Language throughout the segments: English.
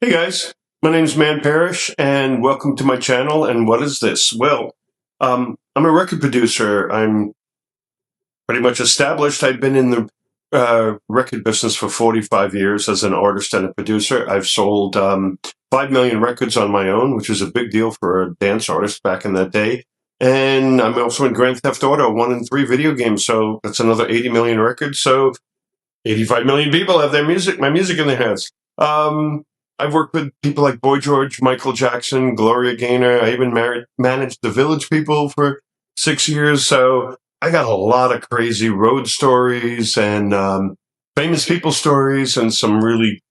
Hey guys, my name's Man Parrish, and welcome to my channel. And what is this? Well, I'm a record producer. I'm pretty much established. I've been in the record business for 45 years as an artist and a producer. I've sold 5 million records on my own, which is a big deal for a dance artist back in that day. And I'm also in Grand Theft Auto 1 and 3 video games, so that's another 80 million records. So 85 million people have my music in their hands. I've worked with people like Boy George, Michael Jackson, Gloria Gaynor. I even managed the Village People for 6 years. So I got a lot of crazy road stories and famous people stories and some really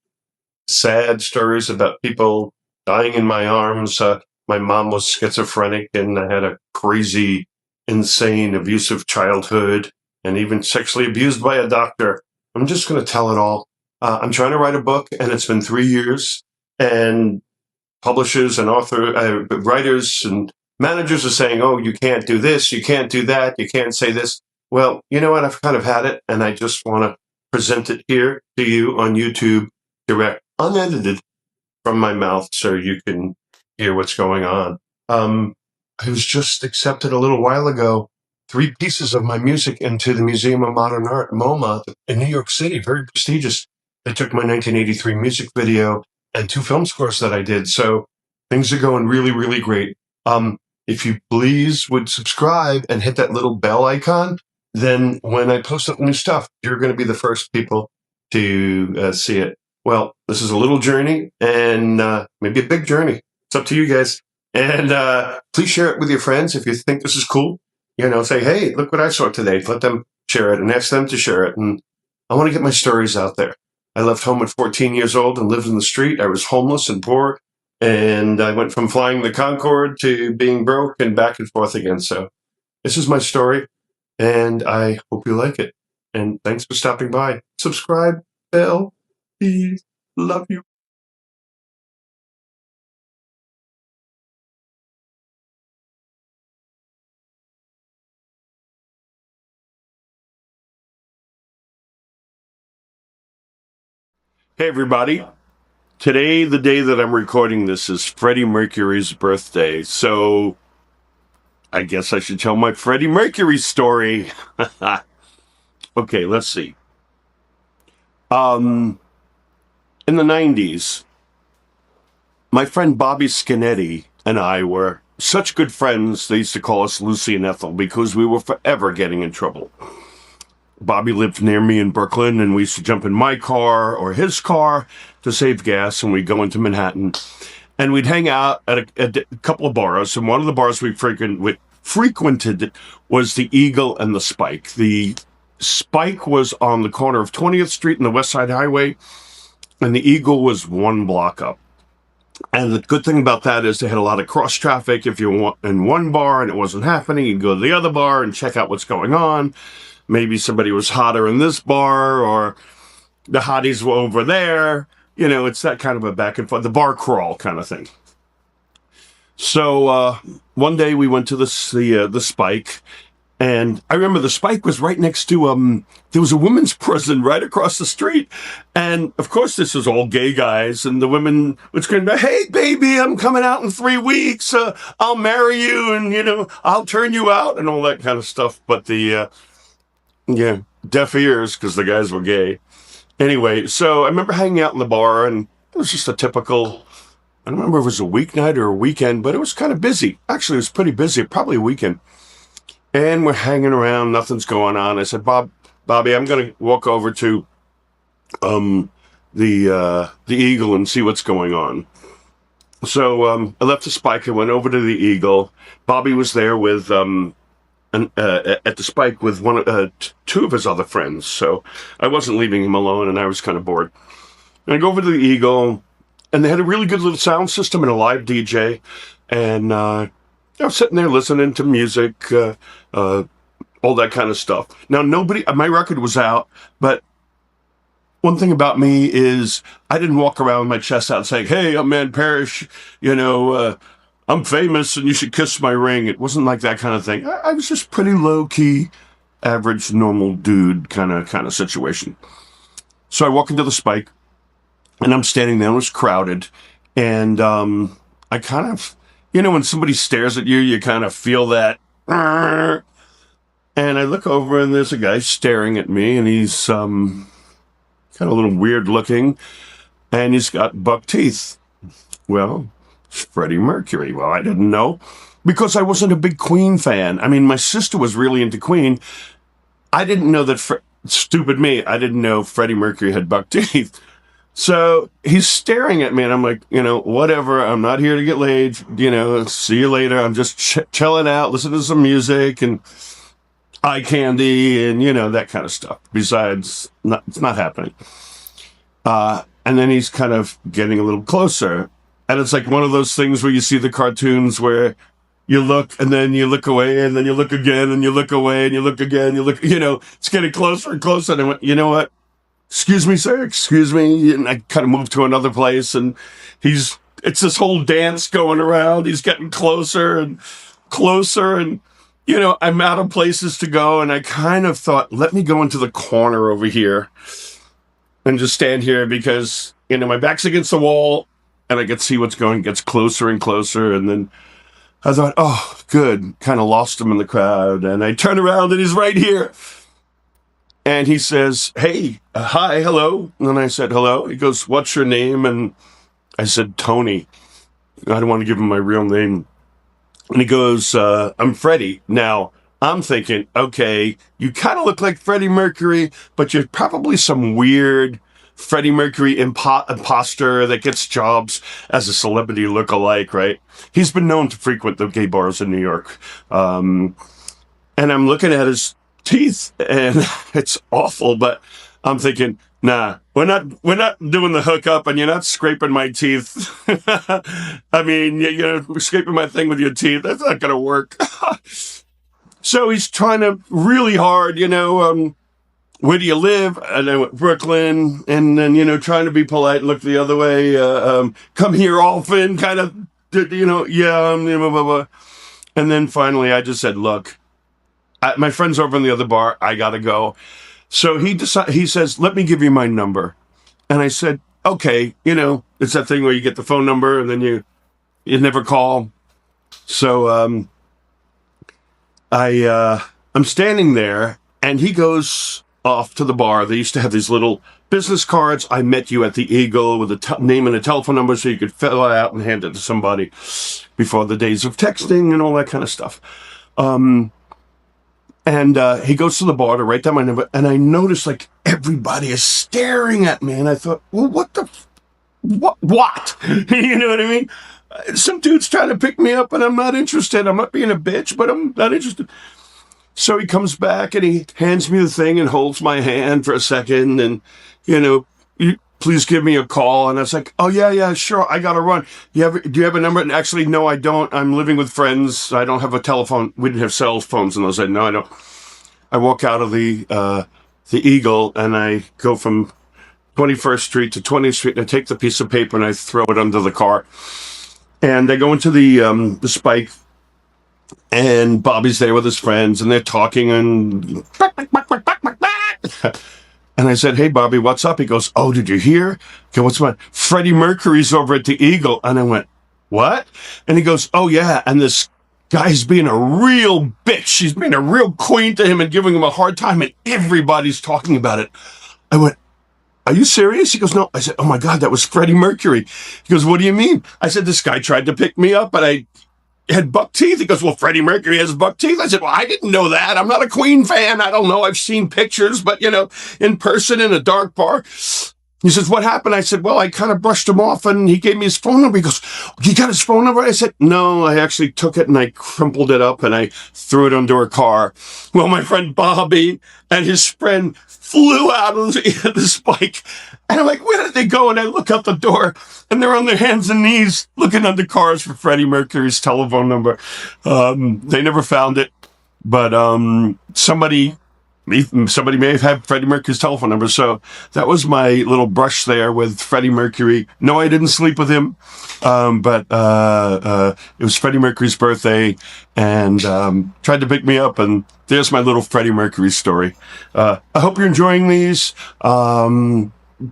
sad stories about people dying in my arms. My mom was schizophrenic and I had a crazy, insane, abusive childhood and even sexually abused by a doctor. I'm just going to tell it all. I'm trying to write a book, and it's been 3 years, and publishers and writers and managers are saying, oh, you can't do this, you can't do that, you can't say this. Well, you know what? I've kind of had it, and I just want to present it here to you on YouTube, direct, unedited from my mouth, so you can hear what's going on. I was just accepted a little while ago 3 pieces of my music into the Museum of Modern Art, MoMA, in New York City, very prestigious. They took my 1983 music video and 2 film scores that I did. So things are going really, really great. If you please would subscribe and hit that little bell icon, then when I post up new stuff, you're going to be the first people to see it. Well, this is a little journey and maybe a big journey. It's up to you guys. And please share it with your friends if you think this is cool. You know, say, hey, look what I saw today. Let them share it and ask them to share it. And I want to get my stories out there. I left home at 14 years old and lived in the street. I was homeless and poor. And I went from flying the Concorde to being broke and back and forth again. So this is my story. And I hope you like it. And thanks for stopping by. Subscribe, bell, please. Love you. Hey, everybody. Today, the day that I'm recording this, is Freddie Mercury's birthday. So I guess I should tell my Freddie Mercury story. Okay, let's see. In the 90s, my friend Bobby Skinetti and I were such good friends, they used to call us Lucy and Ethel because we were forever getting in trouble. Bobby lived near me in Brooklyn, and we used to jump in my car or his car to save gas, and we'd go into Manhattan. And we'd hang out at a couple of bars, and one of the bars we frequented was the Eagle and the Spike. The Spike was on the corner of 20th Street and the West Side Highway, and the Eagle was 1 block up. And the good thing about that is they had a lot of cross traffic. If you were in one bar and it wasn't happening, you'd go to the other bar and check out what's going on. Maybe somebody was hotter in this bar, or the hotties were over there. You know, it's that kind of a back and forth, the bar crawl kind of thing. So one day we went to the Spike, and I remember the Spike was right next to there was a women's prison right across the street, and of course this was all gay guys, and the women would scream, "Hey baby, I'm coming out in 3 weeks. I'll marry you, and you know I'll turn you out," and all that kind of stuff. But the deaf ears because the guys were gay. Anyway, so I remember hanging out in the bar, and it was just a typical, I don't remember if it was a weeknight or a weekend, but it was kind of busy. Actually, it was pretty busy, probably a weekend. And we're hanging around, nothing's going on. I said, Bobby, I'm going to walk over to the Eagle and see what's going on. So I left the Spike and went over to the Eagle. Bobby was there with at the Spike with 2 of his other friends, so I wasn't leaving him alone, and I was kind of bored. And I go over to the Eagle, and they had a really good little sound system and a live DJ, and I was sitting there listening to music, all that kind of stuff. Now, my record was out, but one thing about me is I didn't walk around with my chest out saying, "Hey, I'm Man Parrish, you know, I'm famous and you should kiss my ring." It wasn't like that kind of thing. I was just pretty low-key, average, normal dude kind of situation. So I walk into the Spike, And I'm standing there, and it was crowded. And I kind of, when somebody stares at you, you kind of feel that. And I look over, and there's a guy staring at me, and he's kind of a little weird looking, and he's got buck teeth. Well, it's Freddie Mercury. Well, I didn't know, because I wasn't a big Queen fan. I mean, my sister was really into Queen. I didn't know that, stupid me, I didn't know Freddie Mercury had buck teeth. So he's staring at me, and I'm like, whatever. I'm not here to get laid. See you later. I'm just chilling out, listening to some music and eye candy and, that kind of stuff. Besides, it's not happening. And then he's kind of getting a little closer. And it's like one of those things where you see the cartoons where you look, and then you look away, and then you look again, and you look away, and you look again, it's getting closer and closer. And I went, you know what? Excuse me, sir, excuse me. And I kind of moved to another place, and it's this whole dance going around. He's getting closer and closer, and, I'm out of places to go. And I kind of thought, let me go into the corner over here and just stand here because, my back's against the wall, and I could see what's going. It gets closer and closer. And then I thought, oh, good. Kind of lost him in the crowd. And I turn around, and he's right here. And he says, hey, hi, hello. And then I said, hello. He goes, what's your name? And I said, Tony. I don't want to give him my real name. And he goes, I'm Freddie. Now, I'm thinking, okay, you kind of look like Freddie Mercury, but you're probably some weird Freddie Mercury imposter that gets jobs as a celebrity lookalike, right? He's been known to frequent the gay bars in New York. And I'm looking at his teeth, and it's awful, but I'm thinking, nah, we're not doing the hookup, and you're not scraping my teeth. I mean, you're scraping my thing with your teeth. That's not gonna work. So he's trying to really hard, where do you live? And I went, Brooklyn, and then, trying to be polite, look the other way, come here often, kind of, yeah, blah, blah, blah. And then finally I just said, look, my friend's over in the other bar. I gotta go. So he says, let me give you my number. And I said, okay, it's that thing where you get the phone number and then you never call. So I'm standing there, and he goes off to the bar. They used to have these little business cards. I met you at the Eagle with a name and a telephone number so you could fill it out and hand it to somebody before the days of texting and all that kind of stuff. And he goes to the bar to write down my number, and I noticed like everybody is staring at me, and I thought, well, what? You know what I mean? Some dude's trying to pick me up, and I'm not interested. I'm not being a bitch, but I'm not interested. So he comes back, and he hands me the thing and holds my hand for a second, and, please give me a call. And I was like, oh, yeah, sure, I gotta run. Do you have a number? And actually, no, I don't. I'm living with friends. I don't have a telephone. We didn't have cell phones in those days. No, I don't. I walk out of the Eagle, and I go from 21st Street to 20th Street, and I take the piece of paper, and I throw it under the car. And I go into the Spike, and Bobby's there with his friends, and they're talking, and and I said, hey, Bobby, what's up? He goes, oh, did you hear? Okay, what's what? Freddie Mercury's over at the Eagle. And I went, what? And he goes, oh, yeah, and this guy's being a real bitch. She's being a real queen to him and giving him a hard time, and everybody's talking about it. I went, are you serious? He goes, no. I said, oh, my God, that was Freddie Mercury. He goes, what do you mean? I said, this guy tried to pick me up, but I had buck teeth. He goes, well, Freddie Mercury has buck teeth. I said, well, I didn't know that. I'm not a Queen fan. I don't know. I've seen pictures, but, in person in a dark bar. He says, what happened? I said, well, I kind of brushed him off, and he gave me his phone number. He goes, you got his phone number? I said, no, I actually took it, and I crumpled it up, and I threw it under a car. Well, my friend Bobby and his friend flew out of the Spike. And I'm like, where did they go? And I look out the door, and they're on their hands and knees looking under cars for Freddie Mercury's telephone number. They never found it, but somebody may have had Freddie Mercury's telephone number. So that was my little brush there with Freddie Mercury. No, I didn't sleep with him, but it was Freddie Mercury's birthday, and tried to pick me up, and there's my little Freddie Mercury story. I hope you're enjoying these.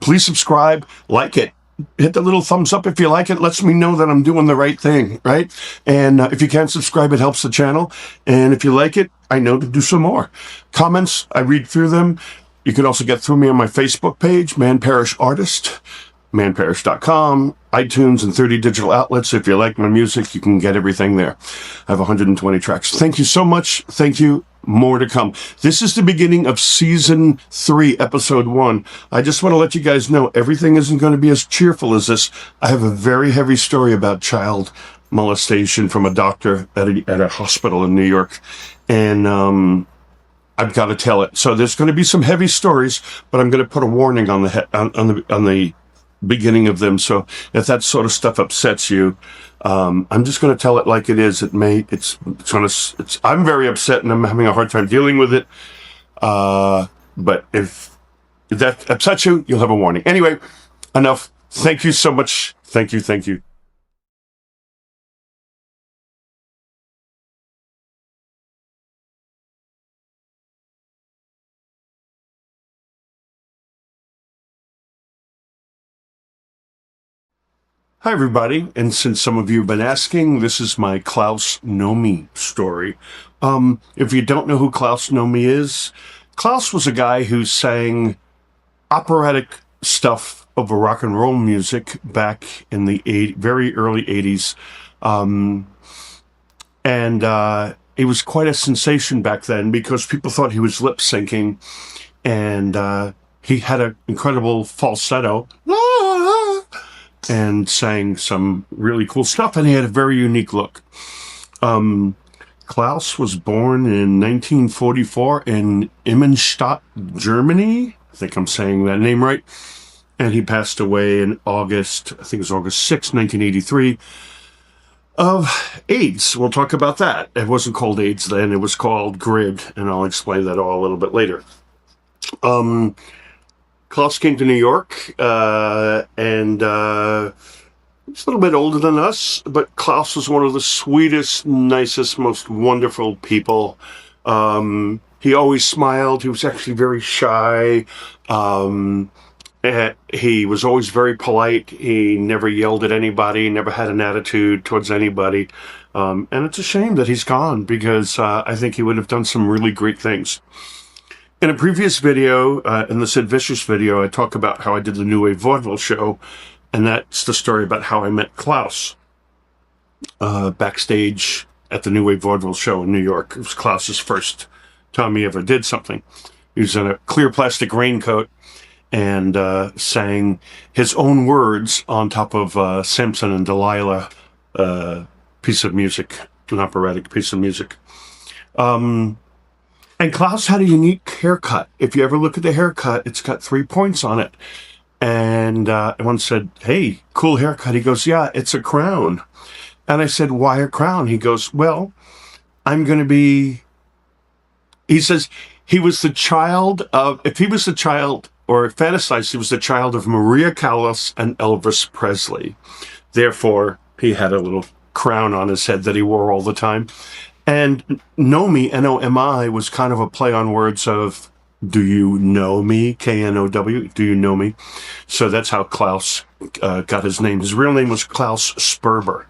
Please subscribe, like it, hit the little thumbs up if you like it. Lets me know that I'm doing the right thing, right? And if you can subscribe, it helps the channel. And if you like it, I know to do some more. Comments, I read through them. You can also get through me on my Facebook page, Man Parrish Artist, manparrish.com, iTunes, and 30 digital outlets. If you like my music, you can get everything there. I have 120 tracks. Thank you so much. Thank you. More to come. This is the beginning of season 3, episode 1. I just want to let you guys know everything isn't going to be as cheerful as this. I have a very heavy story about child molestation from a doctor at a hospital in New York. And I've got to tell it. So there's going to be some heavy stories, but I'm going to put a warning on the beginning of them. So if that sort of stuff upsets you, I'm just going to tell it like it is. I'm very upset and I'm having a hard time dealing with it. But if that upsets you, you'll have a warning. Anyway, enough. Thank you so much. Thank you. Thank you. Hi, everybody. And since some of you have been asking, this is my Klaus Nomi story. If you don't know who Klaus Nomi is, Klaus was a guy who sang operatic stuff over rock and roll music back in the very early 80s. He was quite a sensation back then because people thought he was lip syncing, and he had an incredible falsetto. And sang some really cool stuff, and he had a very unique look. Klaus was born in 1944 in Immenstadt, Germany. I think I'm saying that name right. And he passed away in August 6, 1983, of AIDS. We'll talk about that. It wasn't called AIDS then, it was called GRID, and I'll explain that all a little bit later. Klaus came to New York, and he's a little bit older than us, but Klaus was one of the sweetest, nicest, most wonderful people. He always smiled. He was actually very shy. He was always very polite. He never yelled at anybody, never had an attitude towards anybody. And it's a shame that he's gone because I think he would have done some really great things. In a previous video, in the Sid Vicious video, I talk about how I did the New Wave Vaudeville show, and that's the story about how I met Klaus backstage at the New Wave Vaudeville show in New York. It was Klaus's first time he ever did something. He was in a clear plastic raincoat and sang his own words on top of Samson and Delilah piece of music, an operatic piece of music. And Klaus had a unique haircut. If you ever look at the haircut, it's got 3 points on it. And I once said, "Hey, cool haircut." He goes, "Yeah, it's a crown." And I said, "Why a crown?" He goes, "Well, I'm going to be..." He says he was the child of... If he was the child, or fantasized he was the child of Maria Callas and Elvis Presley. Therefore, he had a little crown on his head that he wore all the time. And Nomi, N-O-M-I, was kind of a play on words of, do you know me? K-N-O-W, do you know me? So that's how Klaus got his name. His real name was Klaus Sperber.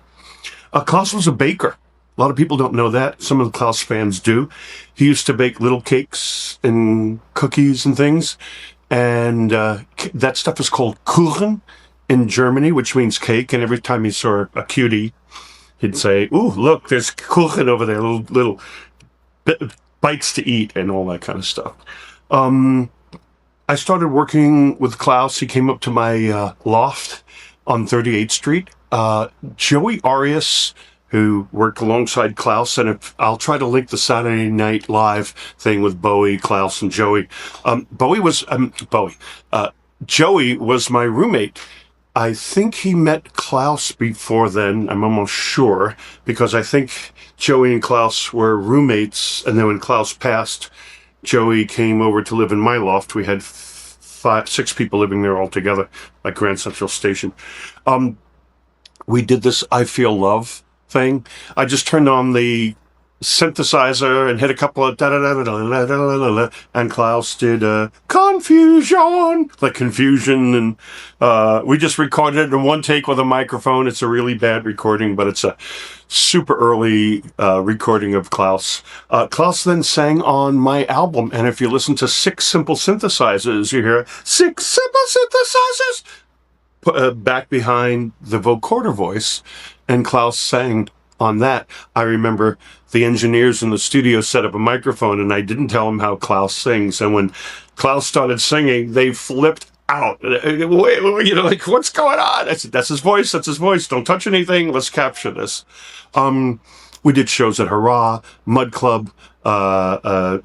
Klaus was a baker. A lot of people don't know that. Some of the Klaus fans do. He used to bake little cakes and cookies and things. And that stuff is called Kuchen in Germany, which means cake. And every time he saw a cutie, he'd say, "Ooh, look, there's Kuchen over there, little bites to eat," and all that kind of stuff. I started working with Klaus. He came up to my loft on 38th Street. Joey Arias, who worked alongside Klaus, and I'll try to link the Saturday Night Live thing with Bowie, Klaus, and Joey. Joey was my roommate. I think he met Klaus before then. I'm almost sure, because I think Joey and Klaus were roommates, and then when Klaus passed, Joey came over to live in my loft. We had 6 people living there all together at Grand Central Station. We did this I Feel Love thing. I just turned on the synthesizer and hit a couple of da-da-da-da-da-da-da-da-da, and Klaus did confusion, like confusion, and we just recorded it in one take with a microphone. It's a really bad recording, but it's a super early recording of Klaus. Klaus then sang on my album, and if you listen to 6 Simple Synthesizers, you hear 6 Simple Synthesizers back behind the vocoder voice, and Klaus sang on that. I remember the engineers in the studio set up a microphone, and I didn't tell them how Klaus sings. And when Klaus started singing, they flipped out. You know, like, what's going on? I said, that's his voice. That's his voice. Don't touch anything. Let's capture this. We did shows at Hurrah, Mud Club, Xenon,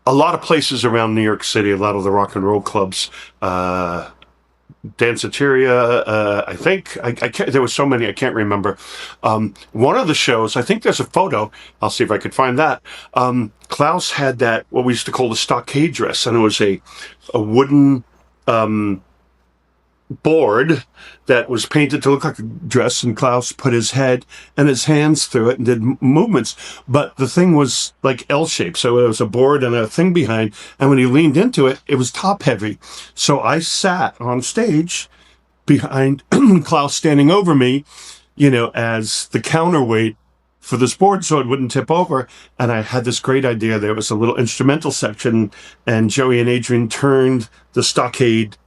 a lot of places around New York City, a lot of the rock and roll clubs, Danceteria, I think. I can't, there were so many, I can't remember. One of the shows, I think there's a photo, I'll see if I could find that. Klaus had that, what we used to call the stockade dress, and it was a wooden board that was painted to look like a dress, and Klaus put his head and his hands through it and did movements, but the thing was like L-shaped, so it was a board and a thing behind, and when he leaned into it, it was top heavy. So I sat on stage behind Klaus, standing over me, you know, as the counterweight for this board so it wouldn't tip over. And I had this great idea. There was a little instrumental section, and Joey and Adrian turned the stockade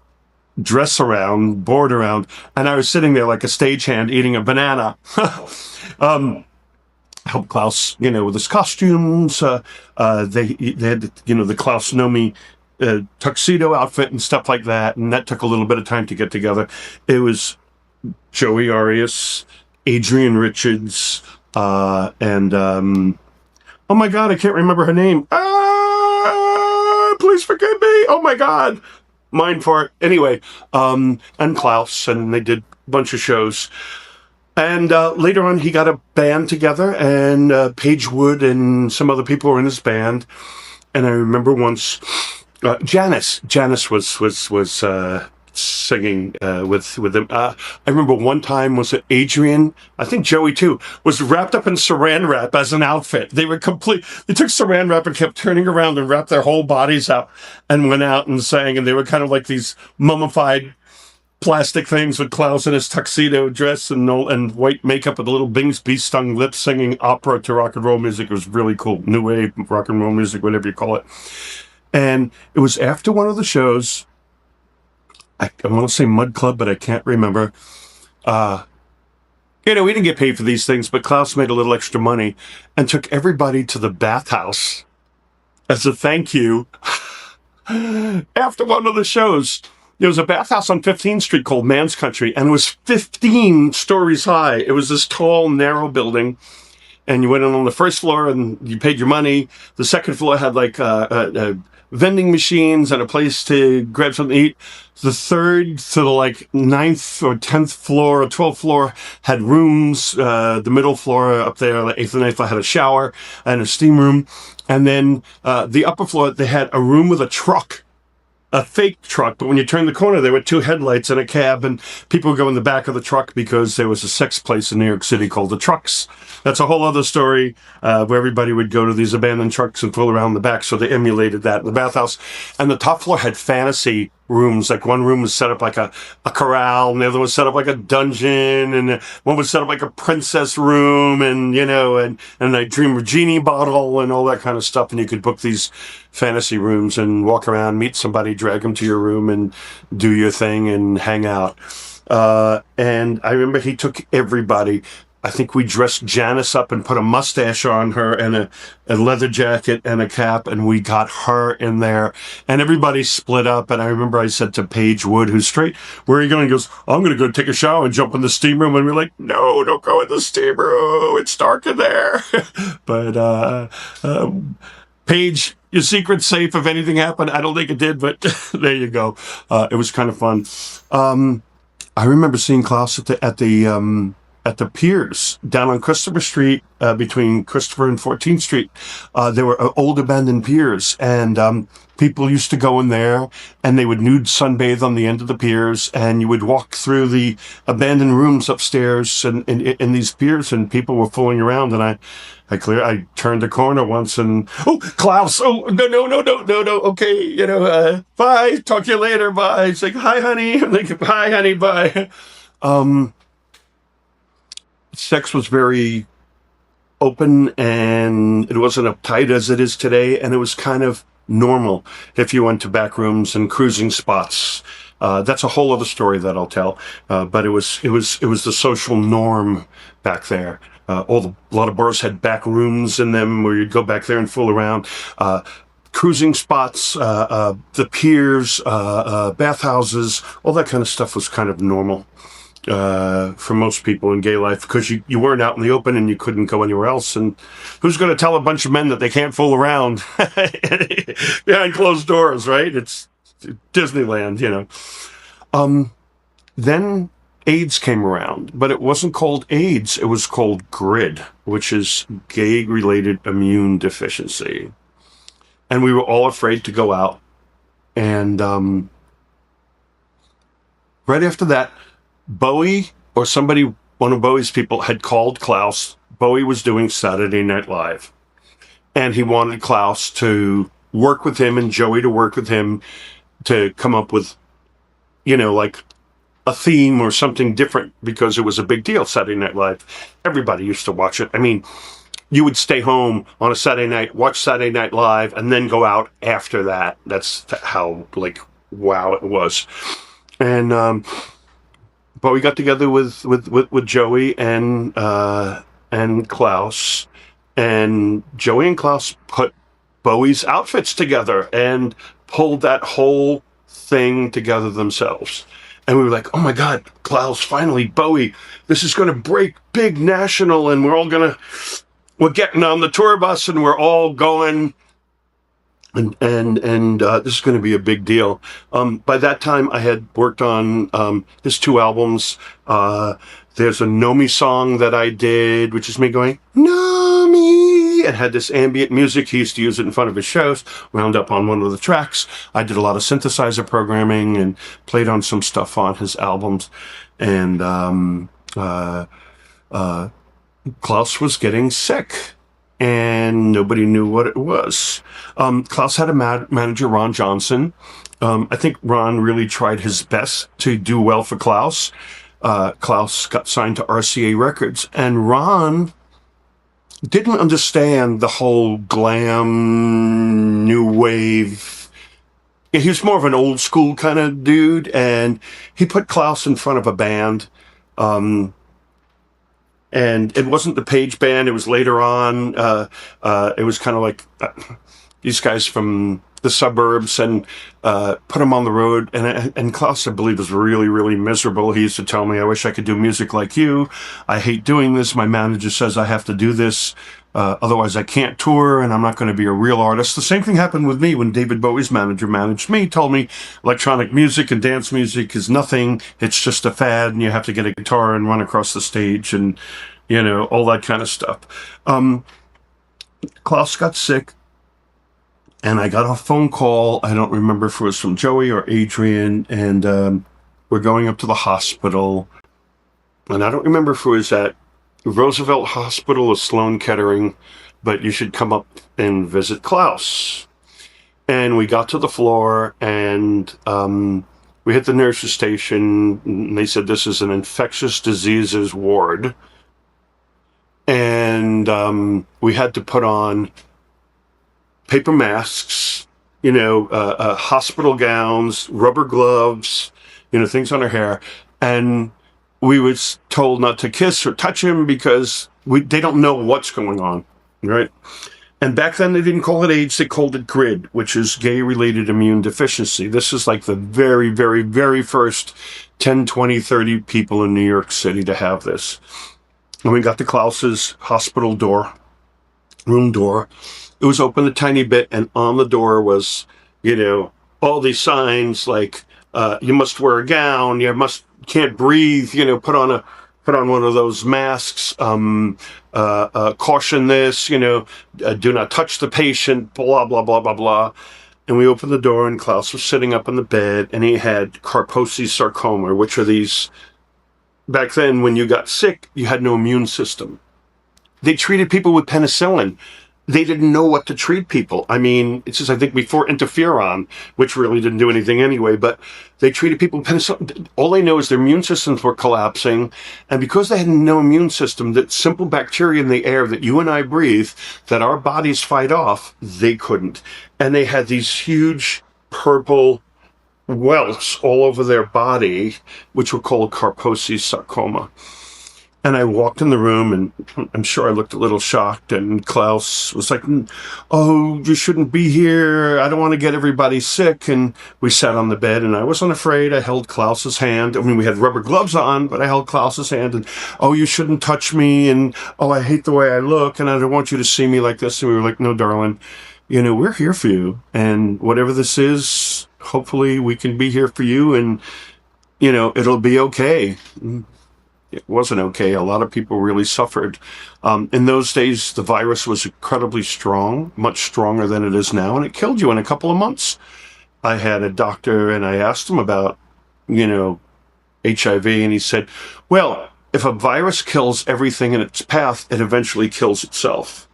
dress around, board around, and I was sitting there like a stagehand eating a banana. Helped Klaus, you know, with his costumes. They had, you know, the Klaus Nomi tuxedo outfit and stuff like that, and that took a little bit of time to get together. It was Joey Arias, Adrian Richards, and oh my God, I can't remember her name. Please forgive me. Oh my God. Mind for it. Anyway, and Klaus, and they did a bunch of shows. And later on, he got a band together, and Paige Wood and some other people were in his band. And I remember once, Janice was singing with them. I remember one time, was it Adrian? I think Joey too was wrapped up in saran wrap as an outfit. They took saran wrap and kept turning around and wrapped their whole bodies up and went out and sang. And they were kind of like these mummified plastic things with Klaus in his tuxedo dress and white makeup with a little bee stung lips, singing opera to rock and roll music. It was really cool. New wave rock and roll music, whatever you call it. And it was after one of the shows, I want to say Mud Club, but I can't remember. You know, we didn't get paid for these things, but Klaus made a little extra money and took everybody to the bathhouse as a thank you. After one of the shows, there was a bathhouse on 15th Street called Man's Country, and it was 15 stories high. It was this tall, narrow building, and you went in on the first floor and you paid your money. The second floor had like vending machines and a place to grab something to eat. The third to the like 9th or 10th floor or 12th floor had rooms. The middle floor up there, the 8th and 9th floor, had a shower and a steam room. And then the upper floor, they had a room with a truck. A fake truck, but when you turn the corner, there were 2 headlights and a cab, and people would go in the back of the truck because there was a sex place in New York City called the Trucks. That's a whole other story, where everybody would go to these abandoned trucks and fool around the back, so they emulated that in the bathhouse. And the top floor had fantasy rooms. Like one room was set up like a corral, and the other was set up like a dungeon, and one was set up like a princess room, and, you know, and a dream of genie bottle and all that kind of stuff. And you could book these fantasy rooms and walk around, meet somebody, drag them to your room and do your thing and hang out. And I remember he took everybody. I think we dressed Janice up and put a mustache on her and a leather jacket and a cap, and we got her in there, and everybody split up. And I remember I said to Paige Wood, who's straight, "Where are you going?" He goes, "I'm going to go take a shower and jump in the steam room." And we're like, "No, don't go in the steam room. It's dark in there." But Paige, your secret's safe if anything happened. I don't think it did, but there you go. It was kind of fun. I remember seeing Klaus at the at the piers down on Christopher Street, between Christopher and 14th Street. There were old abandoned piers, and people used to go in there, and they would nude sunbathe on the end of the piers, and you would walk through the abandoned rooms upstairs and in these piers, and people were fooling around. And I turned a corner once, and Klaus, no, okay, bye, talk to you later, bye. It's like, hi, honey. I'm like, hi, honey, bye. Sex was very open, and it wasn't uptight as it is today, and it was kind of normal if you went to back rooms and cruising spots. That's a whole other story that I'll tell. But it was the social norm back there. A lot of bars had back rooms in them where you'd go back there and fool around. Cruising spots, the piers, bathhouses, all that kind of stuff was kind of normal for most people in gay life, because you weren't out in the open and you couldn't go anywhere else. And who's going to tell a bunch of men that they can't fool around behind closed doors, right? It's Disneyland, Then AIDS came around, but it wasn't called AIDS. It was called GRID, which is gay-related immune deficiency. And we were all afraid to go out. And right after that, Bowie, or somebody, one of Bowie's people, had called Klaus. Bowie was doing Saturday Night Live, and he wanted Klaus to work with him and Joey to work with him to come up with, like a theme or something different, because it was a big deal. Saturday Night Live, everybody used to watch it. I mean, you would stay home on a Saturday night, watch Saturday Night Live, and then go out after that. That's how, wow it was. And but we got together with Joey and Klaus, and Joey and Klaus put Bowie's outfits together and pulled that whole thing together themselves. And we were like, oh my God, Klaus, finally, Bowie, this is going to break big national, and we're getting on the tour bus and we're all going. And this is going to be a big deal. By that time, I had worked on his 2 albums. There's a Nomi song that I did, which is me going, Nomi! It had this ambient music. He used to use it in front of his shows. Wound up on one of the tracks. I did a lot of synthesizer programming and played on some stuff on his albums. And Klaus was getting sick, and nobody knew what it was. Klaus had a manager, Ron Johnson. I think Ron really tried his best to do well for Klaus. Klaus got signed to RCA Records, and Ron didn't understand the whole glam, new wave. He was more of an old school kind of dude, and he put Klaus in front of a band. And it wasn't the Page Band. It was later on. It was kind of like these guys from the suburbs, and put him on the road. And Klaus, I believe, was really, really miserable. He used to tell me, I wish I could do music like you. I hate doing this. My manager says I have to do this. Otherwise I can't tour, and I'm not going to be a real artist. The same thing happened with me when David Bowie's manager managed me. He told me electronic music and dance music is nothing. It's just a fad, and you have to get a guitar and run across the stage and, all that kind of stuff. Klaus got sick, and I got a phone call. I don't remember if it was from Joey or Adrian, and we're going up to the hospital. And I don't remember if it was at Roosevelt Hospital or Sloan Kettering, but you should come up and visit Klaus. And we got to the floor, and we hit the nurse's station, and they said, this is an infectious diseases ward. And we had to put on paper masks, hospital gowns, rubber gloves, things on our hair. And we was told not to kiss or touch him because they don't know what's going on, right? And back then they didn't call it AIDS, they called it GRID, which is gay-related immune deficiency. This is like the very, very, very first 10, 20, 30 people in New York City to have this. And we got to Klaus's hospital door, room door. It was open a tiny bit, and on the door was, all these signs like, you must wear a gown, can't breathe, put on put on one of those masks, caution this, do not touch the patient, blah, blah, blah, blah, blah. And we opened the door, and Klaus was sitting up on the bed, and he had Kaposi sarcoma, which are these, back then when you got sick, you had no immune system. They treated people with penicillin. They didn't know what to treat people. I mean, it's just, I think, before interferon, which really didn't do anything anyway, but they treated people with penicillin. All they know is their immune systems were collapsing. And because they had no immune system, that simple bacteria in the air that you and I breathe, that our bodies fight off, they couldn't. And they had these huge purple welts all over their body, which were called Kaposi sarcoma. And I walked in the room, and I'm sure I looked a little shocked, and Klaus was like, oh, you shouldn't be here. I don't want to get everybody sick. And we sat on the bed, and I wasn't afraid. I held Klaus's hand. I mean, we had rubber gloves on, but I held Klaus's hand, and, oh, you shouldn't touch me, and, oh, I hate the way I look, and I don't want you to see me like this. And we were like, no, darling, we're here for you. And whatever this is, hopefully we can be here for you, and, it'll be okay. It wasn't okay. A lot of people really suffered. In those days, the virus was incredibly strong, much stronger than it is now, and it killed you in a couple of months. I had a doctor, and I asked him about, HIV, and he said, well, if a virus kills everything in its path, it eventually kills itself.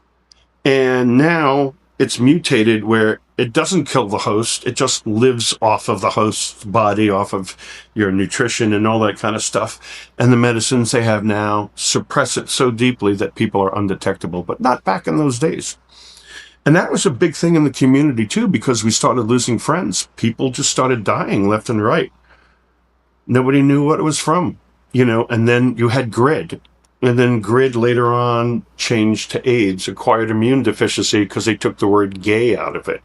And now it's mutated where it doesn't kill the host. It just lives off of the host's body, off of your nutrition and all that kind of stuff. And the medicines they have now suppress it so deeply that people are undetectable, but not back in those days. And that was a big thing in the community too, because we started losing friends. People just started dying left and right. Nobody knew what it was from, and then you had GRID. And then GRID later on changed to AIDS, acquired immune deficiency, because they took the word gay out of it.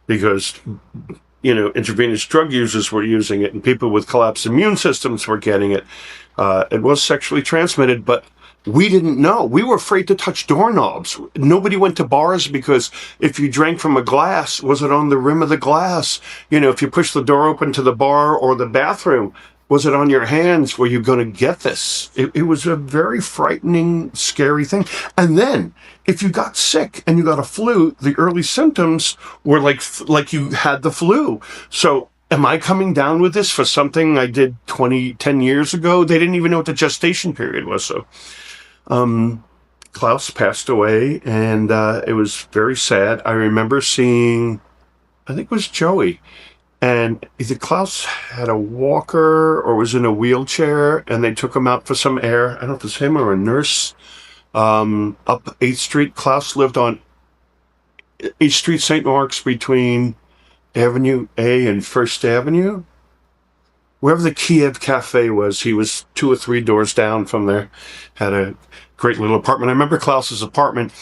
Because, intravenous drug users were using it, and people with collapsed immune systems were getting it. It was sexually transmitted, but we didn't know. We were afraid to touch doorknobs. Nobody went to bars because if you drank from a glass, was it on the rim of the glass? If you pushed the door open to the bar or the bathroom, was it on your hands? Were you going to get this? It was a very frightening, scary thing. And then, if you got sick and you got a flu, the early symptoms were like you had the flu. So, am I coming down with this for something I did 10 years ago? They didn't even know what the gestation period was. So, Klaus passed away, and it was very sad. I remember seeing, I think it was Joey. And either Klaus had a walker or was in a wheelchair, and they took him out for some air. I don't know if it was him or a nurse. Up 8th Street. Klaus lived on 8th Street, St. Mark's, between Avenue A and First Avenue. Wherever the Kiev Cafe was, he was 2 or 3 doors down from there. Had a great little apartment. I remember Klaus's apartment.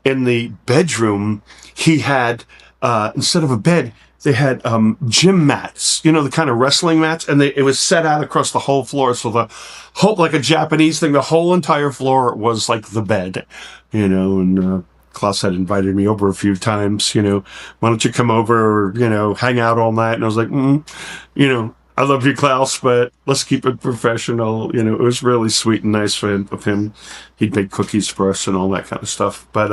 In the bedroom, he had, instead of a bed, they had gym mats, the kind of wrestling mats, and it was set out across the whole floor. So like a Japanese thing, the whole entire floor was like the bed, and Klaus had invited me over a few times, why don't you come over or, hang out all night? And I was like, I love you, Klaus, but let's keep it professional. It was really sweet and nice of him. He'd make cookies for us and all that kind of stuff. But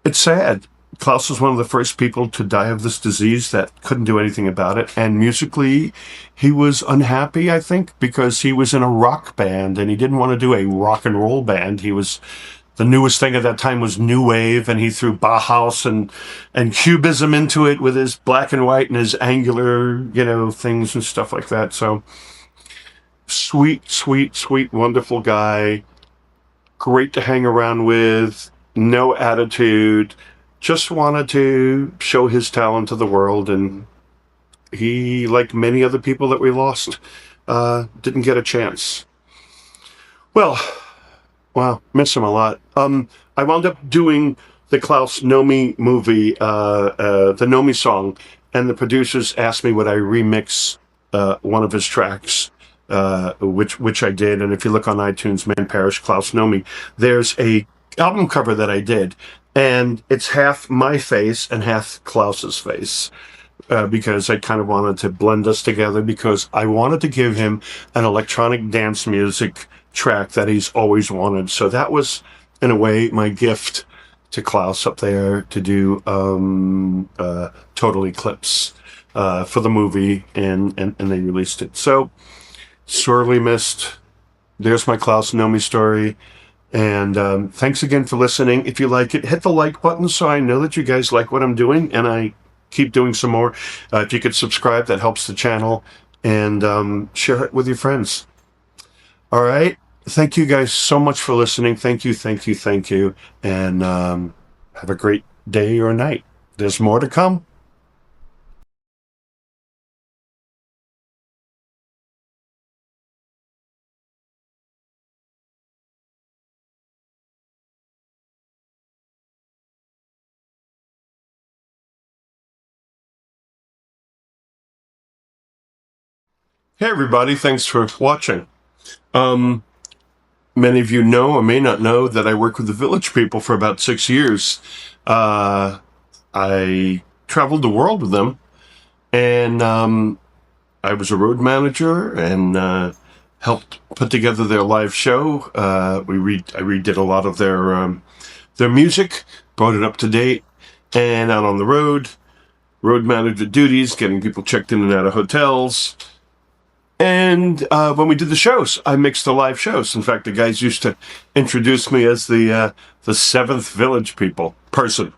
it's sad. Klaus was one of the first people to die of this disease that couldn't do anything about it. And musically, he was unhappy, I think, because he was in a rock band and he didn't want to do a rock and roll band. The newest thing at that time was new wave, and he threw Bauhaus and cubism into it with his black and white and his angular, things and stuff like that. So sweet, sweet, sweet, wonderful guy. Great to hang around with. No attitude. Just wanted to show his talent to the world, and he, like many other people that we lost, didn't get a chance. Well, wow, miss him a lot. I wound up doing the Klaus Nomi movie, the Nomi song, and the producers asked me would I remix one of his tracks, which I did. And if you look on iTunes, Man Parrish, Klaus Nomi, there's a album cover that I did. And it's half my face and half Klaus's face. because I kind of wanted to blend us together, because I wanted to give him an electronic dance music track that he's always wanted. So that was, in a way, my gift to Klaus up there to do Total Eclipse for the movie, and they released it. So, sorely missed. There's my Klaus Nomi story. And thanks again for listening. If you like it, hit the like button so I know that you guys like what I'm doing, and I keep doing some more. If you could subscribe, that helps the channel, and share it with your friends. All right. Thank you guys so much for listening. Thank you, thank you, thank you. And have a great day or night. There's more to come. Hey, everybody. Thanks for watching. Many of you know or may not know that I work with the Village People for about 6 years. I traveled the world with them, and I was a road manager and helped put together their live show. I redid a lot of their music, brought it up to date, and out on the road manager duties, getting people checked in and out of hotels. And when we did the shows, I mixed the live shows. In fact, the guys used to introduce me as the seventh Village person.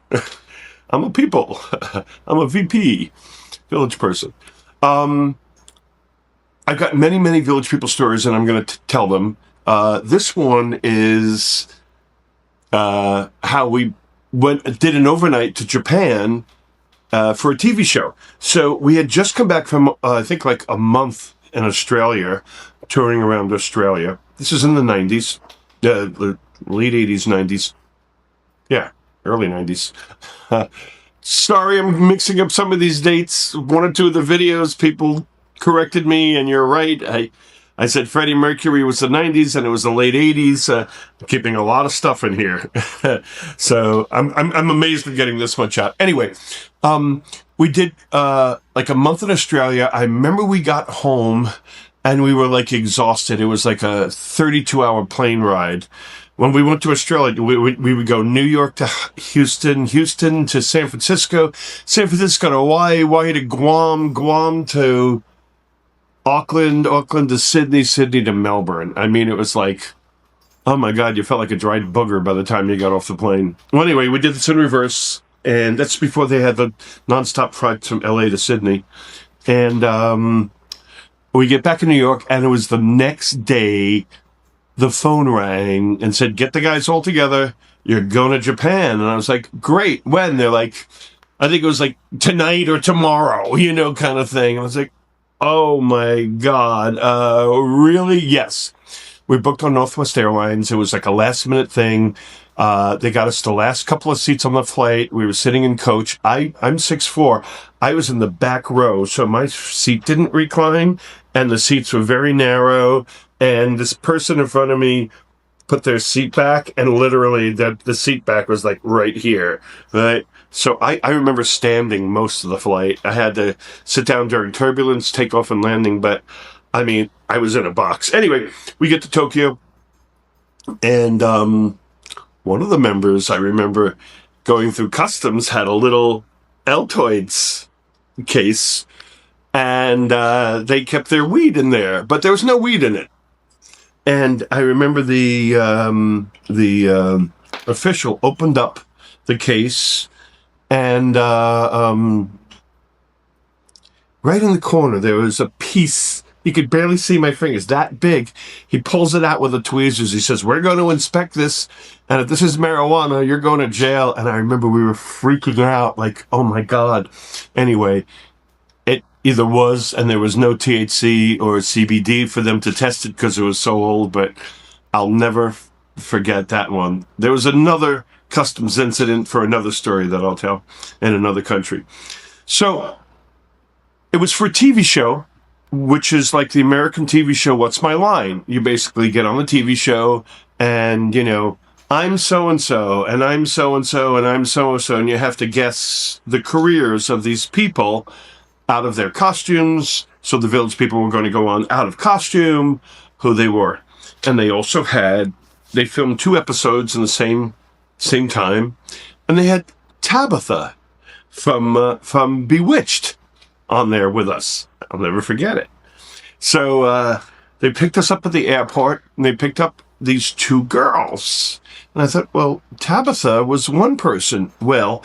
I'm a people. I'm a VP, Village person. I've got many, many Village People stories, and I'm going to tell them. This one is how we did an overnight to Japan for a TV show. So we had just come back from, I think, like a month in Australia, touring around Australia. This is in the 90s, the late 80s, 90s. Yeah, early 90s. Sorry, I'm mixing up some of these dates. One or two of the videos, people corrected me, and you're right. I said Freddie Mercury was the 90s, and it was the late 80s. Keeping a lot of stuff in here. So I'm amazed at getting this much out. Anyway, we did like a month in Australia. I remember we got home and we were like exhausted. It was like a 32-hour plane ride. When we went to Australia, we would go New York to Houston, Houston to San Francisco, San Francisco to Hawaii, Hawaii to Guam, Guam to Auckland, Auckland to Sydney, Sydney to Melbourne. I mean, it was like, oh my God, you felt like a dried booger by the time you got off the plane. Well, anyway, we did this in reverse. And that's before they had the nonstop flights from LA to Sydney. And we get back in New York, and it was the next day, the phone rang and said, get the guys all together. You're going to Japan. And I was like, great. When? They're like, I think it was like tonight or tomorrow, kind of thing. And I was like, oh my God. Really? Yes. We booked on Northwest Airlines. It was like a last minute thing. They got us the last couple of seats on the flight. We were sitting in coach. I'm 6'4". I was in the back row, so my seat didn't recline, and the seats were very narrow. And this person in front of me put their seat back, and literally the seat back was like right here, right? So I remember standing most of the flight. I had to sit down during turbulence, take off and landing, but I mean, I was in a box. Anyway, we get to Tokyo, and one of the members, I remember going through customs, had a little Altoids case, and they kept their weed in there, but there was no weed in it. And I remember the official opened up the case, and right in the corner there was a piece. You could barely see my fingers, that big. He pulls it out with the tweezers. He says, we're going to inspect this, and if this is marijuana, you're going to jail. And I remember we were freaking out, like, oh my God. Anyway, it either was, and there was no THC or CBD for them to test it because it was so old, but I'll never forget that one. There was another customs incident for another story that I'll tell in another country. So it was for a TV show, which is like the American TV show, What's My Line? You basically get on the TV show and, I'm so-and-so, and I'm so-and-so, and I'm so-and-so, and you have to guess the careers of these people out of their costumes. So the Village people were going to go on out of costume, who they were. And they also they filmed 2 episodes in the same time, and they had Tabitha from Bewitched on there with us. I'll never forget it. So they picked us up at the airport, and they picked up these 2 girls. And I thought, well, Tabitha was one person. Well,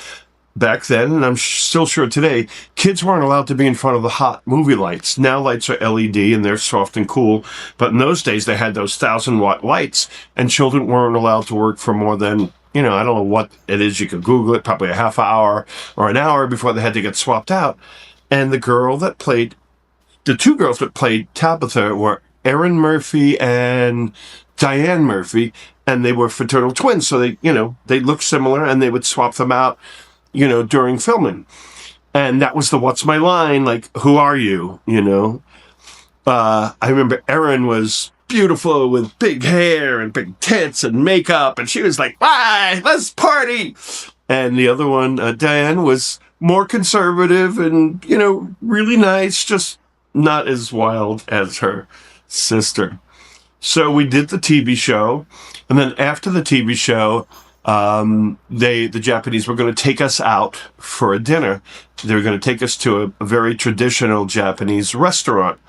back then, and I'm still sure today, kids weren't allowed to be in front of the hot movie lights. Now lights are LED and they're soft and cool. But in those days, they had those 1,000-watt lights, and children weren't allowed to work for more than, I don't know what it is. You could Google it, probably a half hour or an hour before they had to get swapped out. And the 2 girls that played Tabitha were Erin Murphy and Diane Murphy, and they were fraternal twins. So they looked similar, and they would swap them out, during filming. And that was the what's my line, like, who are you, I remember Erin was beautiful with big hair and big tits and makeup, and she was like, bye, let's party. And the other one, Diane, was more conservative and, really nice, just not as wild as her sister. So we did the TV show, and then after the TV show, the Japanese were going to take us out for a dinner. They were going to take us to a very traditional Japanese restaurant.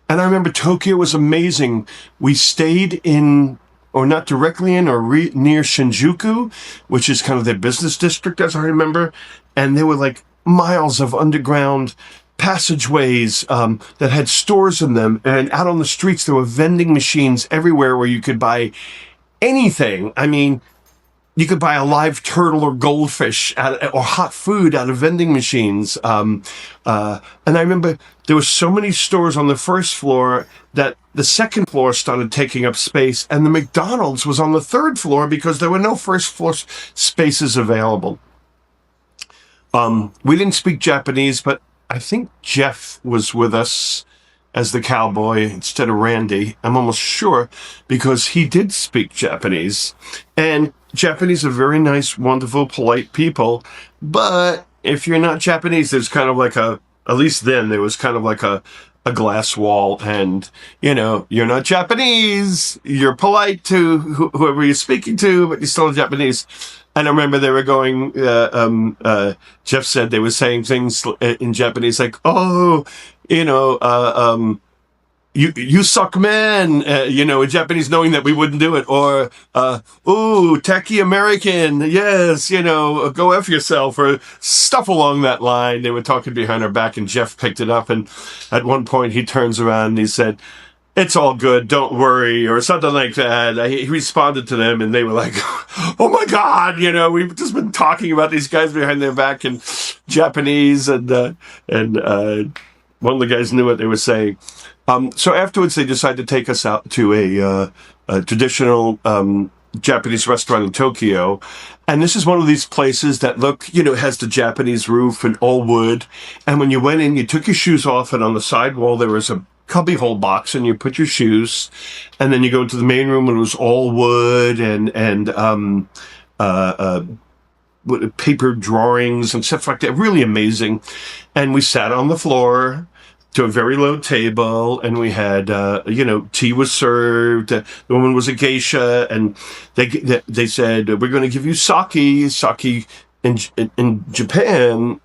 And I remember Tokyo was amazing. We stayed not directly in, or near Shinjuku, which is kind of their business district, as I remember. And there were like miles of underground passageways that had stores in them. And out on the streets, there were vending machines everywhere where you could buy anything. I mean, you could buy a live turtle or goldfish or hot food out of vending machines. And I remember there were so many stores on the first floor that the second floor started taking up space, and the McDonald's was on the 3rd floor because there were no first floor spaces available. We didn't speak Japanese, but I think Jeff was with us as the cowboy instead of Randy. I'm almost sure, because he did speak Japanese. And Japanese are very nice, wonderful, polite people. But if you're not Japanese, there's kind of like at least then, there was kind of like a glass wall. And, you're not Japanese. You're polite to whoever you're speaking to, but you're still Japanese. And I remember they were going, Jeff said they were saying things in Japanese like, oh, you suck man, in Japanese, knowing that we wouldn't do it. Or, ooh, tacky American, yes, go F yourself, or stuff along that line. They were talking behind our back, and Jeff picked it up. And at one point he turns around and he said, it's all good, don't worry, or something like that. He responded to them, and they were like, oh my God, we've just been talking about these guys behind their back in Japanese, and one of the guys knew what they were saying. So afterwards, they decided to take us out to a traditional Japanese restaurant in Tokyo. And this is one of these places that has the Japanese roof and all wood. And when you went in, you took your shoes off, and on the side wall, there was a cubbyhole box, and you put your shoes, and then you go into the main room, and it was all wood and paper drawings and stuff like that. Really amazing. And we sat on the floor to a very low table, and we had, tea was served. The woman was a geisha, and they said, we're going to give you sake. Sake in Japan,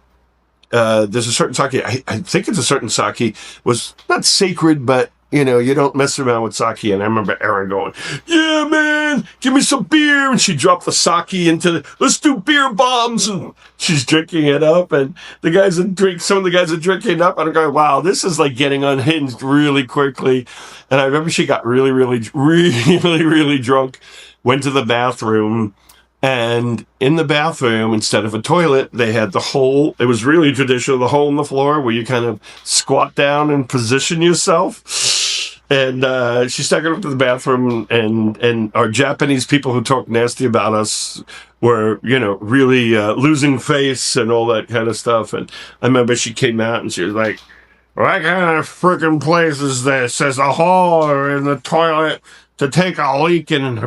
there's a certain sake, I think it's a certain sake, was not sacred, but, you don't mess around with sake. And I remember Erin going, yeah, man, give me some beer. And she dropped the sake let's do beer bombs. And she's drinking it up. And some of the guys are drinking it up. And I'm going, wow, this is like getting unhinged really quickly. And I remember she got really, really, really, really drunk, went to the bathroom. And in the bathroom, instead of a toilet, they had the hole. It was really traditional, the hole in the floor where you kind of squat down and position yourself. And she stuck it up to the bathroom, and our Japanese people who talked nasty about us were, really losing face and all that kind of stuff. And I remember she came out and she was like, what kind of freaking place is this? There's a hole or in the toilet. to take a leak, and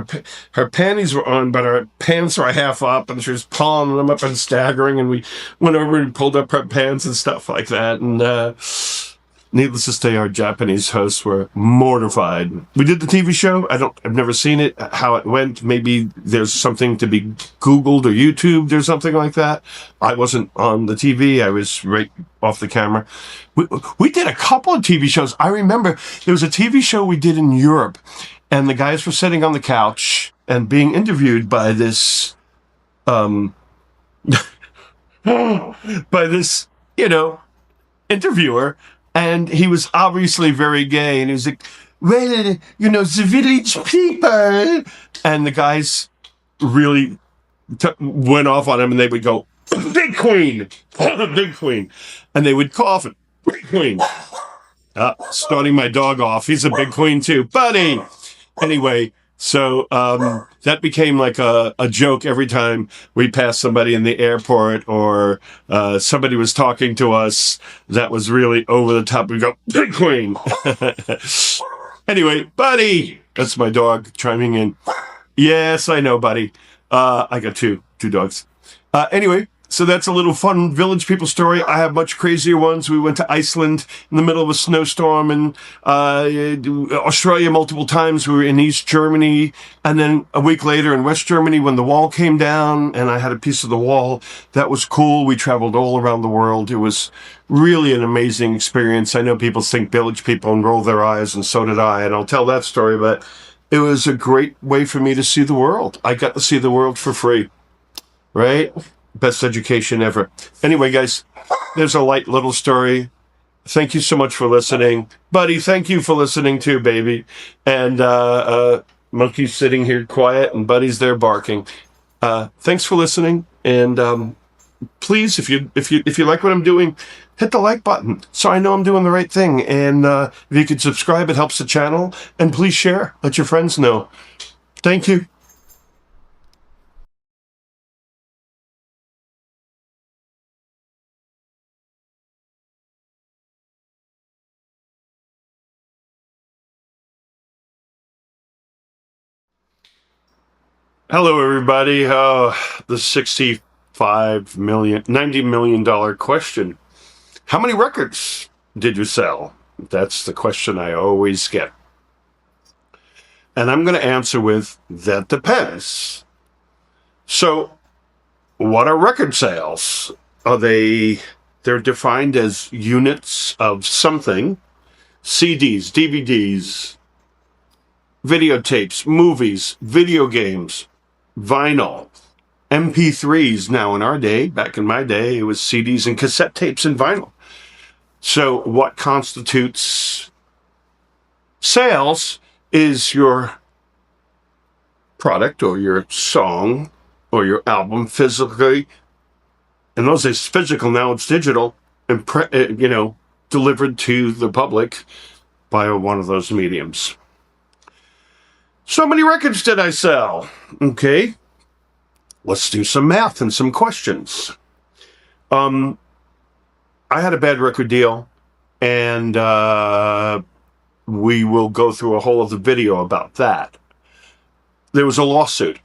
her panties were on, but her pants were half up, and she was pulling them up and staggering, and we went over and pulled up her pants and stuff like that. And needless to say, our Japanese hosts were mortified. We did the TV show. I've never seen it, how it went. Maybe there's something to be Googled or YouTubed or something like that. I wasn't on the TV. I was right off the camera. We did a couple of TV shows. I remember there was a TV show we did in Europe, and the guys were sitting on the couch and being interviewed by this, by this, interviewer. And he was obviously very gay. And he was like, well, the village people. And the guys really went off on him, and they would go, big queen, big queen. And they would cough, big queen. Starting my dog off. He's a big queen too, buddy. Anyway, so that became like a joke every time we passed somebody in the airport, or somebody was talking to us that was really over the top. We go, big queen. Anyway, buddy. That's my dog chiming in. Yes, I know, buddy. I got two dogs. Anyway. So that's a little fun Village People story. I have much crazier ones. We went to Iceland in the middle of a snowstorm, and Australia multiple times. We were in East Germany, and then a week later in West Germany when the wall came down, and I had a piece of the wall. That was cool. We traveled all around the world. It was really an amazing experience. I know people think Village People and roll their eyes, and so did I, and I'll tell that story, but it was a great way for me to see the world. I got to see the world for free, right? Best education ever. Anyway, guys, there's a light little story. Thank you so much for listening. Buddy, thank you for listening too, baby. And Monkey's sitting here quiet, and Buddy's there barking. Thanks for listening. And please, if you like what I'm doing, hit the like button so I know I'm doing the right thing. And if you could subscribe, it helps the channel. And please share. Let your friends know. Thank you. Hello, everybody. The $90 million question. How many records did you sell? That's the question I always get. And I'm going to answer with, that depends. So, what are record sales? They're defined as units of something. CDs, DVDs, videotapes, movies, video games, vinyl, MP3s now in our day. Back in my day, it was CDs and cassette tapes and vinyl. So what constitutes sales is your product or your song or your album physically. In those days, physical, now it's digital, and delivered to the public by one of those mediums. So many records did I sell? Okay, let's do some math and some questions. I had a bad record deal, and we will go through a whole other video about that. There was a lawsuit,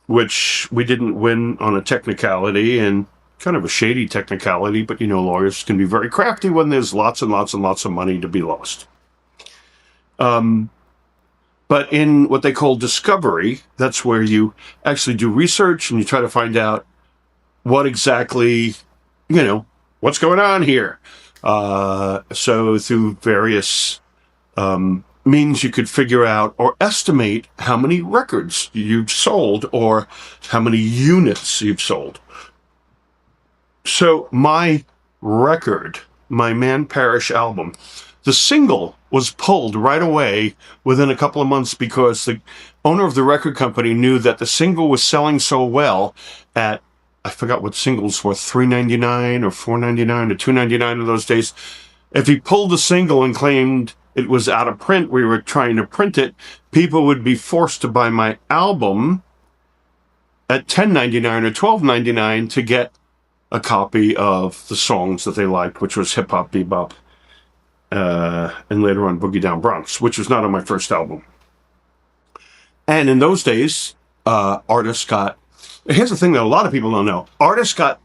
which we didn't win on a technicality, and kind of a shady technicality, but lawyers can be very crafty when there's lots and lots and lots of money to be lost. But in what they call discovery, that's where you actually do research and you try to find out what exactly, what's going on here. So through various means, you could figure out or estimate how many records you've sold or how many units you've sold. So my record, my Man Parrish album, the single was pulled right away within a couple of months because the owner of the record company knew that the single was selling so well at, I forgot what singles were, $3.99 or $4.99 or $2.99 in those days. If he pulled the single and claimed it was out of print, we were trying to print it, people would be forced to buy my album at $10.99 or $12.99 to get a copy of the songs that they liked, which was hip-hop, bebop, and later on Boogie Down Bronx, which was not on my first album. And in those days, artists got, here's the thing that a lot of people don't know. Artists got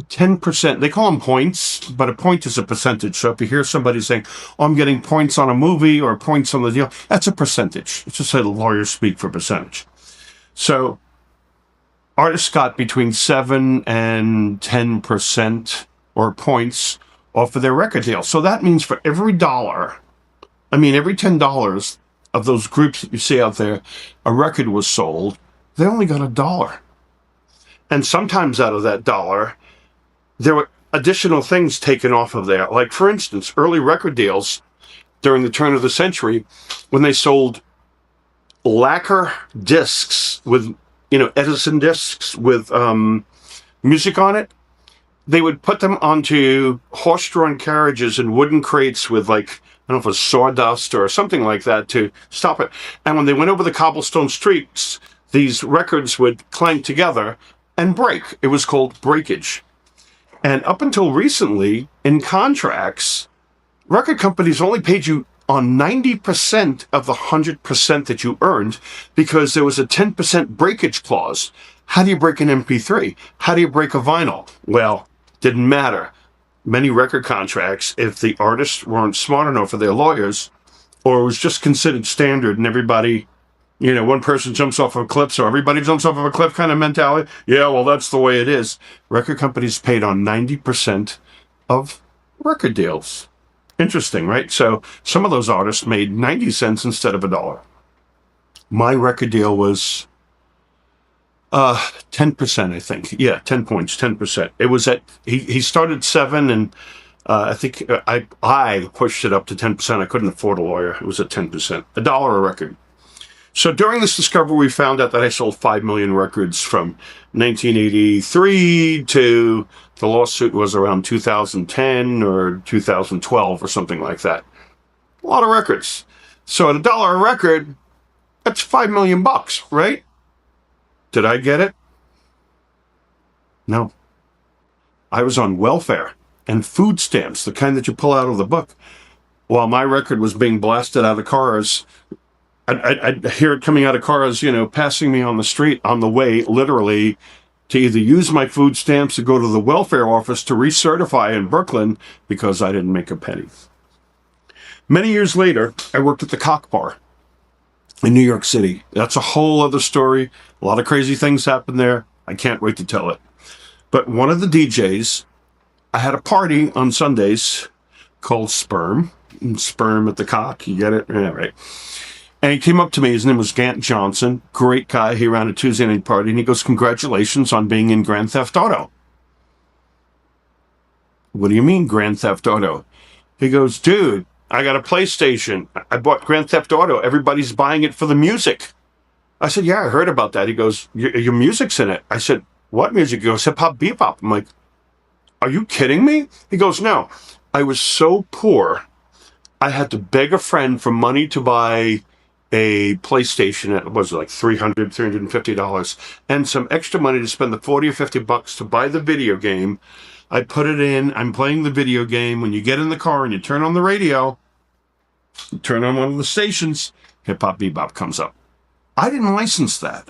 10%. They call them points, but a point is a percentage. So if you hear somebody saying, oh, I'm getting points on a movie or points on the deal, that's a percentage. It's just how the lawyers speak for percentage. So artists got between 7 and 10% or points off of their record deal. So that means for every dollar, every $10 of those groups that you see out there, a record was sold, they only got $1. And sometimes out of that dollar, there were additional things taken off of there. Like, for instance, early record deals during the turn of the century, when they sold lacquer discs with, Edison discs with music on it, they would put them onto horse-drawn carriages and wooden crates with, like, I don't know if it was sawdust or something like that to stop it. And when they went over the cobblestone streets, these records would clank together and break. It was called breakage. And up until recently, in contracts, record companies only paid you on 90% of the 100% that you earned because there was a 10% breakage clause. How do you break an MP3? How do you break a vinyl? Well, didn't matter. Many record contracts, if the artists weren't smart enough for their lawyers, or it was just considered standard and everybody, one person jumps off of a cliff, so everybody jumps off of a cliff kind of mentality. Yeah, well, that's the way it is. Record companies paid on 90% of record deals. Interesting, right? So some of those artists made 90 cents instead of $1. My record deal was 10%, I think. Yeah, 10 points, 10%. It was at, he started 7, and I think I pushed it up to 10%. I couldn't afford a lawyer. It was at 10%, $1 a record. So during this discovery, we found out that I sold 5 million records from 1983 to the lawsuit was around 2010 or 2012 or something like that. A lot of records. So at $1 a record, that's $5 million, right? Did I get it? No. I was on welfare and food stamps, the kind that you pull out of the book, while my record was being blasted out of cars. I'd hear it coming out of cars, passing me on the street on the way, literally, to either use my food stamps or go to the welfare office to recertify in Brooklyn because I didn't make a penny. Many years later, I worked at the Cock Bar in New York City. That's a whole other story. A lot of crazy things happened there. I can't wait to tell it. But one of the DJs, I had a party on Sundays called Sperm. Sperm at the Cock, you get it? Yeah, right. And he came up to me, his name was Gant Johnson, great guy. He ran a Tuesday night party, and he goes, congratulations on being in Grand Theft Auto. What do you mean, Grand Theft Auto? He goes, dude, I got a PlayStation. I bought Grand Theft Auto. Everybody's buying it for the music. I said, yeah, I heard about that. He goes, your music's in it. I said, what music? He goes, hip-hop, bebop. I'm like, are you kidding me? He goes, no. I was so poor, I had to beg a friend for money to buy a PlayStation at, was it like $350, and some extra money to spend the $40 or $50 to buy the video game. I put it in, I'm playing the video game. When you get in the car and you turn on the radio, you turn on one of the stations, Hip Hop Bebop comes up. I didn't license that.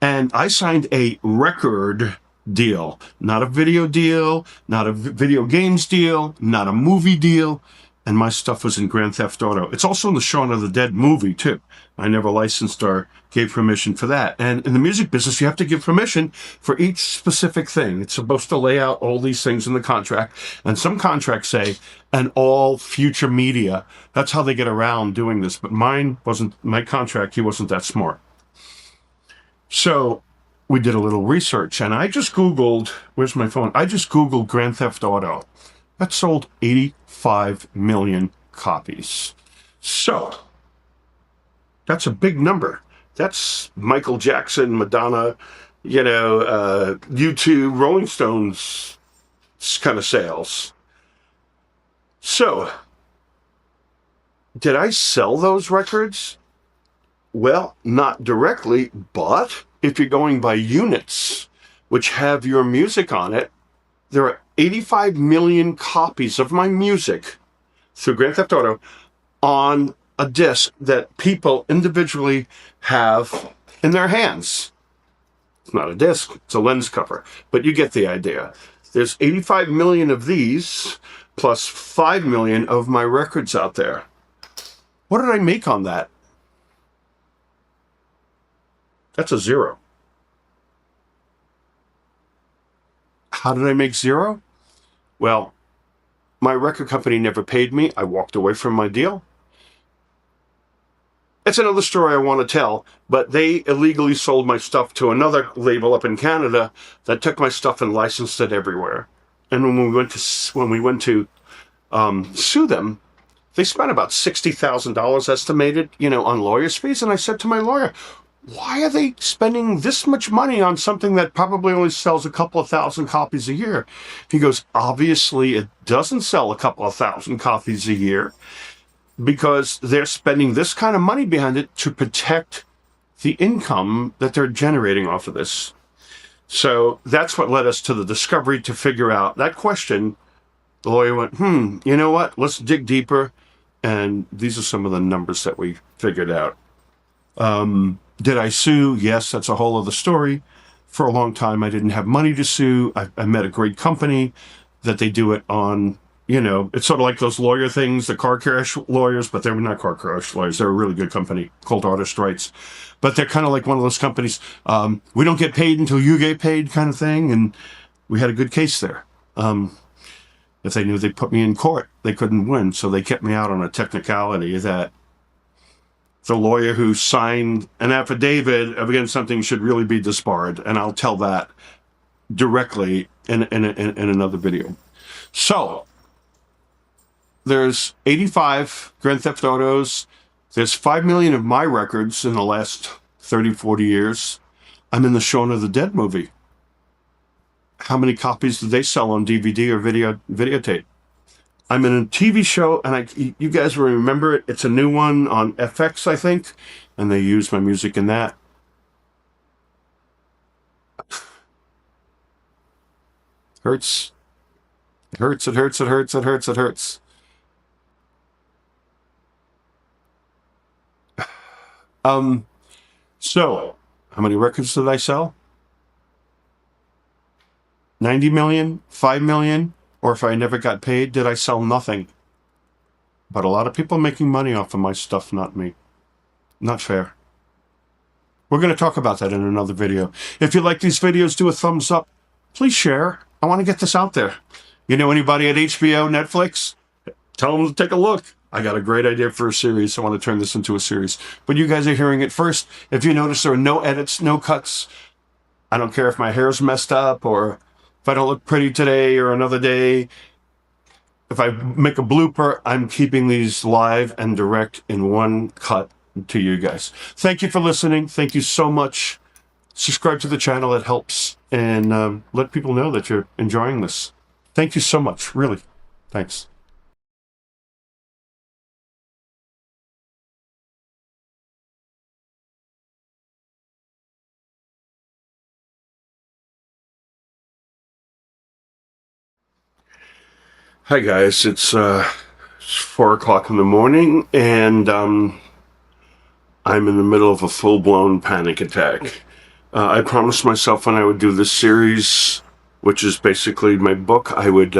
And I signed a record deal, not a video deal, not a video games deal, not a movie deal. And my stuff was in Grand Theft Auto. It's also in the Shaun of the Dead movie, too. I never licensed or gave permission for that. And in the music business, you have to give permission for each specific thing. It's supposed to lay out all these things in the contract. And some contracts say, and all future media. That's how they get around doing this. But mine wasn't, my contract, he wasn't that smart. So we did a little research, and I just Googled, where's my phone? I just Googled Grand Theft Auto. That sold 85 million copies. So, that's a big number. That's Michael Jackson, Madonna, U2, Rolling Stones kind of sales. So, did I sell those records? Well, not directly, but if you're going by units, which have your music on it, there are 85 million copies of my music through Grand Theft Auto on a disc that people individually have in their hands. It's not a disc, it's a lens cover, but you get the idea. There's 85 million of these, plus 5 million of my records out there. What did I make on that? That's a zero. How did I make zero? Well, my record company never paid me. I walked away from my deal. It's another story I want to tell, but they illegally sold my stuff to another label up in Canada that took my stuff and licensed it everywhere. And when we went to sue them, they spent about $60,000 estimated, on lawyers' fees. And I said to my lawyer, why are they spending this much money on something that probably only sells a couple of thousand copies a year? He goes, obviously it doesn't sell a couple of thousand copies a year because they're spending this kind of money behind it to protect the income that they're generating off of this. So that's what led us to the discovery to figure out that question. The lawyer went, you know what? Let's dig deeper. And these are some of the numbers that we figured out. Did I sue? Yes, that's a whole other story. For a long time, I didn't have money to sue. I met a great company that they do it on, it's sort of like those lawyer things, the car crash lawyers, but they were not car crash lawyers. They're a really good company called Artist Rights. But they're kind of like one of those companies, we don't get paid until you get paid kind of thing. And we had a good case there. If they knew they put me in court, they couldn't win. So they kept me out on a technicality that the lawyer who signed an affidavit against something should really be disbarred. And I'll tell that directly in another video. So there's 85 Grand Theft Autos. There's 5 million of my records in the last 30, 40 years. I'm in the Shaun of the Dead movie. How many copies did they sell on DVD or videotape? I'm in a TV show, and you guys will remember it. It's a new one on FX, I think, and they use my music in that. Hurts. It hurts, it hurts, it hurts, it hurts, it hurts. So, how many records did I sell? 90 million, 5 million, or if I never got paid, did I sell nothing? But a lot of people making money off of my stuff, not me. Not fair. We're going to talk about that in another video. If you like these videos, do a thumbs up. Please share. I want to get this out there. You know anybody at HBO, Netflix? Tell them to take a look. I got a great idea for a series. I want to turn this into a series. But you guys are hearing it first. If you notice there are no edits, no cuts, I don't care if my hair's messed up or if I don't look pretty today or another day. If I make a blooper, I'm keeping these live and direct in one cut to you guys. Thank you for listening. Thank you so much. Subscribe to the channel. It helps. And let people know that you're enjoying this. Thank you so much. Really. Thanks. Hi guys, it's 4 o'clock in the morning, and I'm in the middle of a full-blown panic attack. I promised myself when I would do this series, which is basically my book, I would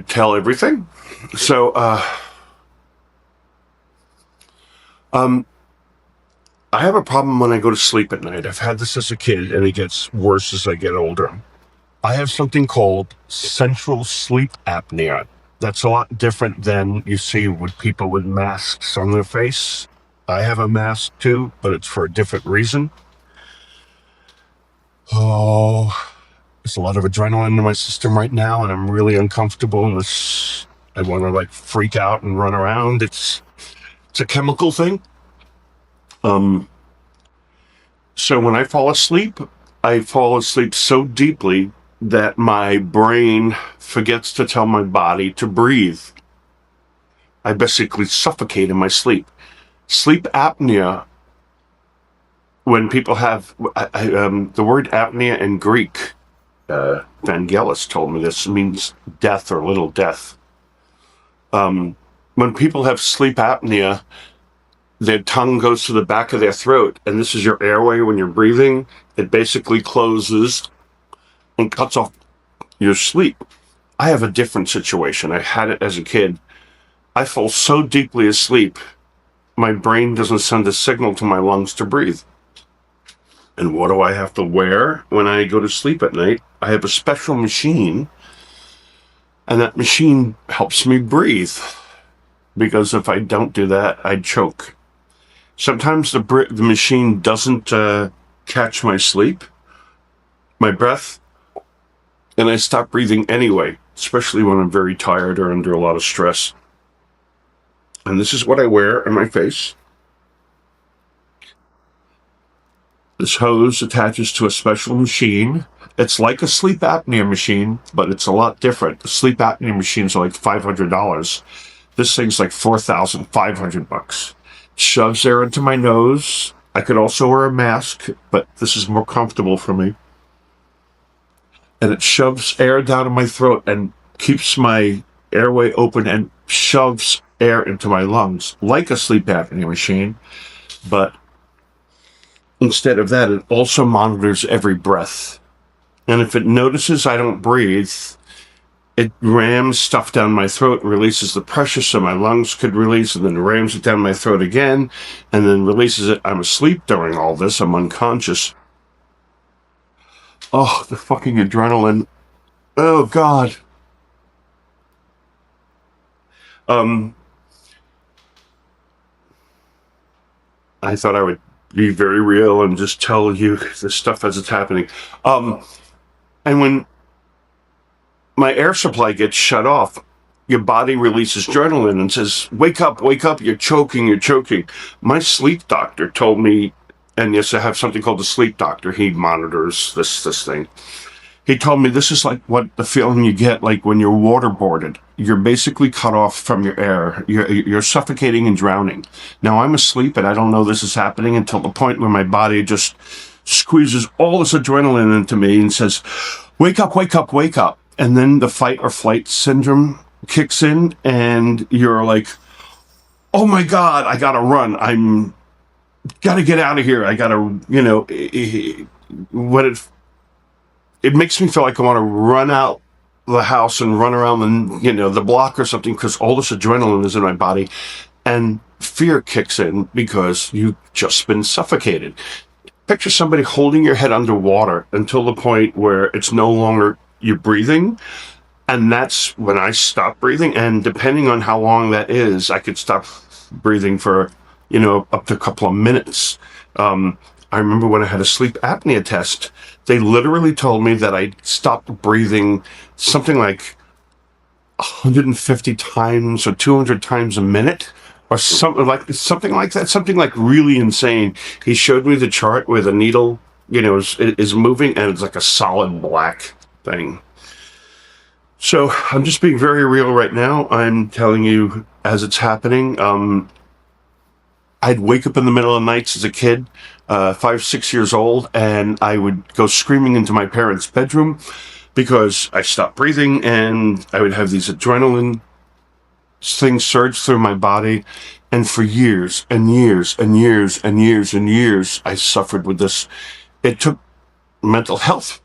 tell everything. So, I have a problem when I go to sleep at night. I've had this as a kid, and it gets worse as I get older. I have something called central sleep apnea. That's a lot different than you see with people with masks on their face. I have a mask too, but it's for a different reason. Oh, there's a lot of adrenaline in my system right now, and I'm really uncomfortable. And I want to freak out and run around. It's a chemical thing. So when I fall asleep so deeply that my brain forgets to tell my body to breathe. I basically suffocate in my sleep. Sleep apnea, when people have, the word apnea in Greek, Vangelis told me this, means death or little death. when people have sleep apnea, their tongue goes to the back of their throat, and this is your airway when you're breathing. It basically closes and cuts off your sleep. I have a different situation. I had it as a kid. I fall so deeply asleep, my brain doesn't send a signal to my lungs to breathe. And what do I have to wear when I go to sleep at night? I have a special machine, and that machine helps me breathe, because if I don't do that, I'd choke. Sometimes the machine doesn't catch my sleep, my breath, and I stop breathing anyway, especially when I'm very tired or under a lot of stress. And this is what I wear on my face. This hose attaches to a special machine. It's like a sleep apnea machine, but it's a lot different. The sleep apnea machines are like $500. This thing's like $4,500. Shoves air into my nose. I could also wear a mask, but this is more comfortable for me. And it shoves air down in my throat and keeps my airway open and shoves air into my lungs, like a sleep apnea machine. But instead of that, it also monitors every breath. And if it notices I don't breathe, it rams stuff down my throat, releases the pressure so my lungs could release, and then rams it down my throat again, and then releases it. I'm asleep during all this. I'm unconscious. Oh, the fucking adrenaline. Oh, God. I thought I would be very real and just tell you this stuff as it's happening. And when my air supply gets shut off, your body releases adrenaline and says, wake up, you're choking. My sleep doctor told me, and yes, I have something called the sleep doctor. He monitors this thing. He told me this is like what the feeling you get like when you're waterboarded. You're basically cut off from your air. You're suffocating and drowning. Now, I'm asleep and I don't know this is happening until the point where my body just squeezes all this adrenaline into me and says, wake up. And then the fight or flight syndrome kicks in and you're like, oh my God, I gotta run. Gotta get out of here. I gotta, it makes me feel like I want to run out the house and run around the block or something, because all this adrenaline is in my body, and fear kicks in because you've just been suffocated. Picture somebody holding your head underwater until the point where it's no longer you breathing, and that's when I stop breathing. And depending on how long that is, I could stop breathing for up to a couple of minutes. I remember when I had a sleep apnea test, they literally told me that I stopped breathing something like 150 times or 200 times a minute, or something like that, something like really insane. He showed me the chart where the needle, is moving, and it's like a solid black thing. So I'm just being very real right now. I'm telling you as it's happening. I'd wake up in the middle of the nights as a kid, 5, 6 years old, and I would go screaming into my parents' bedroom because I stopped breathing, and I would have these adrenaline things surge through my body. And for years and years and years and years and years, I suffered with this. It took mental health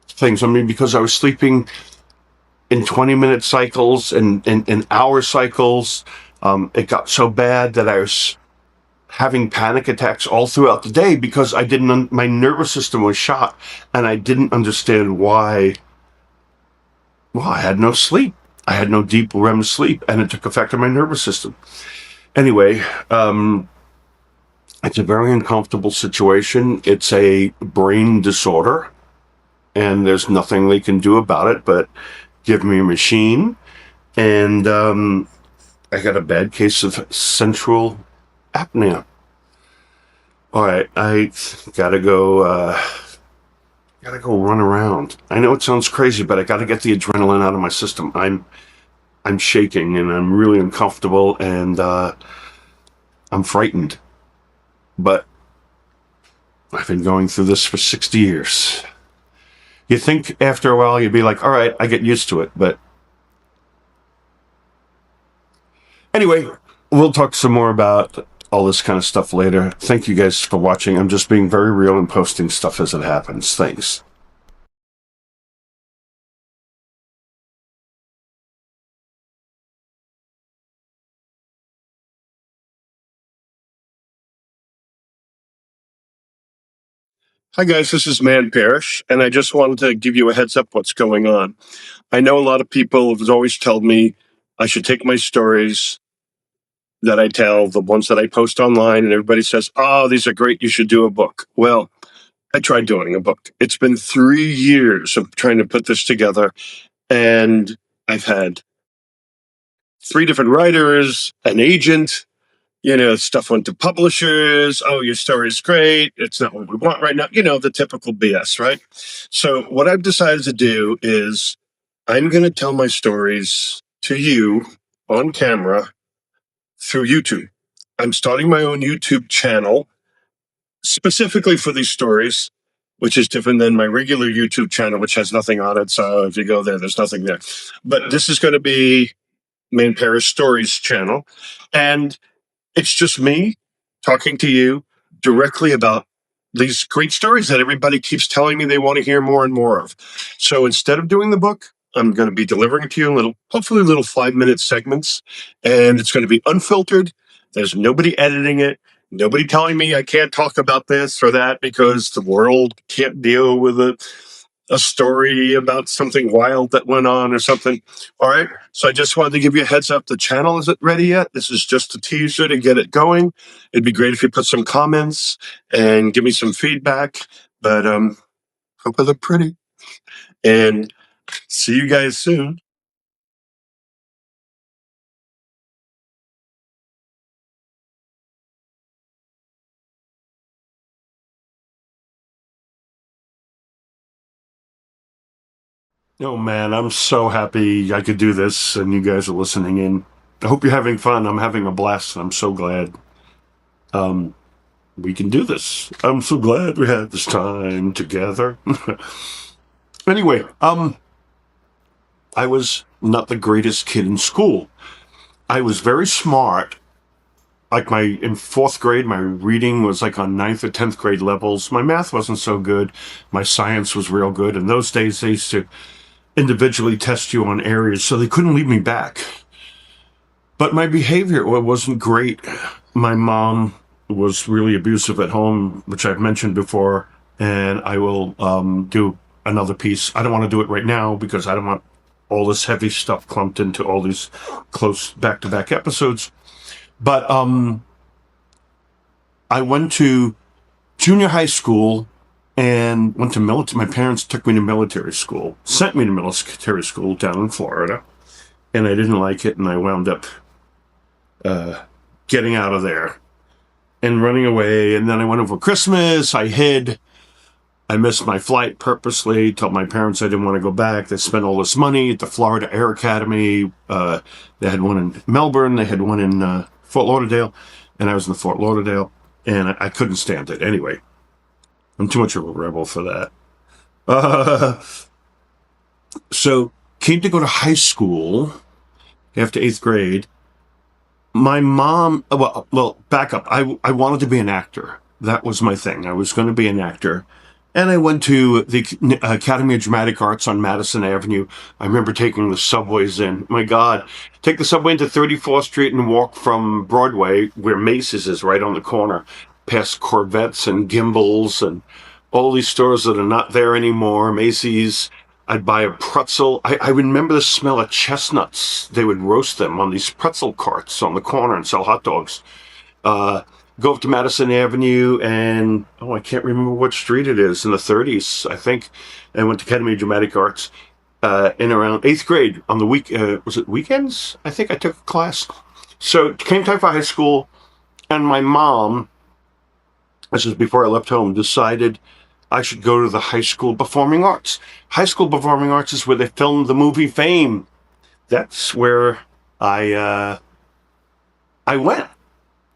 things. Because I was sleeping in 20-minute cycles and in hour cycles. It got so bad that I was having panic attacks all throughout the day because my nervous system was shot, and I didn't understand why. Well, I had no sleep. I had no deep REM sleep, and it took effect on my nervous system. Anyway, it's a very uncomfortable situation. It's a brain disorder, and there's nothing they can do about it but give me a machine. And I got a bad case of central apnea. All right, I gotta go run around. I know it sounds crazy, but I gotta get the adrenaline out of my system. I'm shaking, and I'm really uncomfortable, and I'm frightened. But I've been going through this for 60 years. You think after a while you'd be like, all right, I get used to it, but Anyway, we'll talk some more about all this kind of stuff later. Thank you guys for watching. I'm just being very real and posting stuff as it happens. Thanks. Hi guys, this is Man Parrish, and I just wanted to give you a heads up what's going on. I know a lot of people have always told me I should take my stories that I tell, the ones that I post online, and everybody says, "Oh, these are great, you should do a book." Well, I tried doing a book. It's been 3 years of trying to put this together, and I've had 3 different writers, an agent, stuff went to publishers. Oh, your story's great. It's not what we want right now. The typical BS, right? So, what I've decided to do is I'm going to tell my stories to you on camera through YouTube. I'm starting my own YouTube channel specifically for these stories, which is different than my regular YouTube channel, which has nothing on it. So, if you go there, there's nothing there. But this is going to be Man Parrish Stories channel. And it's just me talking to you directly about these great stories that everybody keeps telling me they want to hear more and more of. So instead of doing the book, I'm going to be delivering it to you in hopefully little 5-minute segments, and it's going to be unfiltered. There's nobody editing it. Nobody telling me I can't talk about this or that because the world can't deal with a story about something wild that went on or something. All right. So I just wanted to give you a heads up. The channel isn't ready yet. This is just a teaser to get it going. It'd be great if you put some comments and give me some feedback. But hope I look pretty. And see you guys soon. Oh man, I'm so happy I could do this and you guys are listening in. I hope you're having fun. I'm having a blast and I'm so glad we can do this. I'm so glad we had this time together. Anyway, I was not the greatest kid in school. I was very smart. Like in 4th grade, my reading was like on 9th or 10th grade levels. My math wasn't so good. My science was real good. In those days, they used to individually test you on areas, so they couldn't leave me back. But my behavior wasn't great. My mom was really abusive at home, which I've mentioned before, and I will do another piece. I don't want to do it right now because I don't want all this heavy stuff clumped into all these close back-to-back episodes. But I went to junior high school and went to military. My parents took me to military school, sent me to military school down in Florida, and I didn't like it, and I wound up getting out of there and running away. And then I went over Christmas. I hid. I missed my flight purposely, told my parents I didn't want to go back. They spent all this money at the Florida Air Academy. They had one in Melbourne. They had one in Fort Lauderdale. And I was in the Fort Lauderdale. And I couldn't stand it. Anyway, I'm too much of a rebel for that. So came to go to high school after 8th grade. My mom, well, back up. I wanted to be an actor. That was my thing. I was going to be an actor. And I went to the Academy of Dramatic Arts on Madison Avenue. I remember taking the subways in. My God, take the subway into 34th Street and walk from Broadway, where Macy's is right on the corner, past Corvettes and Gimbals and all these stores that are not there anymore. Macy's. I'd buy a pretzel. I remember the smell of chestnuts. They would roast them on these pretzel carts on the corner and sell hot dogs. Go up to Madison Avenue and, I can't remember what street it is, in the 30s, I think, and went to Academy of Dramatic Arts in around 8th grade on the was it weekends? I think I took a class. So it came time for high school, and my mom, this is before I left home, decided I should go to the high school performing arts. High school performing arts is where they filmed the movie Fame. That's where I went.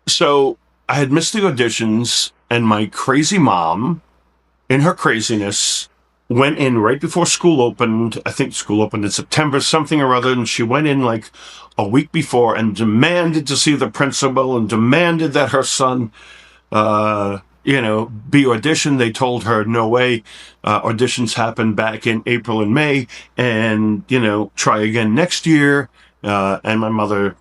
So I had missed the auditions, and my crazy mom, in her craziness, went in right before school opened. I think school opened in September, something or other, and she went in like a week before and demanded to see the principal and demanded that her son, be auditioned. They told her, no way, auditions happen back in April and May, and, try again next year. And my mother,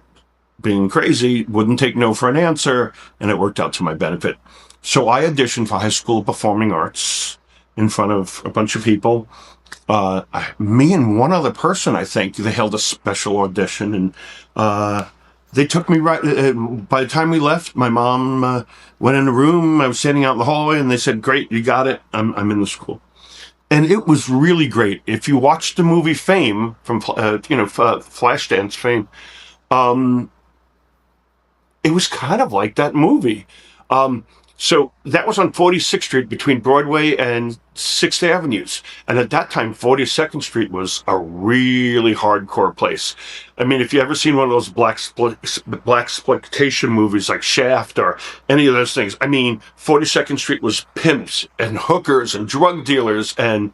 being crazy, wouldn't take no for an answer, and it worked out to my benefit. So I auditioned for High School Performing Arts in front of a bunch of people. Me and one other person, I think, they held a special audition, and they took me right. By the time we left, my mom went in the room. I was standing out in the hallway, and they said, "Great, you got it. I'm in the school." And it was really great. If you watched the movie Fame from Flashdance Fame, it was kind of like that movie. So that was on 46th Street between Broadway and 6th Avenues. And at that time, 42nd Street was a really hardcore place. I mean, if you ever seen one of those blaxploitation movies like Shaft or any of those things, I mean, 42nd Street was pimps and hookers and drug dealers and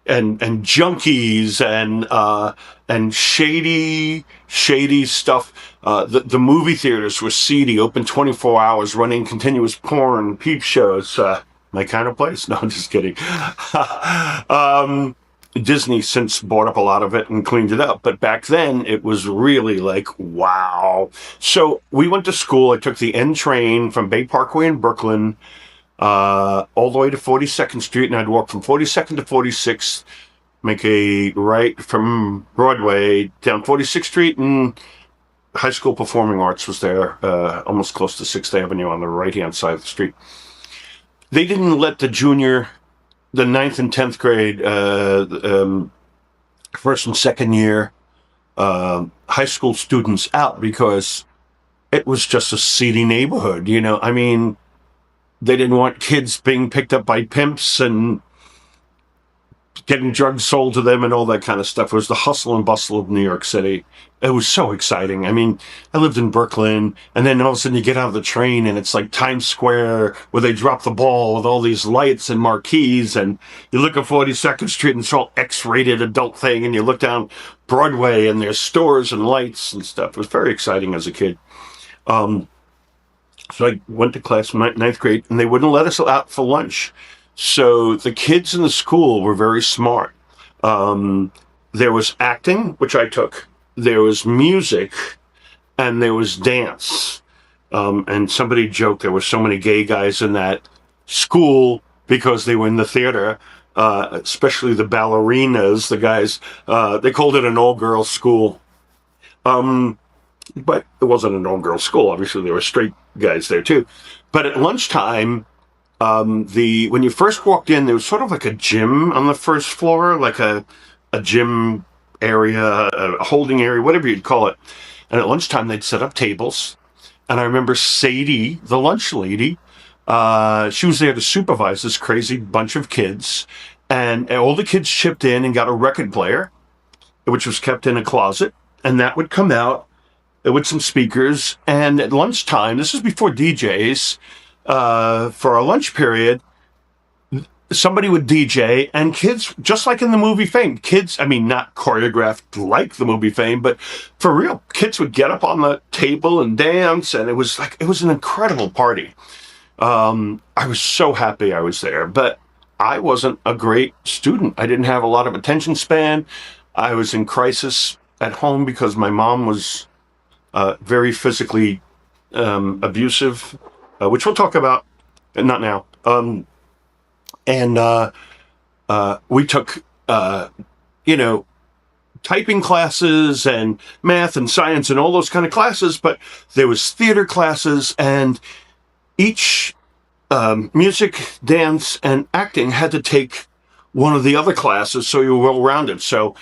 junkies and shady stuff. The movie theaters were seedy, open 24 hours, running continuous porn, peep shows. My kind of place? No, I'm just kidding. Disney since bought up a lot of it and cleaned it up, but back then it was really like, wow. So we went to school. I took the N train from Bay Parkway in Brooklyn, all the way to 42nd Street, and I'd walk from 42nd to 46th, make a right from Broadway down 46th Street, and High School Performing Arts was there, almost close to 6th Avenue on the right-hand side of the street. They didn't let the 9th and 10th grade, first and second year high school students out because it was just a seedy neighborhood, I mean, they didn't want kids being picked up by pimps and getting drugs sold to them and all that kind of stuff. It was the hustle and bustle of New York City. It was so exciting. I mean, I lived in Brooklyn, and then all of a sudden you get out of the train and it's like Times Square where they drop the ball with all these lights and marquees, and you look at 42nd Street and it's all X-rated adult thing, and you look down Broadway and there's stores and lights and stuff. It was very exciting as a kid. So I went to class in 9th grade, and they wouldn't let us out for lunch. So the kids in the school were very smart. There was acting, which I took. There was music, and there was dance. And somebody joked there were so many gay guys in that school because they were in the theater, especially the ballerinas, the guys. They called it an all-girls school. But it wasn't an all-girls school. Obviously, there were straight guys there, too. But at lunchtime, when you first walked in, there was sort of like a gym on the first floor, like a gym area, a holding area, whatever you'd call it. And at lunchtime, they'd set up tables. And I remember Sadie, the lunch lady, she was there to supervise this crazy bunch of kids. And all the kids chipped in and got a record player, which was kept in a closet. And that would come out with some speakers. And at lunchtime, this is before DJs, for our lunch period, somebody would DJ, and kids, just like in the movie Fame, kids, I mean, not choreographed like the movie Fame, but for real, kids would get up on the table and dance, and it was an incredible party. I was so happy I was there, but I wasn't a great student. I didn't have a lot of attention span. I was in crisis at home because my mom was very physically abusive, which we'll talk about, not now. And we took, typing classes and math and science and all those kind of classes, but there was theater classes, and each music, dance, and acting had to take one of the other classes so you were well-rounded. So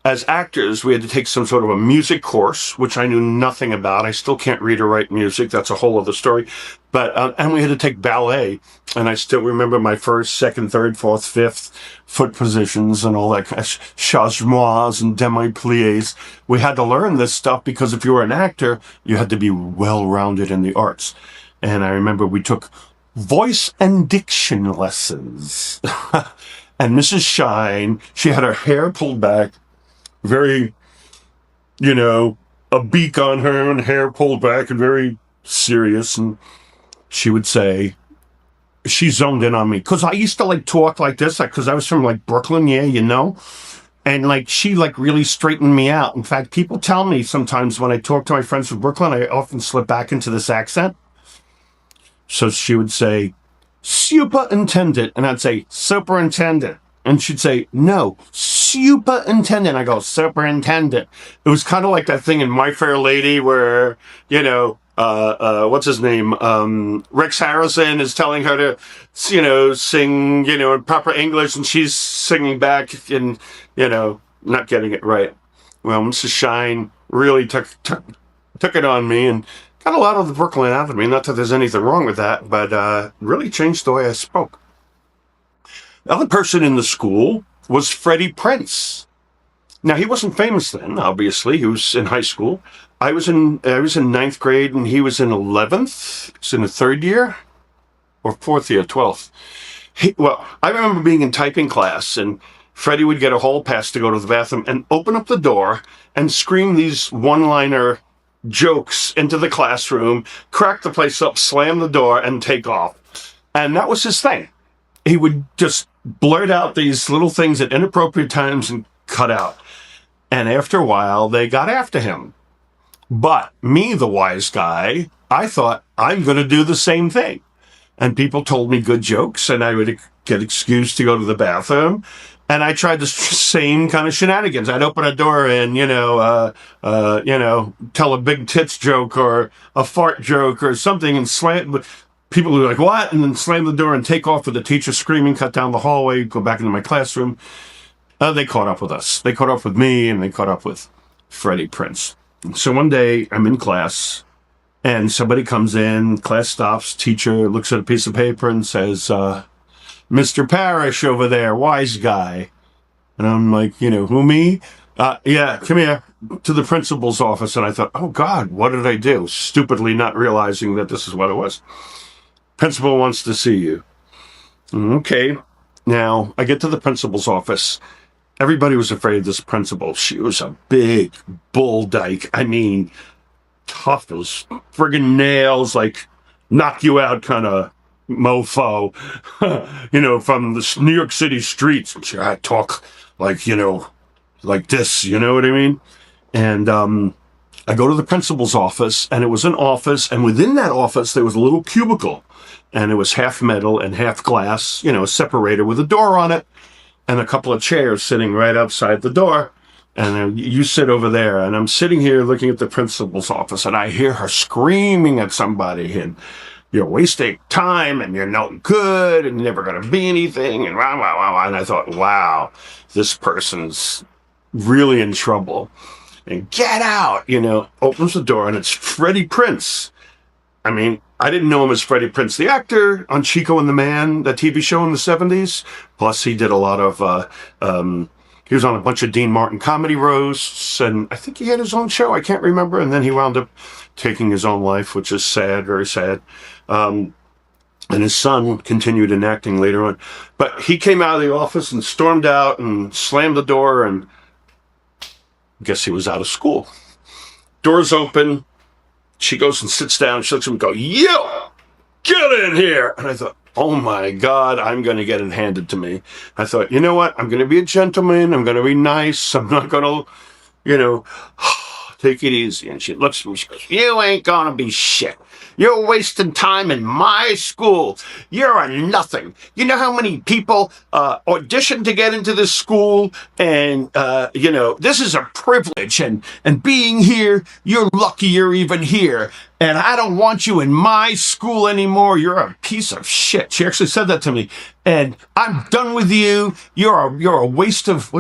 as actors, we had to take some sort of a music course, which I knew nothing about. I still can't read or write music. That's a whole other story. But and we had to take ballet, and I still remember my first, second, third, fourth, fifth foot positions and all that kind of changement and demi-pliés. We had to learn this stuff because if you were an actor, you had to be well-rounded in the arts. And I remember we took voice and diction lessons. And Mrs. Shine, she had her hair pulled back, very, a beak on her and hair pulled back and very serious. And she would say, she zoned in on me. Because I used to, talk like this, because I was from, Brooklyn, And, she, really straightened me out. In fact, people tell me sometimes when I talk to my friends from Brooklyn, I often slip back into this accent. So she would say, superintendent. And I'd say, superintendent. And she'd say, no, superintendent. I go, superintendent. It was kind of like that thing in My Fair Lady where, what's his name? Rex Harrison is telling her to, sing, in proper English, and she's singing back and, not getting it right. Well, Mrs. Shine really took it on me and got a lot of the Brooklyn out of me. Not that there's anything wrong with that, but really changed the way I spoke. The other person in the school was Freddie Prinze. Now, he wasn't famous then, obviously. He was in high school. I was in ninth grade, and he was in 11th. He was in the third year, or fourth year, 12th. I remember being in typing class, and Freddie would get a hall pass to go to the bathroom and open up the door and scream these one-liner jokes into the classroom, crack the place up, slam the door, and take off. And that was his thing. He would just blurt out these little things at inappropriate times and cut out. And after a while, they got after him. But me, the wise guy, I thought, I'm going to do the same thing. And people told me good jokes, and I would get excused to go to the bathroom. And I tried the same kind of shenanigans. I'd open a door and, tell a big tits joke or a fart joke or something and slam. People were like, what? And then slam the door and take off with the teacher screaming, cut down the hallway, go back into my classroom. They caught up with us. They caught up with me, and they caught up with Freddie Prinze. So one day, I'm in class, and somebody comes in, class stops, teacher looks at a piece of paper and says, Mr. Parrish over there, wise guy. And I'm like, who, me? Yeah, come here to the principal's office. And I thought, oh, God, what did I do? Stupidly not realizing that this is what it was. Principal wants to see you. Okay. Now, I get to the principal's office. Everybody was afraid of this principal. She was a big bull dyke. I mean, tough. Those friggin' nails, knock you out kind of mofo, from the New York City streets. And she had talk like this, you know what I mean? And I go to the principal's office, and it was an office, and within that office, there was a little cubicle, and it was half metal and half glass, a separator with a door on it, and a couple of chairs sitting right outside the door. And you sit over there, and I'm sitting here looking at the principal's office, and I hear her screaming at somebody, and you're wasting time, and you're no good, and you're never going to be anything, and wow, wow, wow. And I thought, wow, this person's really in trouble. And get out, opens the door, and it's Freddie Prinze. I mean, I didn't know him as Freddie Prinze, the actor on Chico and the Man, that TV show in the 70s. Plus, he did a lot of, he was on a bunch of Dean Martin comedy roasts, and I think he had his own show. I can't remember. And then he wound up taking his own life, which is sad, very sad. And his son continued in acting later on. But he came out of the office and stormed out and slammed the door, and I guess he was out of school. Doors open. She goes and sits down. She looks at him and goes, "You, get in here." And I thought, oh my God, I'm going to get it handed to me. I thought, you know what? I'm going to be a gentleman. I'm going to be nice. I'm not going to, take it easy. And she looks at me. She goes, "You ain't going to be shit. You're wasting time in my school. You're a nothing. You know how many people audition to get into this school? And, this is a privilege. And being here, you're lucky you're even here. And I don't want you in my school anymore. You're a piece of shit." She actually said that to me. "And I'm done with you. You're a waste of,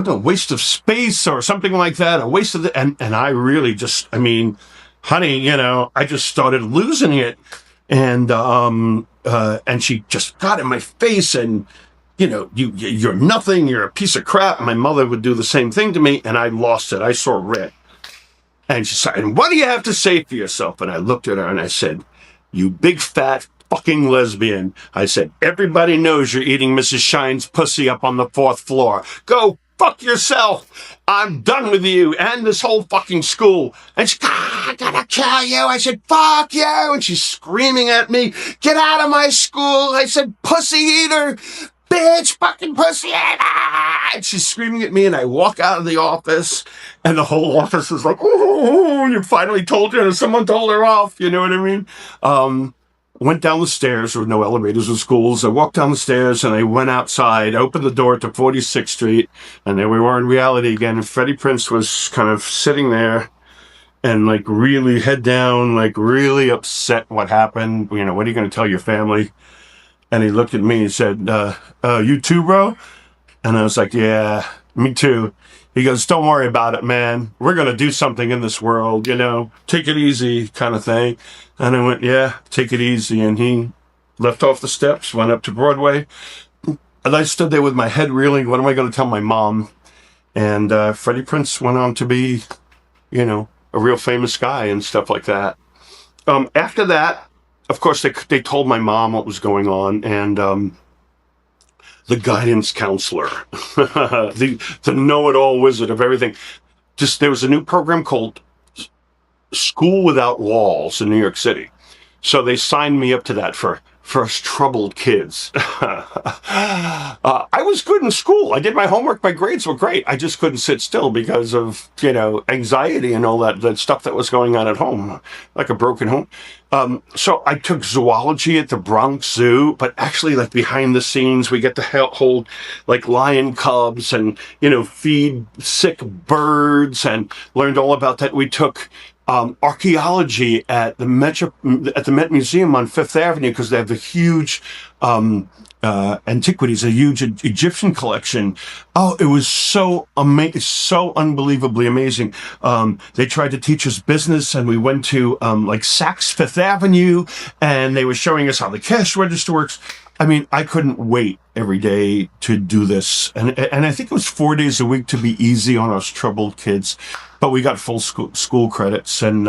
space," or something like that. A waste of and I really just, honey, I just started losing it. And she just got in my face and, you're nothing. You're a piece of crap. My mother would do the same thing to me, and I lost it. I saw red. And she said, "And what do you have to say for yourself?" And I looked at her and I said, "You big fat fucking lesbian. I said, everybody knows you're eating Mrs. Shine's pussy up on the 4th floor. Go fuck yourself. I'm done with you and this whole fucking school. And she, I'm gonna kill you. I said, fuck you. And she's screaming at me, get out of my school. I said, pussy eater, bitch, fucking pussy eater. And she's screaming at me, and I walk out of the office, and the whole office is like, oh, you finally told her, and someone told her off. You know what I mean? Went down the stairs. There were no elevators in schools. I walked down the stairs, and I went outside, opened the door to 46th Street, and there we were in reality again. And Freddie Prinze was kind of sitting there and, like, really head down, like, really upset what happened. You know, what are you going to tell your family? And he looked at me and said, you too, bro? And I was like, yeah, me too. He goes, don't worry about it, man. We're going to do something in this world, you know, take it easy kind of thing. And I went, yeah, take it easy. And he left off the steps, went up to Broadway. And I stood there with my head reeling. What am I going to tell my mom? And Freddie Prinze went on to be, you know, a real famous guy and stuff like that. After that, of course, they told my mom what was going on. And the guidance counselor, the know-it-all wizard of everything. There was a new program called School Without Walls in New York City. So they signed me up to that for us troubled kids. I was good in school. I did my homework. My grades were great. I just couldn't sit still because of, you know, anxiety and all that stuff that was going on at home, like a broken home. So I took zoology at the Bronx Zoo, but actually, like, behind the scenes, we get to hold, like, lion cubs and, you know, feed sick birds, and learned all about that. We took archaeology at the Met Museum on Fifth Avenue, because they have a huge antiquities, a huge Egyptian collection. Oh, it was so amazing, so unbelievably amazing. They tried to teach us business, and we went to like Saks Fifth Avenue, and they were showing us how the cash register works. I mean, I couldn't wait every day to do this. And I think it was 4 days a week to be easy on us troubled kids. But we got full school credits. And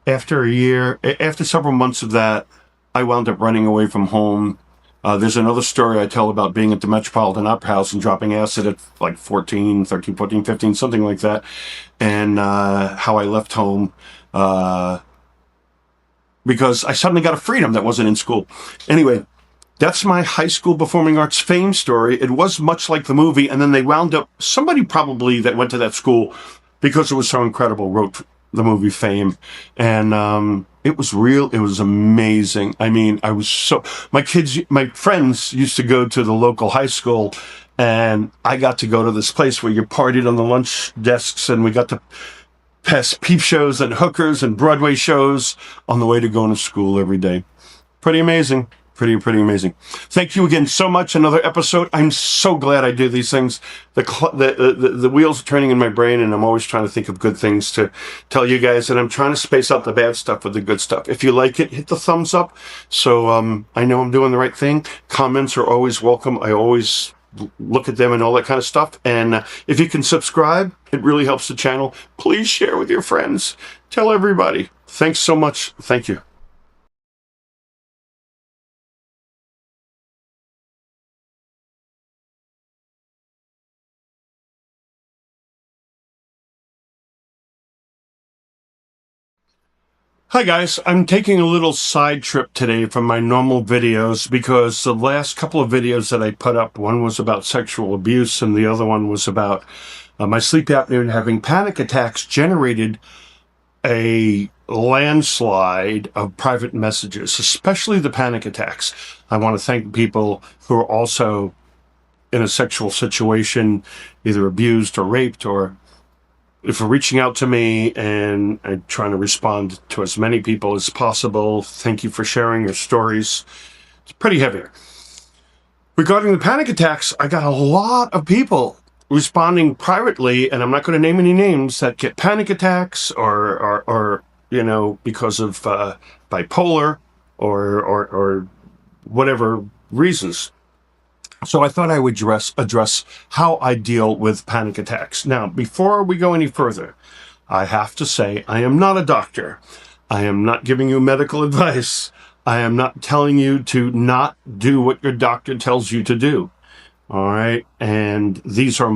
after several months of that, I wound up running away from home. There's another story I tell about being at the Metropolitan Opera House and dropping acid at like 13, 14, 15, something like that. And how I left home because I suddenly got a freedom that wasn't in school. Anyway, that's my high school performing arts fame story. It was much like the movie, and then they wound up, somebody probably that went to that school, because it was so incredible, wrote the movie Fame. And it was real. It was amazing. I mean, my friends used to go to the local high school, and I got to go to this place where you partied on the lunch desks, and we got to pass peep shows and hookers and Broadway shows on the way to going to school every day. Pretty amazing. Pretty amazing. Thank you again so much. Another episode. I'm so glad I do these things. The wheels are turning in my brain, and I'm always trying to think of good things to tell you guys. And I'm trying to space out the bad stuff with the good stuff. If you like it, hit the thumbs up. So I know I'm doing the right thing. Comments are always welcome. I always look at them and all that kind of stuff. And if you can subscribe, it really helps the channel. Please share with your friends. Tell everybody. Thanks so much. Thank you. Hi guys, I'm taking a little side trip today from my normal videos because the last couple of videos that I put up, one was about sexual abuse and the other one was about my sleep apnea and having panic attacks, generated a landslide of private messages, especially the panic attacks. I want to thank people who are also in a sexual situation, either abused or raped, or for reaching out to me and trying to respond to as many people as possible. Thank you for sharing your stories. It's pretty heavy. Regarding the panic attacks, I got a lot of people responding privately, and I'm not going to name any names, that get panic attacks or you know, because of bipolar or whatever reasons. So I thought I would address how I deal with panic attacks. Now, before we go any further, I have to say I am not a doctor. I am not giving you medical advice. I am not telling you to not do what your doctor tells you to do. All right. And these are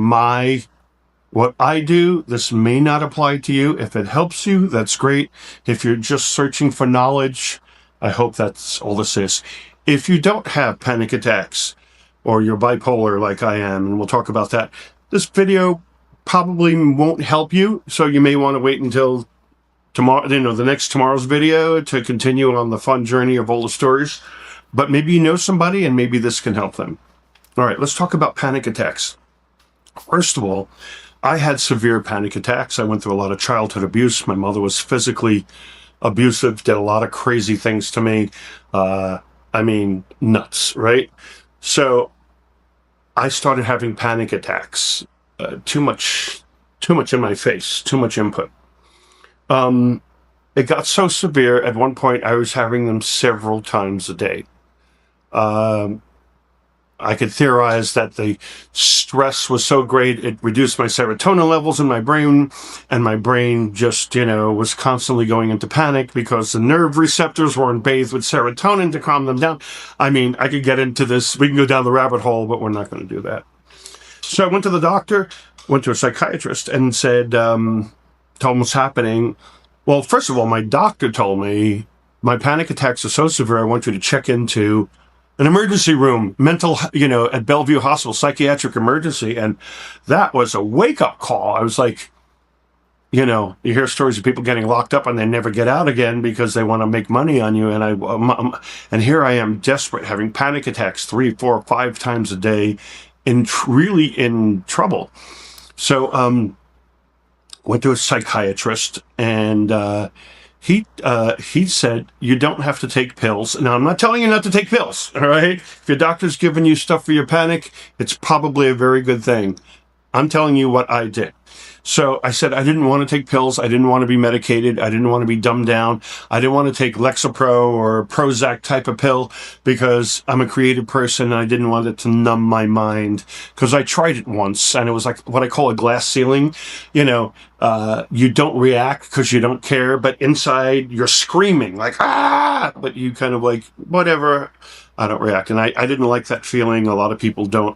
what I do. This may not apply to you. If it helps you, that's great. If you're just searching for knowledge, I hope that's all this is. If you don't have panic attacks or you're bipolar like I am, and we'll talk about that, this video probably won't help you. So you may want to wait until tomorrow, the next tomorrow's video to continue on the fun journey of all the stories. But maybe you know somebody and maybe this can help them. All right, let's talk about panic attacks. First of all, I had severe panic attacks. I went through a lot of childhood abuse. My mother was physically abusive, did a lot of crazy things to me. Nuts, right? So I started having panic attacks. Too much in my face, too much input. It got so severe, at one point I was having them several times a day. I could theorize that the stress was so great, it reduced my serotonin levels in my brain, and my brain just, was constantly going into panic because the nerve receptors weren't bathed with serotonin to calm them down. I could get into this. We can go down the rabbit hole, but we're not going to do that. So I went to the doctor, went to a psychiatrist, and said, told him what's happening. Well, first of all, my doctor told me, my panic attacks are so severe, I want you to check into an emergency room, at Bellevue Hospital, psychiatric emergency. And that was a wake-up call. I was like, you hear stories of people getting locked up and they never get out again because they want to make money on you. And and here I am, desperate, having panic attacks 3, 4, 5 times a day, really in trouble. So went to a psychiatrist, and he said, you don't have to take pills. Now, I'm not telling you not to take pills, all right? If your doctor's giving you stuff for your panic, it's probably a very good thing. I'm telling you what I did. So I said I didn't want to take pills. I didn't want to be medicated. I didn't want to be dumbed down. I didn't want to take Lexapro or Prozac type of pill because I'm a creative person and I didn't want it to numb my mind, because I tried it once and it was like what I call a glass ceiling. You don't react because you don't care, but inside you're screaming like, ah, but you kind of like, whatever, I don't react. And I didn't like that feeling. A lot of people don't.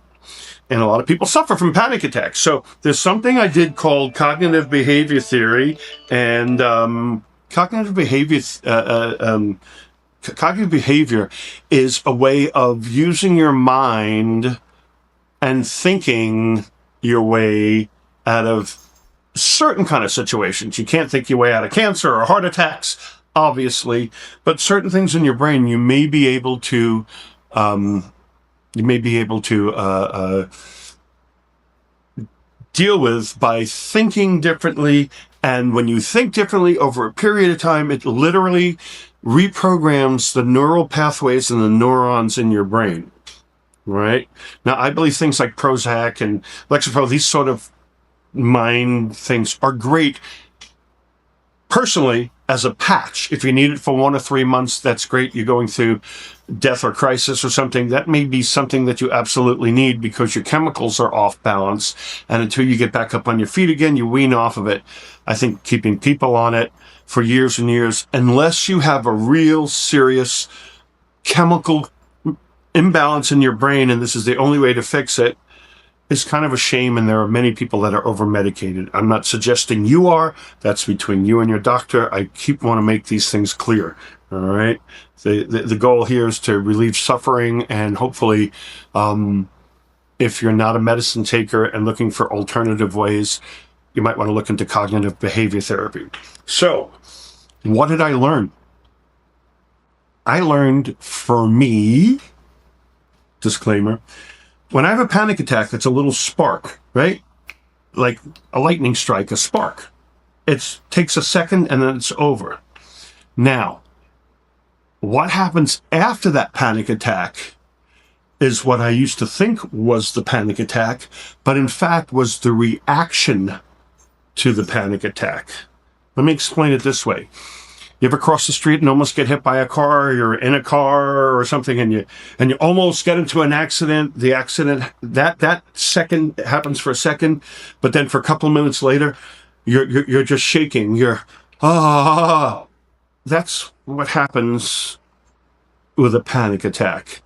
And a lot of people suffer from panic attacks. So there's something I did called cognitive behavior theory, and cognitive behavior is a way of using your mind and thinking your way out of certain kind of situations. You can't think your way out of cancer or heart attacks, obviously, but certain things in your brain you may be able to deal with by thinking differently. And when you think differently over a period of time, it literally reprograms the neural pathways and the neurons in your brain, right? Now, I believe things like Prozac and Lexapro, these sort of mind things are great personally as a patch. If you need it for 1 or 3 months, that's great. You're going through death or crisis or something, that may be something that you absolutely need because your chemicals are off balance. And until you get back up on your feet again, you wean off of it. I think keeping people on it for years and years, unless you have a real serious chemical imbalance in your brain, and this is the only way to fix it, is kind of a shame, and there are many people that are over-medicated. I'm not suggesting you are. That's between you and your doctor. I want to make these things clear, all right? The goal here is to relieve suffering, and hopefully, if you're not a medicine taker and looking for alternative ways, you might want to look into cognitive behavior therapy. So, what did I learn? I learned, for me, disclaimer, when I have a panic attack, it's a little spark, right? Like a lightning strike, a spark. It takes a second and then it's over. Now, what happens after that panic attack is what I used to think was the panic attack, but in fact was the reaction to the panic attack. Let me explain it this way. You ever cross the street and almost get hit by a car? You're in a car or something, and you almost get into an accident. The accident, that second happens for a second, but then for a couple of minutes later, you're just shaking. That's what happens with a panic attack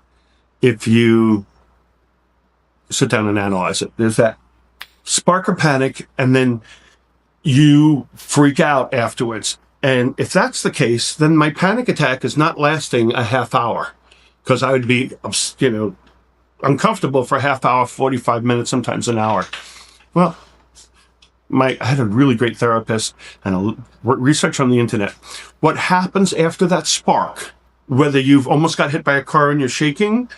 if you sit down and analyze it. There's that spark of panic, and then you freak out afterwards. And if that's the case, then my panic attack is not lasting a half hour, because I would be, uncomfortable for a half hour, 45 minutes, sometimes an hour. Well, I had a really great therapist and research on the internet. What happens after that spark, whether you've almost got hit by a car and you're shaking,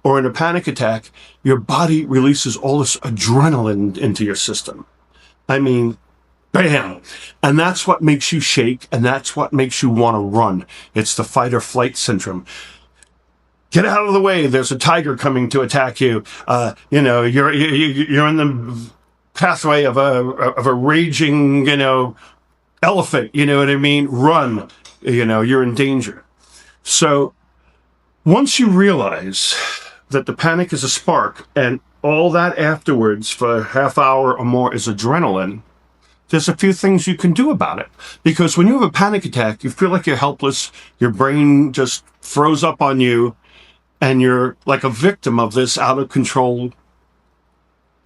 or in a panic attack, your body releases all this adrenaline into your system. I mean, bam! And that's what makes you shake, and that's what makes you want to run. It's the fight or flight syndrome. Get out of the way. There's a tiger coming to attack you. You're in the pathway of a raging, elephant. You know what I mean? Run. You're in danger. So once you realize that the panic is a spark and all that afterwards for a half hour or more is adrenaline, there's a few things you can do about it. Because when you have a panic attack, you feel like you're helpless. Your brain just froze up on you, and you're like a victim of this out of control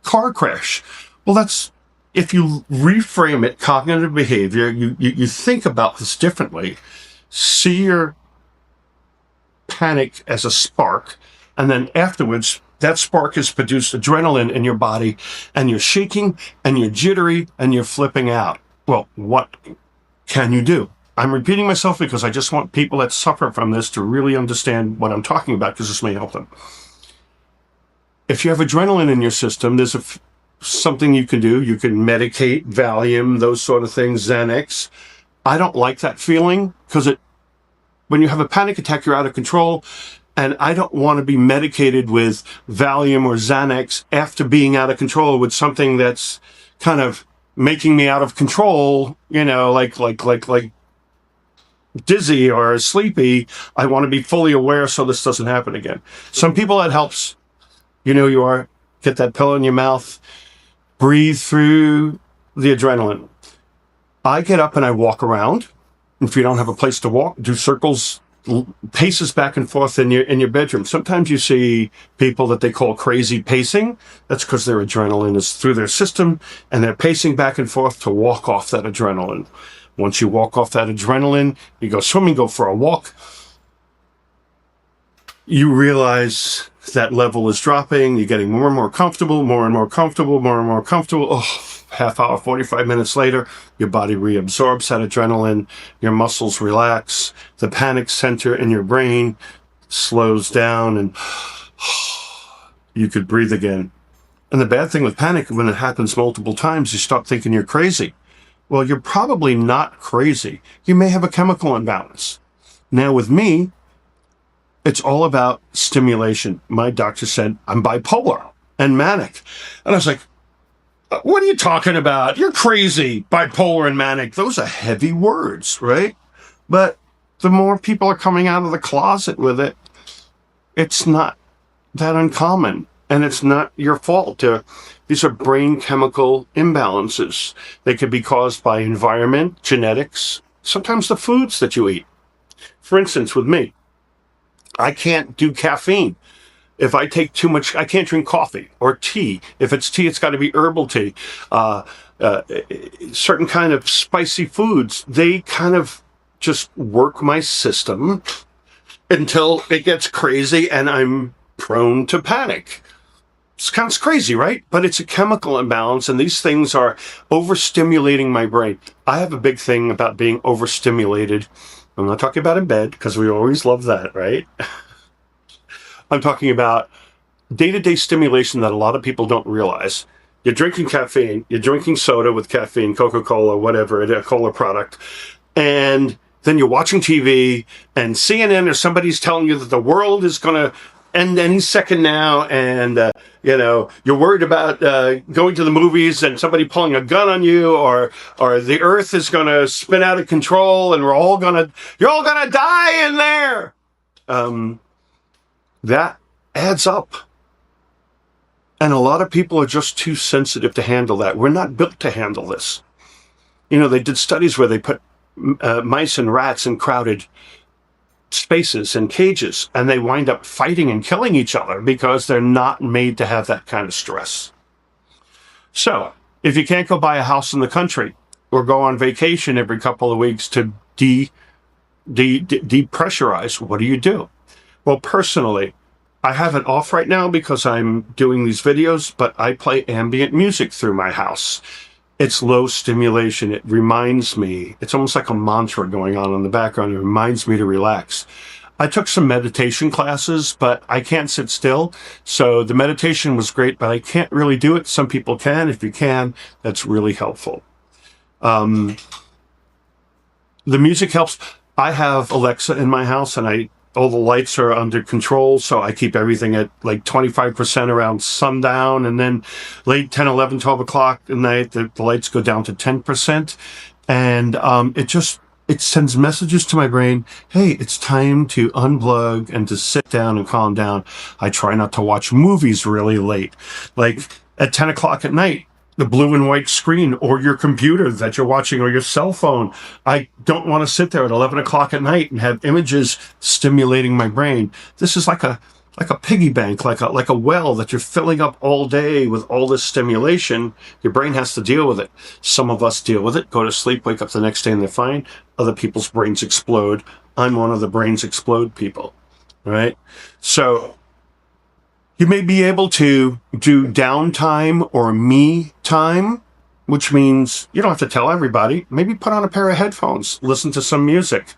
car crash. Well, that's, if you reframe it, cognitive behavior, you think about this differently, see your panic as a spark, and then afterwards, that spark has produced adrenaline in your body, and you're shaking, and you're jittery, and you're flipping out. Well, what can you do? I'm repeating myself because I just want people that suffer from this to really understand what I'm talking about, because this may help them. If you have adrenaline in your system, there's something you can do. You can medicate, Valium, those sort of things, Xanax. I don't like that feeling, because when you have a panic attack, you're out of control. And I don't want to be medicated with Valium or Xanax after being out of control with something that's kind of making me out of control, like dizzy or sleepy. I want to be fully aware so this doesn't happen again. Some people, that helps. You are. Get that pillow in your mouth. Breathe through the adrenaline. I get up and I walk around. If you don't have a place to walk, do circles, paces back and forth in your bedroom. Sometimes you see people that they call crazy pacing. That's because their adrenaline is through their system, and they're pacing back and forth to walk off that adrenaline. Once you walk off that adrenaline, you go swimming, go for a walk, you realize that level is dropping. You're getting more and more comfortable, more and more comfortable, more and more comfortable. Oh, half hour, 45 minutes later, your body reabsorbs that adrenaline. Your muscles relax. The panic center in your brain slows down, and you could breathe again. And the bad thing with panic, when it happens multiple times, you start thinking you're crazy. Well, you're probably not crazy. You may have a chemical imbalance. Now, with me, it's all about stimulation. My doctor said I'm bipolar and manic. And I was like, what are you talking about? You're crazy. Bipolar and manic. Those are heavy words, right? But the more people are coming out of the closet with it, it's not that uncommon. And it's not your fault. These are brain chemical imbalances. They could be caused by environment, genetics, sometimes the foods that you eat. For instance, with me, I can't do caffeine. If I take too much, I can't drink coffee or tea. If it's tea, it's got to be herbal tea. Certain kind of spicy foods, they kind of just work my system until it gets crazy and I'm prone to panic. It sounds crazy, right? But it's a chemical imbalance, and these things are overstimulating my brain. I have a big thing about being overstimulated. I'm not talking about in bed, because we always love that, right? I'm talking about day-to-day stimulation that a lot of people don't realize. You're drinking caffeine, you're drinking soda with caffeine, Coca-Cola, whatever, a cola product, and then you're watching TV, and CNN or somebody's telling you that the world is going to end any second now, and you're worried about going to the movies and somebody pulling a gun on you, or the earth is going to spin out of control and you're all gonna die in there. That adds up, and a lot of people are just too sensitive to handle that. We're not built to handle this. They did studies where they put mice and rats in crowded spaces and cages, and they wind up fighting and killing each other because they're not made to have that kind of stress. So if you can't go buy a house in the country or go on vacation every couple of weeks to depressurize, what do? Well, personally, I have it off right now because I'm doing these videos, but I play ambient music through my house. It's low stimulation. It reminds me, it's almost like a mantra going on in the background. It reminds me to relax. I took some meditation classes, but I can't sit still. So the meditation was great, but I can't really do it. Some people can. If you can, that's really helpful. The music helps. I have Alexa in my house, and all the lights are under control, so I keep everything at like 25% around sundown, and then late 10, 11, 12 o'clock at night, the lights go down to 10%. And it sends messages to my brain, hey, it's time to unplug and to sit down and calm down. I try not to watch movies really late. Like at 10 o'clock at night, the blue and white screen or your computer that you're watching or your cell phone. I don't want to sit there at 11 o'clock at night and have images stimulating my brain. This is like a piggy bank, like a well that you're filling up all day with all this stimulation. Your brain has to deal with it. Some of us deal with it, go to sleep, wake up the next day and they're fine. Other people's brains explode. I'm one of the brains explode people, right? So you may be able to do downtime or me time, which means you don't have to tell everybody. Maybe put on a pair of headphones, listen to some music.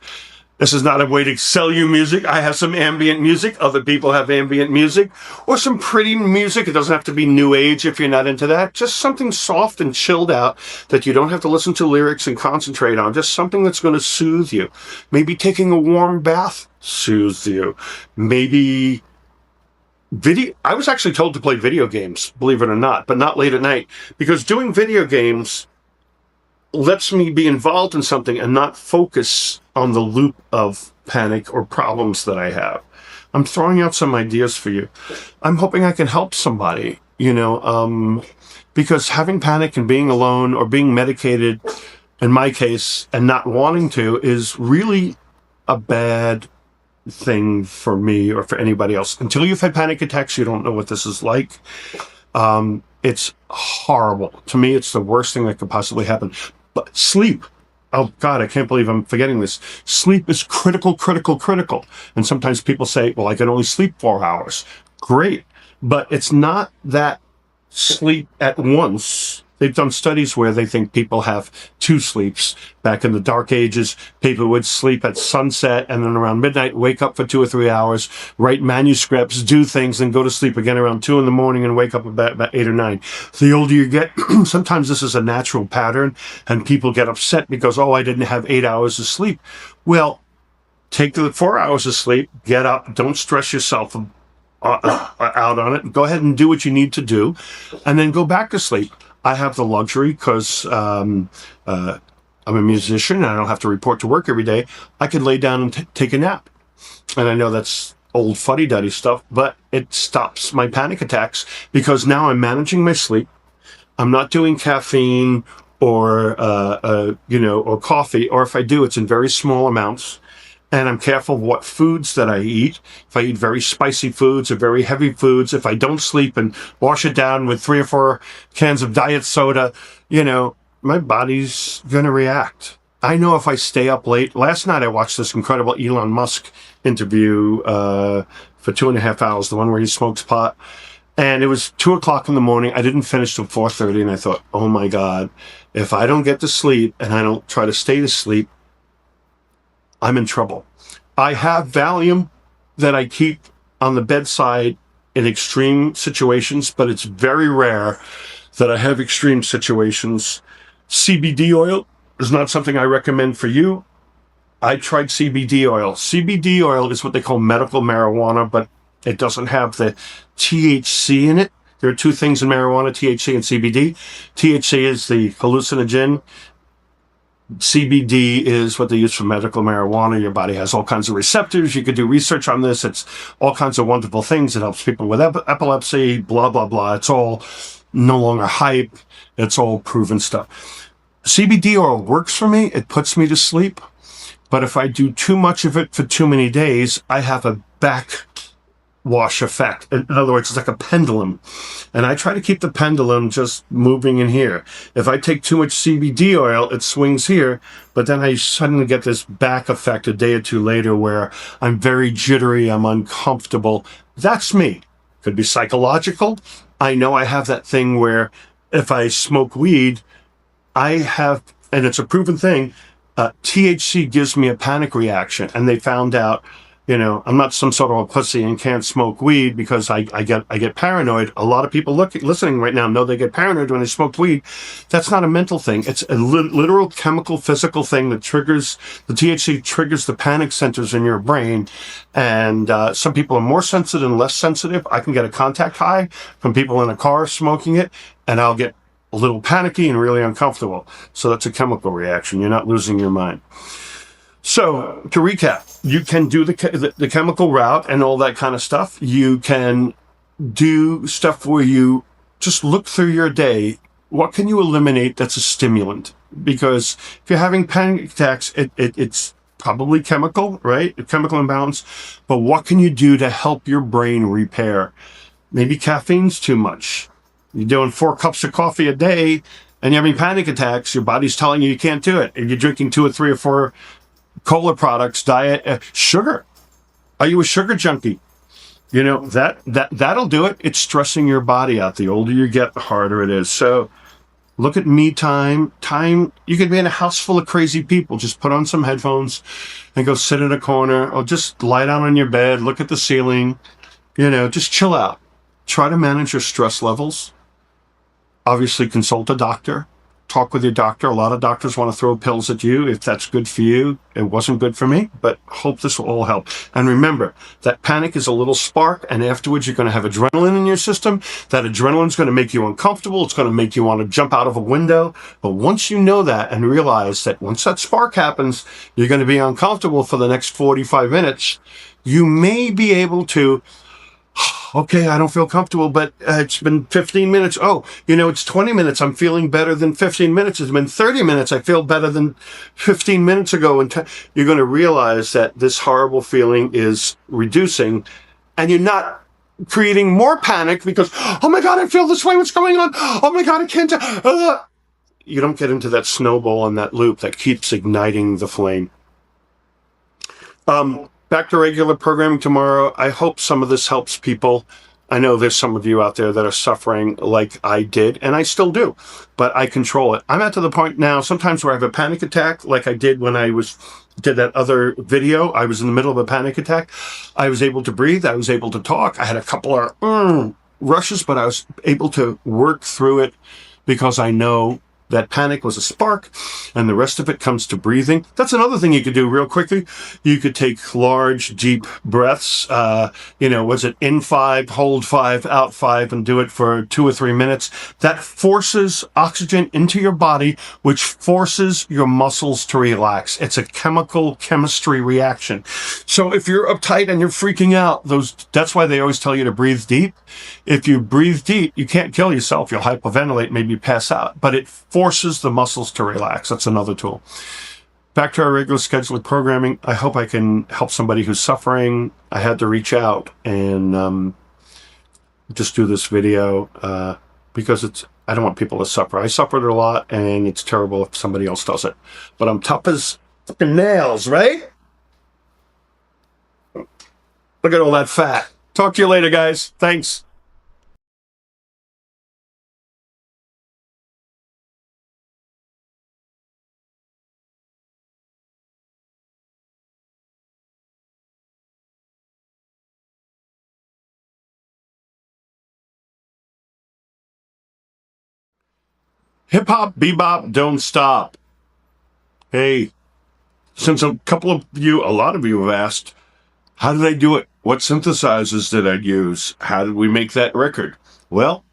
This is not a way to sell you music. I have some ambient music. Other people have ambient music or some pretty music. It doesn't have to be new age if you're not into that. Just something soft and chilled out that you don't have to listen to lyrics and concentrate on. Just something that's going to soothe you. Maybe taking a warm bath soothes you. Maybe I was actually told to play video games, believe it or not, but not late at night, because doing video games lets me be involved in something and not focus on the loop of panic or problems that I have. I'm throwing out some ideas for you. I'm hoping I can help somebody, because having panic and being alone or being medicated, in my case, and not wanting to is really a bad thing for me or for anybody else. Until you've had panic attacks, you don't know what this is like. It's horrible. To me, it's the worst thing that could possibly happen. But sleep. Oh God, I can't believe I'm forgetting this. Sleep is critical. And sometimes people say, well, I can only sleep 4 hours. Great. But it's not that sleep at once. They've done studies where they think people have 2 sleeps. Back in the dark ages, people would sleep at sunset and then around midnight, wake up for 2 or 3 hours, write manuscripts, do things, and go to sleep again around 2 in the morning and wake up about 8 or 9. The older you get, sometimes this is a natural pattern and people get upset because, oh, I didn't have 8 hours of sleep. Well, take the 4 hours of sleep, get up, don't stress yourself out on it. Go ahead and do what you need to do and then go back to sleep. I have the luxury because I'm a musician and I don't have to report to work every day. I can lay down and take a nap. And I know that's old fuddy-duddy stuff, but it stops my panic attacks because now I'm managing my sleep. I'm not doing caffeine or coffee, or if I do, it's in very small amounts. And I'm careful of what foods that I eat. If I eat very spicy foods or very heavy foods, if I don't sleep and wash it down with 3 or 4 cans of diet soda, my body's going to react. I know if I stay up late. Last night I watched this incredible Elon Musk interview for 2.5 hours, the one where he smokes pot. And it was 2 o'clock in the morning. I didn't finish till 4:30. And I thought, oh my God, if I don't get to sleep and I don't try to stay to sleep, I'm in trouble. I have Valium that I keep on the bedside in extreme situations, but it's very rare that I have extreme situations. CBD oil is not something I recommend for you. I tried CBD oil. CBD oil is what they call medical marijuana, but it doesn't have the THC in it. There are 2 things in marijuana, THC and CBD. THC is the hallucinogen. CBD is what they use for medical marijuana. Your body has all kinds of receptors. You could do research on this. It's all kinds of wonderful things. It helps people with epilepsy, blah, blah, blah. It's all no longer hype. It's all proven stuff. CBD oil works for me. It puts me to sleep. But if I do too much of it for too many days, I have a backwash effect. In other words, it's like a pendulum. And I try to keep the pendulum just moving in here. If I take too much CBD oil, it swings here, but then I suddenly get this back effect a day or two later where I'm very jittery, I'm uncomfortable. That's me. Could be psychological. I know I have that thing where if I smoke weed, I have, and it's a proven thing, THC gives me a panic reaction. And they found out, you know, I'm not some sort of a pussy and can't smoke weed because I get paranoid. A lot of people listening right now know they get paranoid when they smoke weed. That's not a mental thing. It's a literal chemical, physical thing that triggers, the THC triggers the panic centers in your brain. And some people are more sensitive and less sensitive. I can get a contact high from people in a car smoking it, and I'll get a little panicky and really uncomfortable. So that's a chemical reaction. You're not losing your mind. So, to recap, you can do the chemical route and all that kind of stuff. You can do stuff where you just look through your day. What can you eliminate that's a stimulant? Because if you're having panic attacks, it's probably chemical, right? A chemical imbalance. But what can you do to help your brain repair? Maybe caffeine's too much. You're doing 4 cups of coffee a day and you're having panic attacks. Your body's telling you can't do it. And you're drinking 2 or 3 or 4 cola products, diet, sugar. Are you a sugar junkie? You know, that'll do it. It's stressing your body out. The older you get, the harder it is. So look at me time. You could be in a house full of crazy people. Just put on some headphones and go sit in a corner or just lie down on your bed, look at the ceiling, you know, just chill out. Try to manage your stress levels. Obviously consult a doctor. Talk with your doctor. A lot of doctors want to throw pills at you. If that's good for you, it wasn't good for me, but hope this will all help. And remember, that panic is a little spark, and afterwards you're going to have adrenaline in your system. That adrenaline is going to make you uncomfortable. It's going to make you want to jump out of a window. But once you know that and realize that once that spark happens, you're going to be uncomfortable for the next 45 minutes, you may be able to, okay, I don't feel comfortable, but it's been 15 minutes. Oh, you know, it's 20 minutes. I'm feeling better than 15 minutes. It's been 30 minutes. I feel better than 15 minutes ago. And you're going to realize that this horrible feeling is reducing, and you're not creating more panic because, oh my God, I feel this way. What's going on? Oh my God, I can't. You don't get into that snowball and that loop that keeps igniting the flame. Back to regular programming tomorrow. I hope some of this helps people. I know there's some of you out there that are suffering like I did, and I still do, but I control it. I'm at to the point now sometimes where I have a panic attack like I did when I did that other video. I was in the middle of a panic attack. I was able to breathe. I was able to talk. I had a couple of rushes, but I was able to work through it because I know that panic was a spark, and the rest of it comes to breathing. That's another thing you could do real quickly. You could take large, deep breaths. Was it in 5, hold 5, out 5, and do it for 2 or 3 minutes. That forces oxygen into your body, which forces your muscles to relax. It's a chemistry reaction. So if you're uptight and you're freaking out, that's why they always tell you to breathe deep. If you breathe deep, you can't kill yourself. You'll hyperventilate, maybe pass out, but it forces the muscles to relax. That's another tool. Back to our regular scheduled programming. I hope I can help somebody who's suffering. I had to reach out and just do this video because I don't want people to suffer. I suffered a lot, and it's terrible if somebody else does it. But I'm tough as fucking nails, right? Look at all that fat. Talk to you later, guys. Thanks. Hip hop, bebop, don't stop. Hey, since a lot of you have asked, how did I do it? What synthesizers did I use? How did we make that record? Well,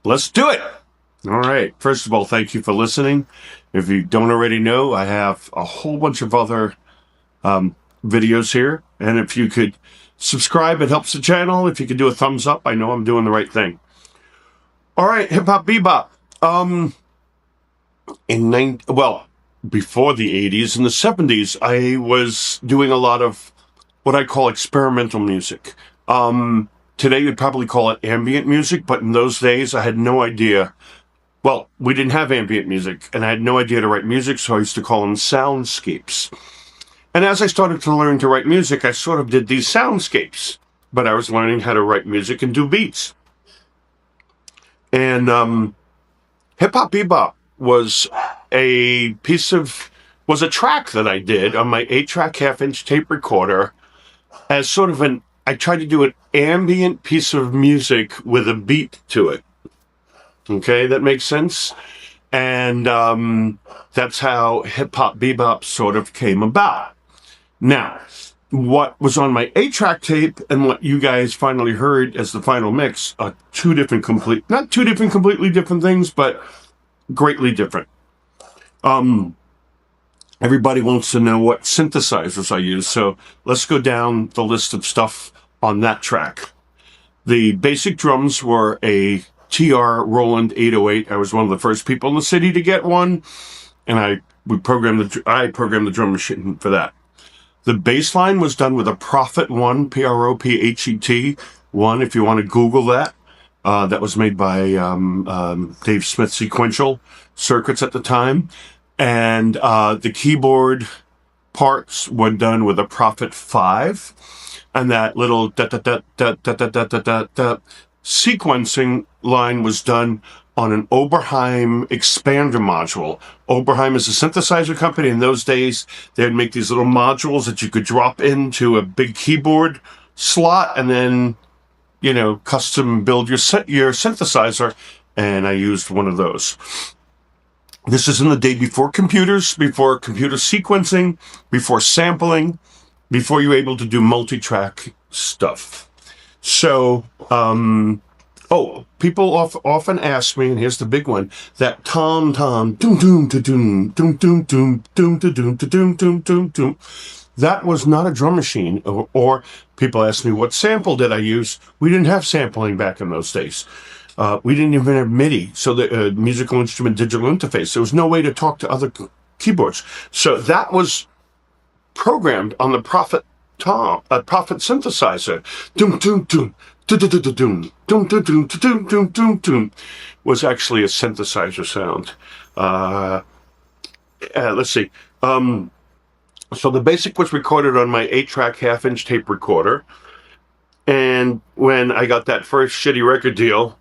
let's do it. All right. First of all, thank you for listening. If you don't already know, I have a whole bunch of other videos here. And if you could subscribe, it helps the channel. If you could do a thumbs up, I know I'm doing the right thing. All right. Hip hop, bebop. before the 80s. In the 70s, I was doing a lot of what I call experimental music. Today, you'd probably call it ambient music, but in those days, I had no idea. Well, we didn't have ambient music, and I had no idea to write music, so I used to call them soundscapes. And as I started to learn to write music, I sort of did these soundscapes, but I was learning how to write music and do beats. And Hip Hop Bebop was a track that I did on my 8-track half-inch tape recorder as sort of I tried to do an ambient piece of music with a beat to it. Okay, that makes sense? And that's how Hip Hop Bebop sort of came about. Now, what was on my 8-track tape and what you guys finally heard as the final mix are not two different completely different things, but greatly different. Everybody wants to know what synthesizers I use, so let's go down the list of stuff on that track. The basic drums were a TR Roland 808. I was one of the first people in the city to get one, and I programmed the drum machine for that. The bass line was done with a Prophet 1, Prophet 1, if you want to Google that. That was made by Dave Smith Sequential Circuits at the time. And the keyboard parts were done with a Prophet 5. And that little sequencing line was done on an Oberheim expander module. Oberheim is a synthesizer company. In those days, they'd make these little modules that you could drop into a big keyboard slot and then, custom build your synthesizer. And I used one of those. This is in the day before computers, before computer sequencing, before sampling, before you were able to do multi-track stuff. So, people often ask me, and here's the big one, that tom doom doom to doom doom doom doom doom to doom to doom doom doom doom. That was not a drum machine. Or people ask me, what sample did I use? We didn't have sampling back in those days. We didn't even have MIDI, so the musical instrument digital interface. There was no way to talk to other keyboards. So that was programmed on the Prophet synthesizer. Doom doom doom. Was actually a synthesizer sound. Let's see. So the basic was recorded on my 8-track half-inch tape recorder. And when I got that first shitty record deal,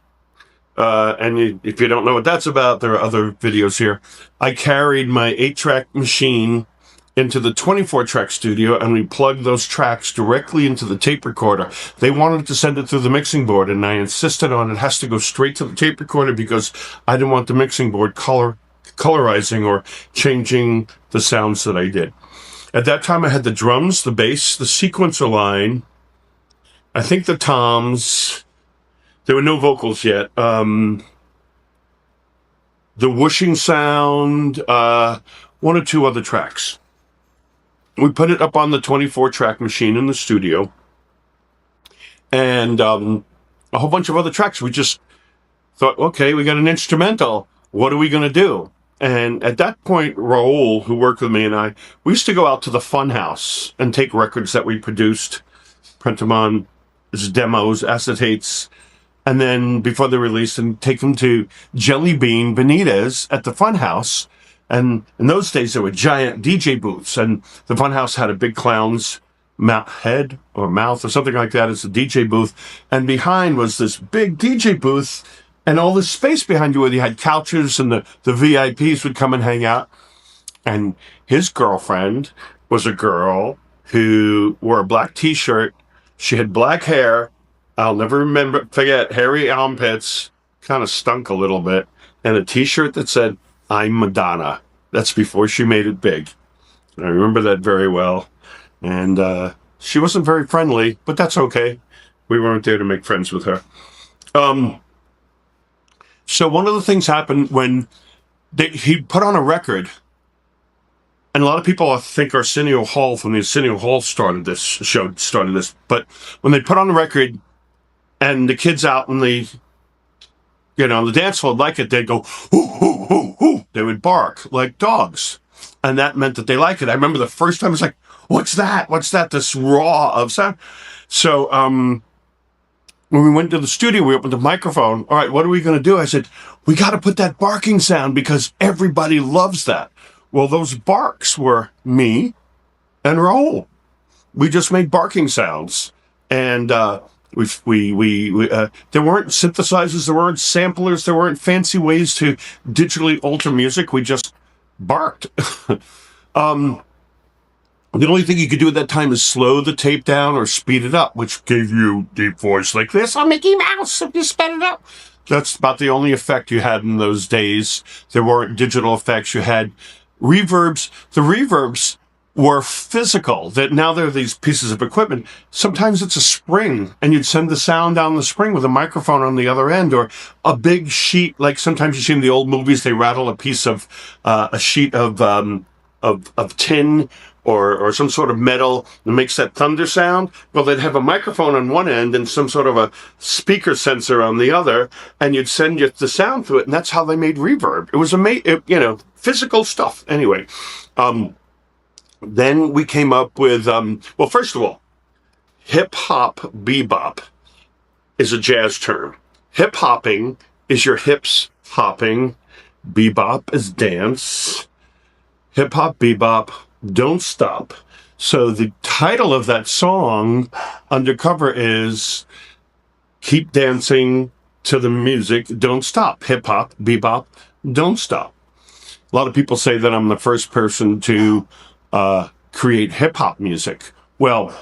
if you don't know what that's about, there are other videos here. I carried my 8-track machine into the 24-track studio, and we plugged those tracks directly into the tape recorder. They wanted to send it through the mixing board, and I insisted on it has to go straight to the tape recorder because I didn't want the mixing board colorizing or changing the sounds that I did. At that time, I had the drums, the bass, the sequencer line, I think the toms. There were no vocals yet. The whooshing sound, one or two other tracks. We put it up on the 24-track machine in the studio, and a whole bunch of other tracks. We just thought, okay, we got an instrumental. What are we going to do? And at that point, Raul, who worked with me, and we used to go out to the Funhouse and take records that we produced, print them on as demos, acetates, and then before they released, and take them to Jelly Bean Benitez at the Funhouse. And in those days, there were giant DJ booths, and the Funhouse had a big clown's head or mouth or something like that as a DJ booth. And behind was this big DJ booth and all this space behind you where you had couches and the VIPs would come and hang out. And his girlfriend was a girl who wore a black T-shirt. She had black hair. I'll never forget, hairy armpits, kind of stunk a little bit, and a T-shirt that said, "I'm Madonna." That's before she made it big. I remember that very well. And she wasn't very friendly, but that's okay. We weren't there to make friends with her. So one of the things happened when he put on a record, and a lot of people think Arsenio Hall from the Arsenio Hall started this, but when they put on the record and the kids out in the dance floor like it, they'd go, hoo, hoo, hoo, hoo. They would bark like dogs. and that meant that they liked it. I remember the first time I was like, what's that? What's that? This raw of sound. So when we went to the studio, we opened the microphone. All right, what are we going to do? I said, we got to put that barking sound because everybody loves that. Well, those barks were me and Raul. We just made barking sounds. And there weren't synthesizers, there weren't samplers, there weren't fancy ways to digitally alter music. We just barked. The only thing you could do at that time is slow the tape down or speed it up, which gave you deep voice like this. I'm Mickey Mouse if you sped it up. That's about the only effect you had in those days. There weren't digital effects. You had reverbs. The reverbs were physical. That now they're these pieces of equipment. Sometimes it's a spring, and you'd send the sound down the spring with a microphone on the other end, or a big sheet. Like sometimes you see in the old movies, they rattle a piece of a sheet of tin or some sort of metal that makes that thunder sound. Well, they'd have a microphone on one end and some sort of a speaker sensor on the other, and you'd send the sound through it, and that's how they made reverb. It was physical stuff. Anyway, then we came up with, well, first of all, hip-hop bebop is a jazz term. Hip-hopping is your hips hopping. Bebop is dance. Hip-hop bebop, don't stop. So the title of that song, Undercover, is Keep Dancing to the Music, Don't Stop. Hip-hop bebop, don't stop. A lot of people say that I'm the first person to create hip-hop music. Well,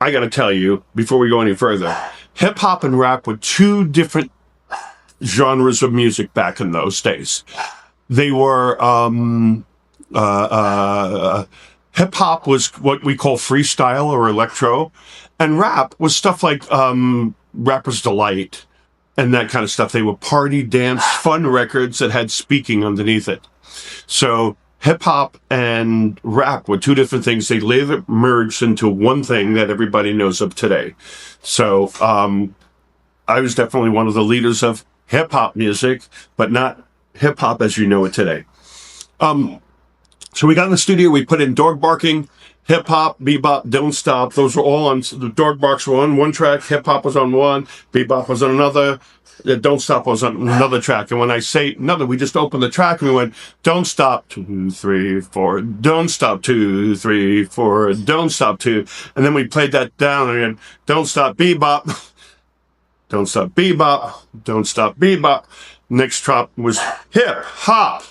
I got to tell you, before we go any further, hip-hop and rap were two different genres of music back in those days. They were, hip-hop was what we call freestyle or electro, and rap was stuff like Rapper's Delight and that kind of stuff. They were party, dance, fun records that had speaking underneath it. So hip-hop and rap were two different things. They later merged into one thing that everybody knows of today. So I was definitely one of the leaders of hip-hop music, but not hip-hop as you know it today. So we got in the studio, we put in dog barking, hip-hop, bebop, don't stop. Those were all on, the dog barks were on one track, hip-hop was on one, bebop was on another, don't stop was on another track. And when I say another, we just opened the track and we went, don't stop, 2, 3, 4, don't stop, 2, 3, 4, don't stop, 2. And then we played that down and went, don't stop, bebop, don't stop, bebop, don't stop, bebop. Next drop was hip-hop.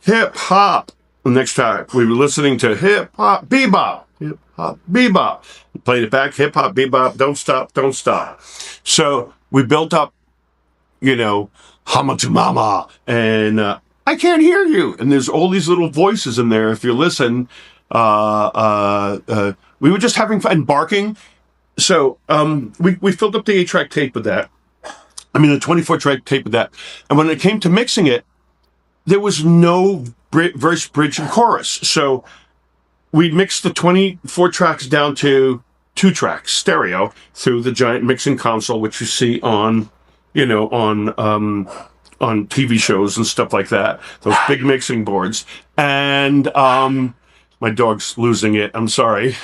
Hip-hop. The next track, we were listening to hip-hop, bebop. Hip-hop, bebop. We played it back, hip-hop, bebop, don't stop, don't stop. So we built up, Hama to Mama, and I can't hear you. And there's all these little voices in there. If you listen, we were just having fun, barking. So we filled up the 8-track tape with that. The 24-track tape with that. And when it came to mixing it, there was no verse, bridge, and chorus. So we mixed the 24 tracks down to 2 tracks, stereo, through the giant mixing console, which you see on TV shows and stuff like that. Those big mixing boards. And my dog's losing it. I'm sorry.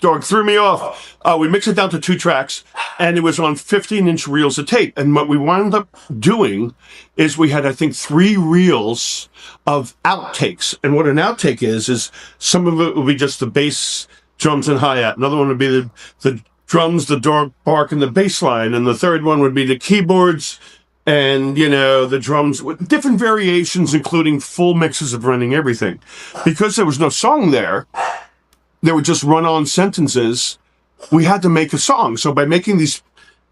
Dog threw me off. We mixed it down to 2 tracks, and it was on 15-inch reels of tape. And what we wound up doing is we had, I think, 3 reels of outtakes. And what an outtake is some of it will be just the bass, drums, and hi-hat. Another one would be the drums, the dog bark, and the bass line. And the third one would be the keyboards and, the drums with different variations, including full mixes of running everything. Because there was no song there, they were just run-on sentences. We had to make a song. So by making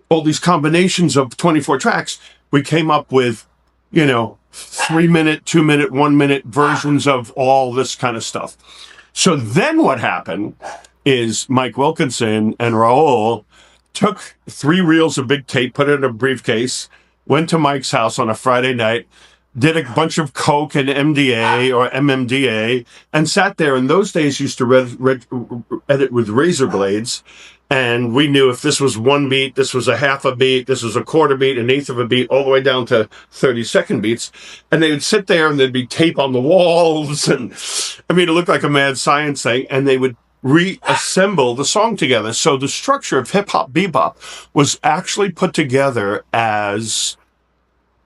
all these combinations of 24 tracks, we came up with, 3-minute, 2-minute, 1-minute versions of all this kind of stuff. So then what happened is Mike Wilkinson and Raul took 3 reels of big tape, put it in a briefcase, went to Mike's house on a Friday night, did a bunch of coke and MDA or MMDA, and sat there. In those days, used to edit with razor blades, And we knew if this was one beat, this was a half a beat, this was a quarter beat, an eighth of a beat, all the way down to 30-second beats. And they would sit there and there'd be tape on the walls. And I mean, it looked like a mad science thing. And they would reassemble the song together. So the structure of hip hop bebop was actually put together as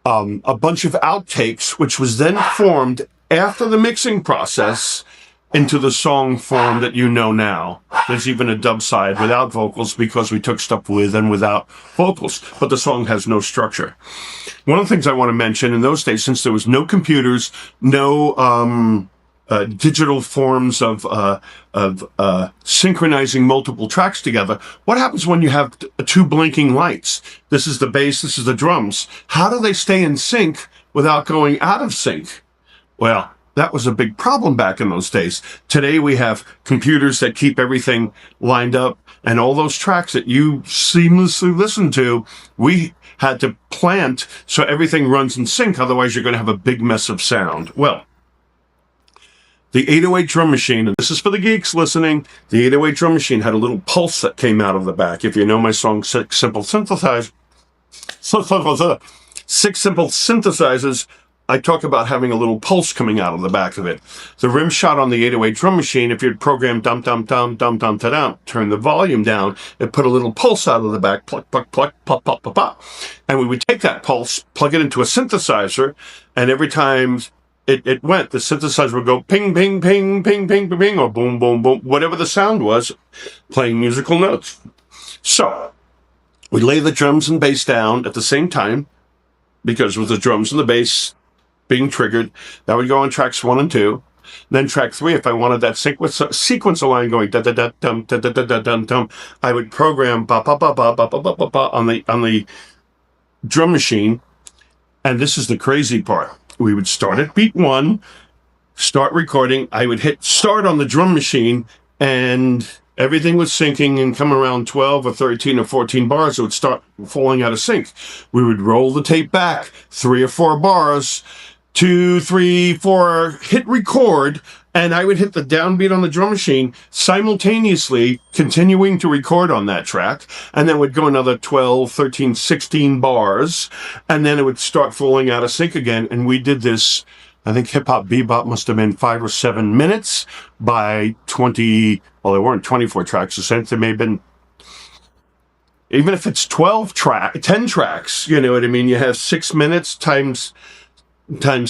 a bunch of outtakes, which was then formed after the mixing process into the song form that you know now. There's even a dub side without vocals because we took stuff with and without vocals, but the song has no structure. One of the things I want to mention, in those days, since there was no computers, no digital forms of synchronizing multiple tracks together, what happens when you have two blinking lights? This is the bass, this is the drums. How do they stay in sync without going out of sync? Well, that was a big problem back in those days. Today we have computers that keep everything lined up, and all those tracks that you seamlessly listen to, we had to plant so everything runs in sync. Otherwise, you're going to have a big mess of sound. Well, the 808 drum machine, and this is for the geeks listening, the 808 drum machine had a little pulse that came out of the back. If you know my song, Six Simple Synthesizers, I talk about having a little pulse coming out of the back of it. The rim shot on the 808 drum machine, if you'd program dum dum dum dum dum ta dum, turn the volume down, it put a little pulse out of the back, pluck, pluck, pluck, pop, pop, pop, pop. And we would take that pulse, plug it into a synthesizer, and every time it went, the synthesizer would go ping, ping, ping, ping, ping, ping, ping, or boom, boom, boom, whatever the sound was, playing musical notes. So, we lay the drums and bass down at the same time, because with the drums and the bass being triggered, that would go on tracks 1 and 2. Then track 3, if I wanted that sequence line going da da da dum da da da da dum dum, I would program ba ba ba ba ba ba ba ba on the drum machine. And this is the crazy part. We would start at beat 1, start recording. I would hit start on the drum machine, and everything was syncing, and come around 12 or 13 or 14 bars, it would start falling out of sync. We would roll the tape back 3 or 4 bars, 2, 3, 4, hit record, and I would hit the downbeat on the drum machine simultaneously, continuing to record on that track, and then would go another 12, 13, 16 bars, and then it would start falling out of sync again. And we did this, I think hip hop bebop must have been 5 or 7 minutes by 20, well, there weren't 24 tracks, so there may have been, even if it's 10 tracks, you know what I mean? You have 6 minutes times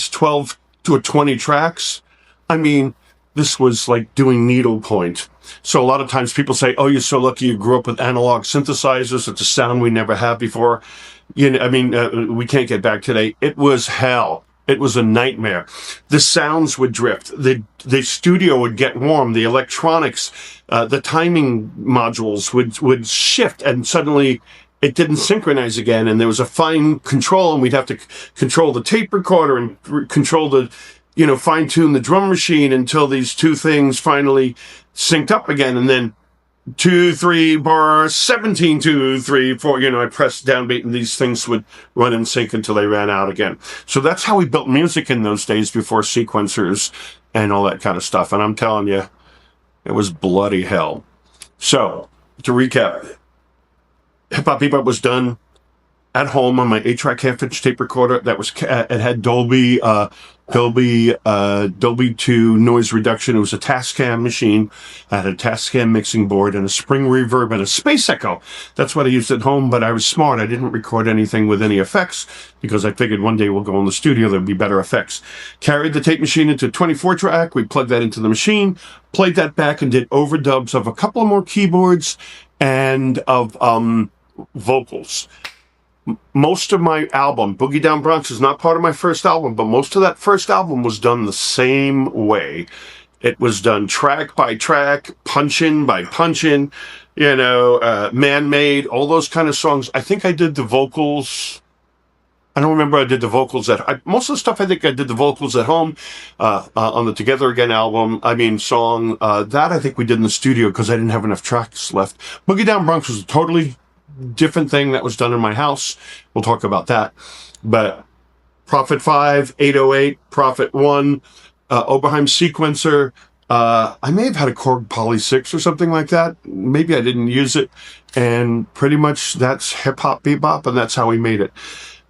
12 to 20 tracks. I mean, this was like doing needlepoint. So a lot of times people say, oh, you're so lucky you grew up with analog synthesizers. It's a sound we never had before. You know, I mean, we can't get back today. It was hell. It was a nightmare. The sounds would drift. The studio would get warm. The electronics, the timing modules would shift, and suddenly it didn't synchronize again, and there was a fine control, and we'd have to control the tape recorder and control the, fine-tune the drum machine until these two things finally synced up again, and then 2, 3 bars, 17, 2, 3, 4, I pressed downbeat, and these things would run in sync until they ran out again. So that's how we built music in those days before sequencers and all that kind of stuff, and I'm telling you, it was bloody hell. So, to recap, Hip Hop Bebop was done at home on my 8-track half-inch tape recorder. That was, it had Dolby 2 noise reduction. It was a Tascam machine. I had a Tascam mixing board and a spring reverb and a space echo. That's what I used at home, but I was smart. I didn't record anything with any effects because I figured one day we'll go in the studio, there'll be better effects. Carried the tape machine into 24-track. We plugged that into the machine, played that back, and did overdubs of a couple more keyboards and of vocals. Most of my album, Boogie Down Bronx, is not part of my first album, but most of that first album was done the same way. It was done track by track, punch-in by punch-in, man-made, all those kind of songs. I think I did the vocals. I don't remember I did the vocals most of the stuff I think I did the vocals at home on the Together Again album. Song. That I think we did in the studio because I didn't have enough tracks left. Boogie Down Bronx was a totally different thing that was done in my house. We'll talk about that. But Prophet 5, 808, Prophet 1, Oberheim sequencer, I may have had a Korg Poly 6 or something like that. Maybe I didn't use it. And pretty much that's hip-hop bebop, and that's how we made it.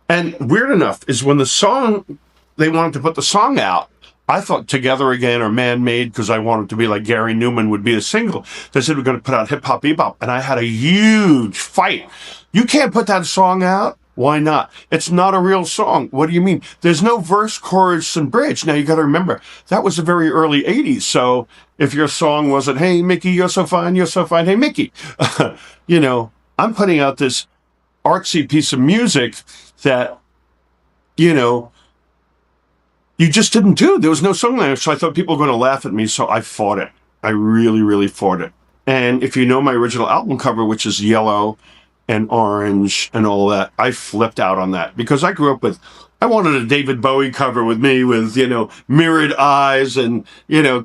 And weird enough is when they wanted to put the song out, I thought Together Again or Man Made, because I wanted to be like Gary Newman, would be a single. They said we're going to put out hip-hop bebop. And I had a huge fight. You can't put that song out? Why not? It's not a real song. What do you mean? There's no verse, chorus, and bridge. Now, you got to remember, that was the very early 80s. So if your song wasn't, hey, Mickey, you're so fine, hey, Mickey. I'm putting out this artsy piece of music that, you just didn't do. There was no song there. So I thought people were going to laugh at me. So I fought it. I really, really fought it. And if you know my original album cover, which is yellow and orange and all that, I flipped out on that because I grew up I wanted a David Bowie cover with me with, mirrored eyes and,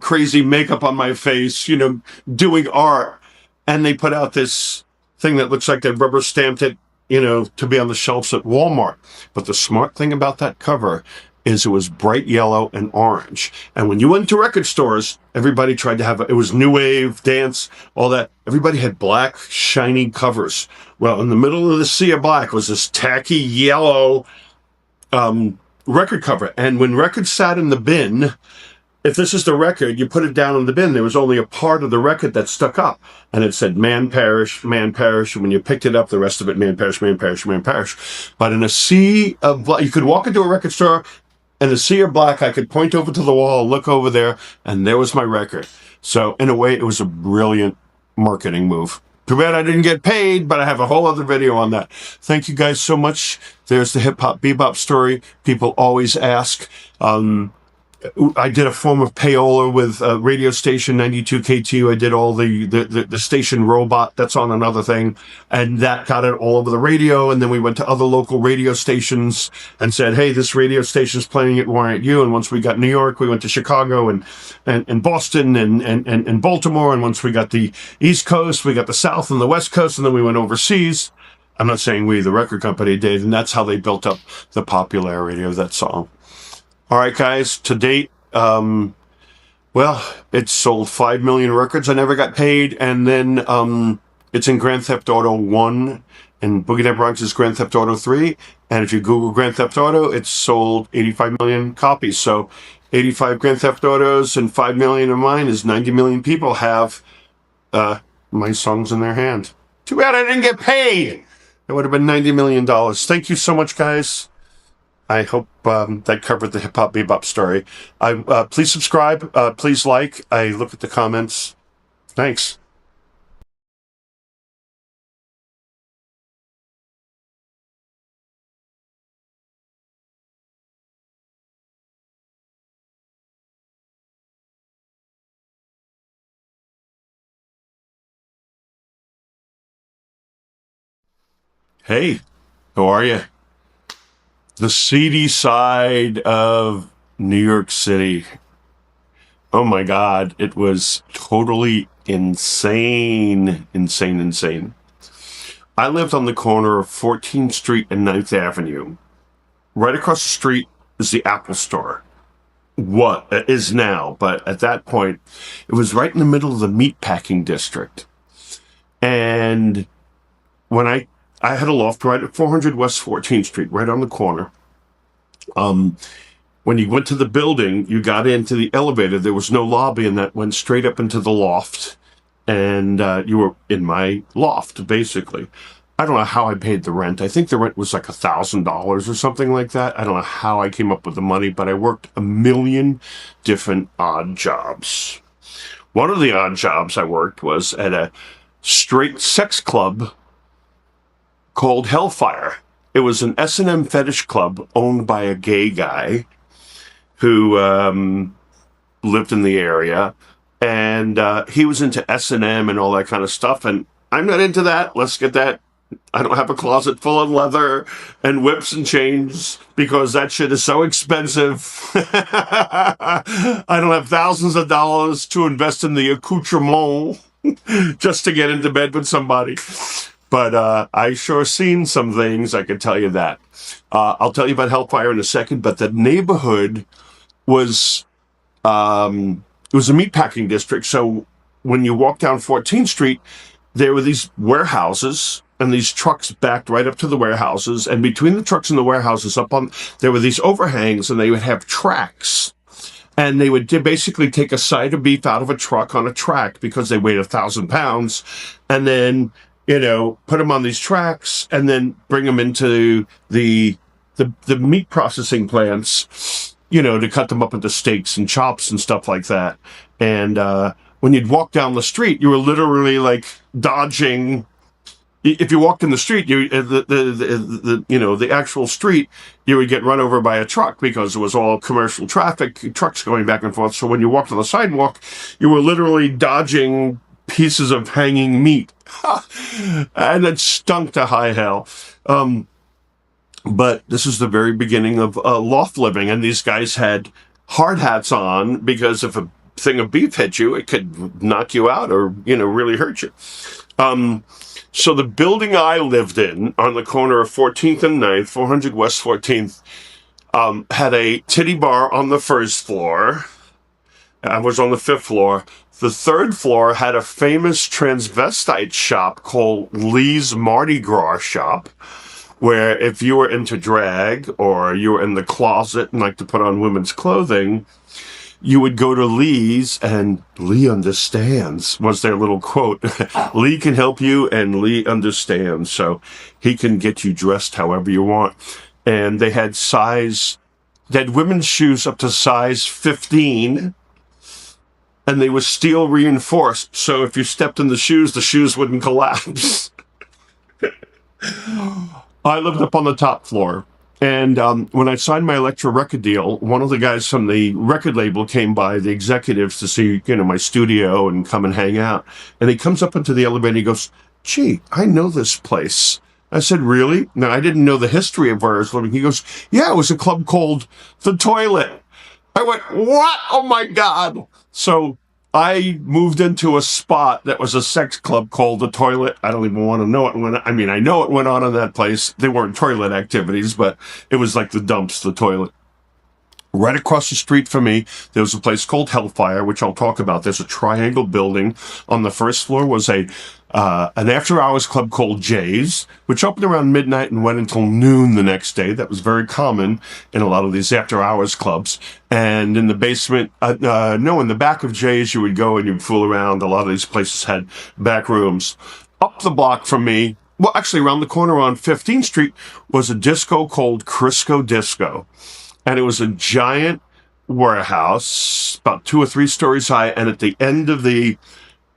crazy makeup on my face, doing art. And they put out this thing that looks like they rubber stamped it, to be on the shelves at Walmart. But the smart thing about that cover is it was bright yellow and orange. And when you went to record stores, everybody tried to have it was new wave, dance, all that. Everybody had black, shiny covers. Well, in the middle of the sea of black was this tacky yellow record cover. And when records sat in the bin, if this is the record, you put it down in the bin, there was only a part of the record that stuck up. And it said, Man Parrish, Man Parrish. And when you picked it up, the rest of it, Man Parrish, Man Parrish, Man Parrish. But in a sea of black, you could walk into a record store, and the sea of black, I could point over to the wall, look over there, and there was my record. So in a way, it was a brilliant marketing move. Too bad I didn't get paid, but I have a whole other video on that. Thank you guys so much. There's the hip-hop bebop story. People always ask. I did a form of payola with radio station 92 KTU. I did all the station robot. That's on another thing. And that got it all over the radio. And then we went to other local radio stations and said, hey, this radio station's playing it. Why aren't you? And once we got New York, we went to Chicago and Boston and Baltimore. And once we got the East Coast, we got the South and the West Coast. And then we went overseas. I'm not saying we, the record company, did. And that's how they built up the popularity of that song. All right, guys, to date, it sold 5 million records. I never got paid. And then it's in Grand Theft Auto 1 and Boogie Down Bronx is Grand Theft Auto 3. And if you Google Grand Theft Auto, it's sold 85 million copies. So 85 Grand Theft Autos and 5 million of mine is 90 million people have my songs in their hand. Too bad I didn't get paid. It would have been $90 million. Thank you so much, guys. I hope that covered the hip-hop bebop story. Please subscribe. Please like. I look at the comments. Thanks. Hey, how are you? The seedy side of New York City. Oh my God, it was totally insane. I lived on the corner of 14th Street and 9th Avenue. Right across the street is the Apple Store. What it is now, but at that point, it was right in the middle of the meatpacking district. And when I had a loft right at 400 West 14th Street, right on the corner. When you went to the building, you got into the elevator. There was no lobby, and that went straight up into the loft. And you were in my loft, basically. I don't know how I paid the rent. I think the rent was like $1,000 or something like that. I don't know how I came up with the money, but I worked a million different odd jobs. One of the odd jobs I worked was at a straight sex club called Hellfire. It was an S&M fetish club owned by a gay guy who lived in the area, and he was into S&M and all that kind of stuff, and I'm not into that. Let's get that. I don't have a closet full of leather and whips and chains because that shit is so expensive. I don't have thousands of dollars to invest in the accoutrement just to get into bed with somebody. But I sure seen some things, I can tell you that. I'll tell you about Hellfire in a second, but the neighborhood was it was a meatpacking district. So when you walk down 14th Street, there were these warehouses and these trucks backed right up to the warehouses. And between the trucks and the warehouses there were these overhangs, and they would have tracks. And they would basically take a side of beef out of a truck on a track because they weighed 1,000 pounds, and then, put them on these tracks and then bring them into the meat processing plants, to cut them up into steaks and chops and stuff like that. And when you'd walk down the street, you were literally like dodging. If you walked in the street, the actual street, you would get run over by a truck because it was all commercial traffic, trucks going back and forth. So when you walked on the sidewalk, you were literally dodging pieces of hanging meat. And it stunk to high hell. But this is the very beginning of loft living, and these guys had hard hats on because if a thing of beef hit you, it could knock you out or, really hurt you. So the building I lived in on the corner of 14th and 9th, 400 West 14th, had a titty bar on the first floor. I was on the 5th floor. The 3rd floor had a famous transvestite shop called Lee's Mardi Gras Shop, where if you were into drag or you were in the closet and like to put on women's clothing, you would go to Lee's, and Lee understands was their little quote. Lee can help you, and Lee understands. So he can get you dressed however you want. And they had women's shoes up to size 15, and they were steel reinforced. So if you stepped in the shoes wouldn't collapse. I lived up on the top floor. And when I signed my Elektra record deal, one of the guys from the record label came by, the executives, to see, my studio and come and hang out. And he comes up into the elevator and he goes, "Gee, I know this place." I said, "Really?" Now, I didn't know the history of where I was living. He goes, "Yeah, it was a club called The Toilet." I went, "What? Oh, my God." So I moved into a spot that was a sex club called The Toilet. I don't even want to know it. I know it went on in that place. They weren't toilet activities, but it was like the dumps, The Toilet. Right across the street from me, there was a place called Hellfire, which I'll talk about. There's a triangle building. On the first floor was an after-hours club called Jay's, which opened around midnight and went until noon the next day. That was very common in a lot of these after-hours clubs. And in the basement, in the back of Jay's, you would go and you'd fool around. A lot of these places had back rooms. Up the block from me, well, actually around the corner on 15th Street, was a disco called Crisco Disco. And it was a giant warehouse, about 2 or 3 stories high. And at the end of the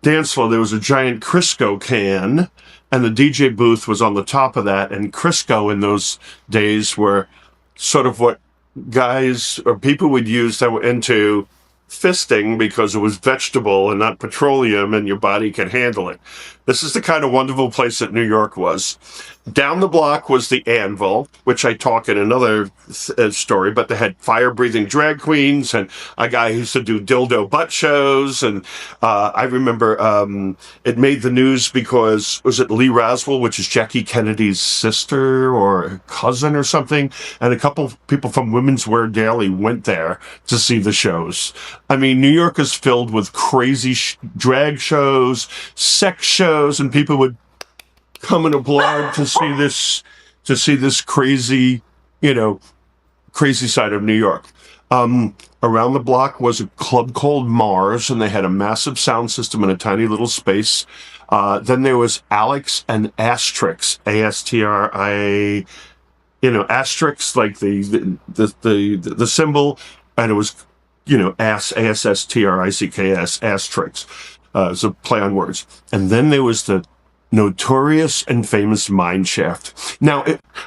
dance floor, there was a giant Crisco can. And the DJ booth was on the top of that. And Crisco in those days were sort of what guys or people would use that were into fisting because it was vegetable and not petroleum and your body could handle it. This is the kind of wonderful place that New York was. Down the block was the Anvil, which I talk in another story, but they had fire-breathing drag queens and a guy who used to do dildo butt shows. And I remember it made the news because, was it Lee Raswell, which is Jackie Kennedy's sister or cousin or something? And a couple people from Women's Wear Daily went there to see the shows. I mean, New York is filled with crazy drag shows, sex shows, and people would come and applaud to see this crazy, crazy side of New York. Around the block was a club called Mars, and they had a massive sound system in a tiny little space. Then there was Alex and Astrix, A-S-T-R-I, Astrix, like the symbol, and it was, A-S-S-T-R-I-C-K-S, Astrix. It's a play on words. And then there was the notorious and famous Mineshaft. Now,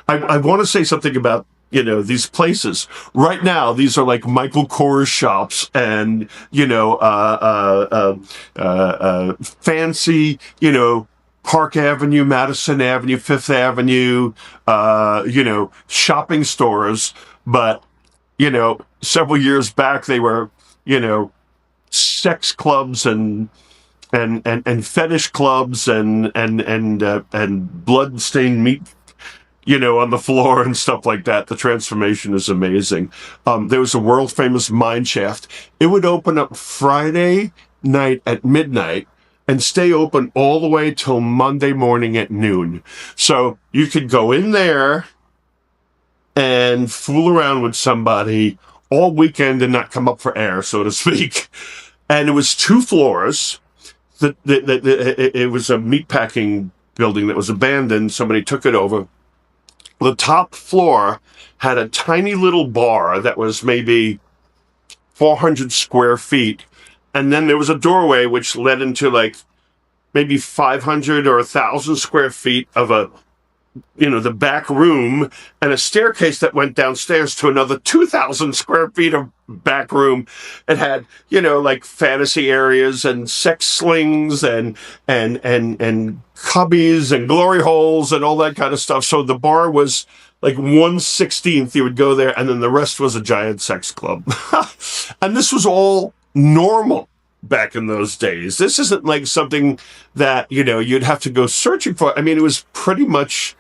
I want to say something about, these places. Right now, these are like Michael Kors shops and, fancy, Park Avenue, Madison Avenue, Fifth Avenue, shopping stores. But, several years back, they were, sex clubs and fetish clubs and blood-stained meat on the floor and stuff like that. The transformation is amazing. There was a world famous mine shaft. It would open up Friday night at midnight and stay open all the way till Monday morning at noon. So you could go in there and fool around with somebody all weekend and not come up for air, so to speak. And it was 2 floors. It was a meatpacking building that was abandoned. Somebody took it over. The top floor had a tiny little bar that was maybe 400 square feet. And then there was a doorway which led into like maybe 500 or 1,000 square feet of the back room, and a staircase that went downstairs to another 2,000 square feet of back room. It had, like fantasy areas and sex slings and cubbies and glory holes and all that kind of stuff. So the bar was like 1/16th. You would go there, and then the rest was a giant sex club. And this was all normal back in those days. This isn't like something that, you'd have to go searching for. I mean, it was pretty much,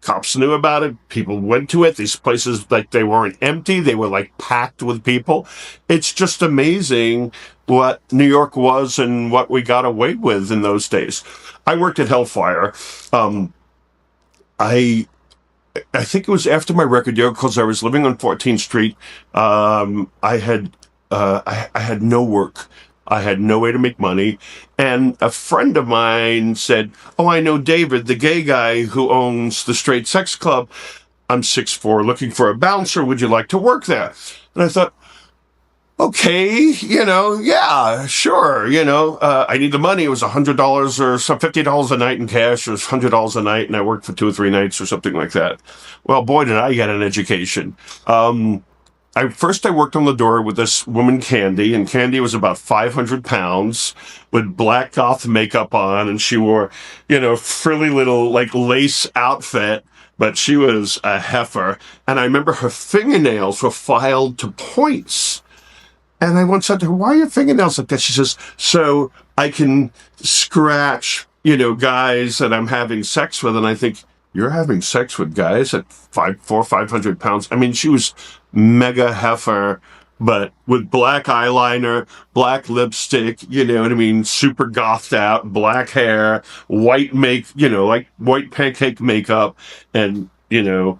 cops knew about it. People went to it. These places, like, they weren't empty. They were like packed with people. It's just amazing what New York was and what we got away with in those days. I worked at Hellfire. I think it was after my record deal, because I was living on 14th Street. I had no work. I had no way to make money. And a friend of mine said, "Oh, I know David, the gay guy who owns the straight sex club. I'm 6'4", looking for a bouncer. Would you like to work there?" And I thought, okay, yeah, sure. I need the money. It was $100 or some $50 a night in cash. It was $100 a night, and I worked for 2 or 3 nights or something like that. Well, boy, did I get an education. First I worked on the door with this woman, Candy, and Candy was about 500 pounds with black goth makeup on, and she wore, frilly little, like, lace outfit, but she was a heifer. And I remember her fingernails were filed to points. And I once said to her, "Why are your fingernails like that?" She says, "So I can scratch, guys that I'm having sex with." And I think, you're having sex with guys at 500 pounds? I mean, she was mega heifer, but with black eyeliner, black lipstick, you know what I mean? Super gothed out, black hair, white like white pancake makeup. And, and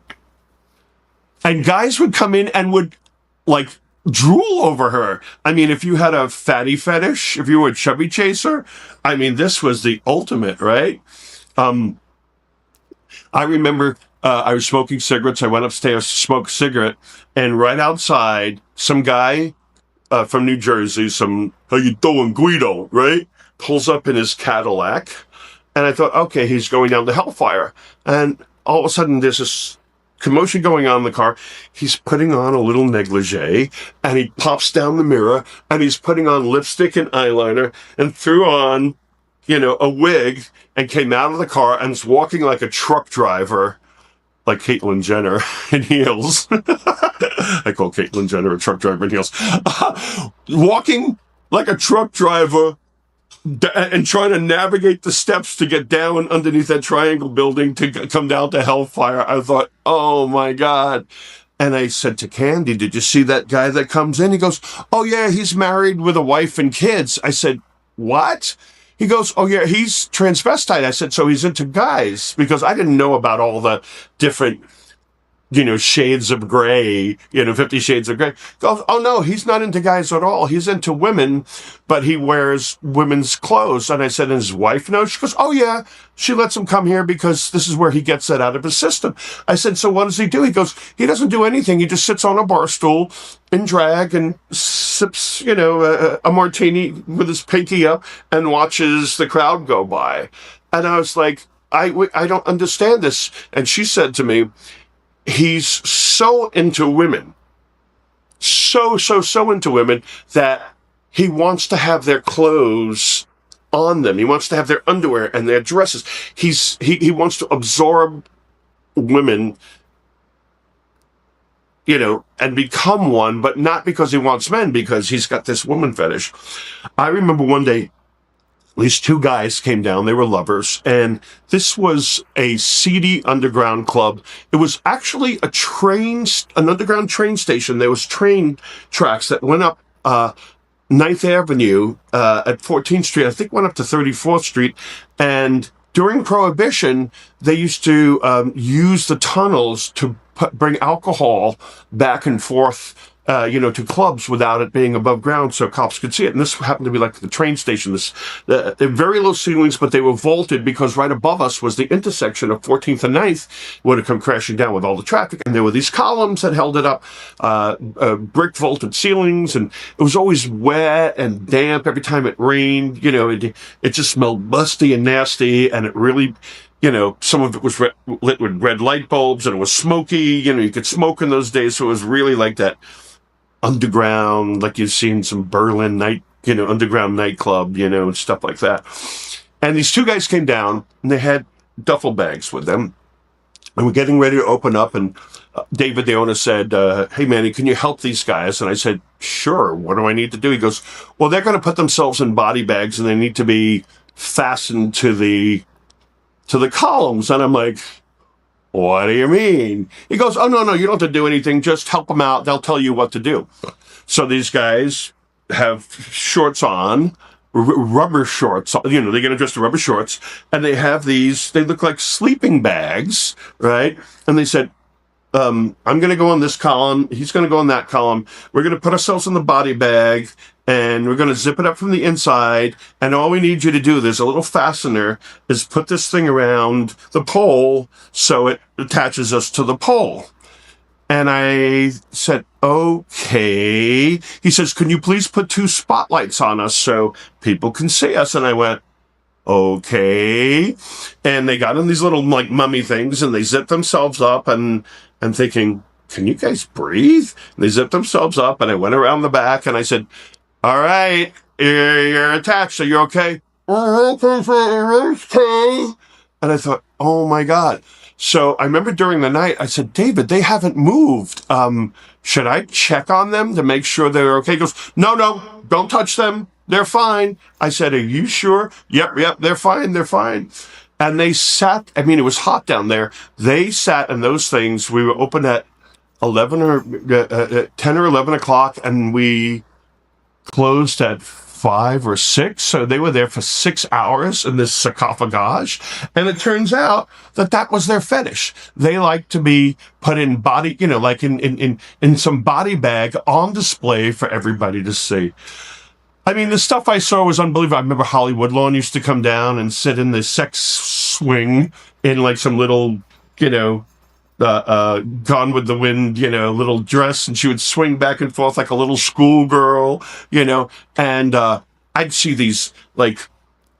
guys would come in and would like drool over her. I mean, if you had a fatty fetish, if you were a chubby chaser, I mean, this was the ultimate, right? I remember I was smoking cigarettes. I went upstairs to smoke a cigarette, and right outside, some guy from New Jersey, "How you doing, Guido," right? Pulls up in his Cadillac, and I thought, okay, he's going down to Hellfire. And all of a sudden, there's this commotion going on in the car. He's putting on a little negligee, and he pops down the mirror, and he's putting on lipstick and eyeliner, and threw on, a wig, and came out of the car and is walking like a truck driver, like Caitlyn Jenner in heels. I call Caitlyn Jenner a truck driver in heels. Walking like a truck driver and trying to navigate the steps to get down underneath that triangle building to come down to Hellfire. I thought, oh my God. And I said to Candy, "Did you see that guy that comes in?" He goes, "Oh yeah, he's married with a wife and kids." I said, "What?" He goes, "Oh yeah, he's transvestite." I said, "So he's into guys?" Because I didn't know about all the different, shades of gray, 50 Shades of Grey. Goes, "Oh no, he's not into guys at all. He's into women, but he wears women's clothes." And I said, "And his wife knows?" She goes, "Oh yeah, she lets him come here because this is where he gets it out of his system." I said, "So what does he do?" He goes, "He doesn't do anything. He just sits on a bar stool in drag and sips, a martini with his pinky up and watches the crowd go by." And I was like, I don't understand this. And she said to me, he's so into women, so into women, that he wants to have their clothes on them. He wants to have their underwear and their dresses. He wants to absorb women, and become one, but not because he wants men, because he's got this woman fetish. I remember one day these two guys came down. They were lovers, and this was a seedy underground club. It was actually an underground train station. There was train tracks that went up 9th Avenue at 14th Street. I think went up to 34th Street, and during Prohibition, they used to use the tunnels to bring alcohol back and forth, to clubs without it being above ground so cops could see it. And this happened to be like the train station. They're very low ceilings, but they were vaulted because right above us was the intersection of 14th and 9th, would have come crashing down with all the traffic. And there were these columns that held it up, brick vaulted ceilings, and it was always wet and damp every time it rained. It just smelled musty and nasty, and it really... some of it was lit with red light bulbs, and it was smoky. You could smoke in those days, so it was really like that underground, like you've seen some Berlin underground nightclub, and stuff like that. And these two guys came down, and they had duffel bags with them, and we're getting ready to open up, and David, the owner, said, hey, Manny, can you help these guys? And I said, sure, what do I need to do? He goes, well, they're going to put themselves in body bags, and they need to be fastened to the columns. And I'm like, what do you mean? He goes, oh, no, you don't have to do anything. Just help them out. They'll tell you what to do. So these guys have shorts on, rubber shorts. They're going to dress the rubber shorts, and they have these, they look like sleeping bags, right? And they said, I'm going to go on this column. He's going to go on that column. We're going to put ourselves in the body bag, and we're going to zip it up from the inside. And all we need you to do, there's a little fastener, is put this thing around the pole so it attaches us to the pole. And I said, okay. He says, can you please put 2 spotlights on us so people can see us? And I went, okay. And they got in these little like mummy things, and they zipped themselves up, and I'm thinking, can you guys breathe? And they zipped themselves up, and I went around the back, and I said, all right, you're attached, so you're okay? Okay. And I thought, oh my God. So I remember during the night, I said, David, they haven't moved. Should I check on them to make sure they're okay? He goes, no, don't touch them. They're fine. I said, are you sure? Yep, they're fine. And they sat, it was hot down there. They sat in those things. We were open at 10 or 11 o'clock, and we closed at 5 or 6. So they were there for 6 hours in this sarcophagage. And it turns out that was their fetish. They like to be put in body, like in some body bag on display for everybody to see. The stuff I saw was unbelievable. I remember Holly Woodlawn used to come down and sit in the sex swing in like some little, Gone with the Wind, little dress, and she would swing back and forth like a little schoolgirl, and I'd see these, like,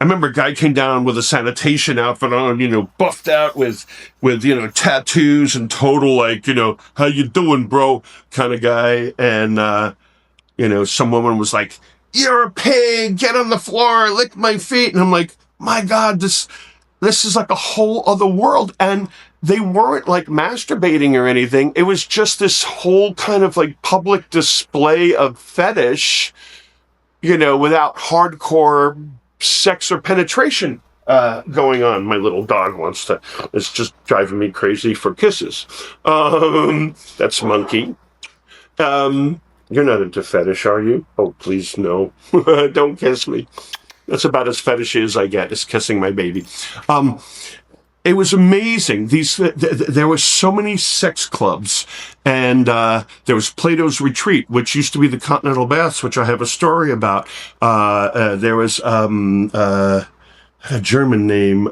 I remember a guy came down with a sanitation outfit on, buffed out with tattoos and total, like, how you doing, bro, kind of guy, and, some woman was like, you're a pig, get on the floor, lick my feet, and I'm like, my God, this is like a whole other world, and they weren't like masturbating or anything. It was just this whole kind of like public display of fetish, without hardcore sex or penetration going on. My little dog it's just driving me crazy for kisses. That's Monkey. You're not into fetish, are you? Oh, please, no. Don't kiss me. That's about as fetishy as I get, is kissing my baby. It was amazing. There were so many sex clubs, and there was Plato's Retreat, which used to be the Continental Baths, which I have a story about. There was a German name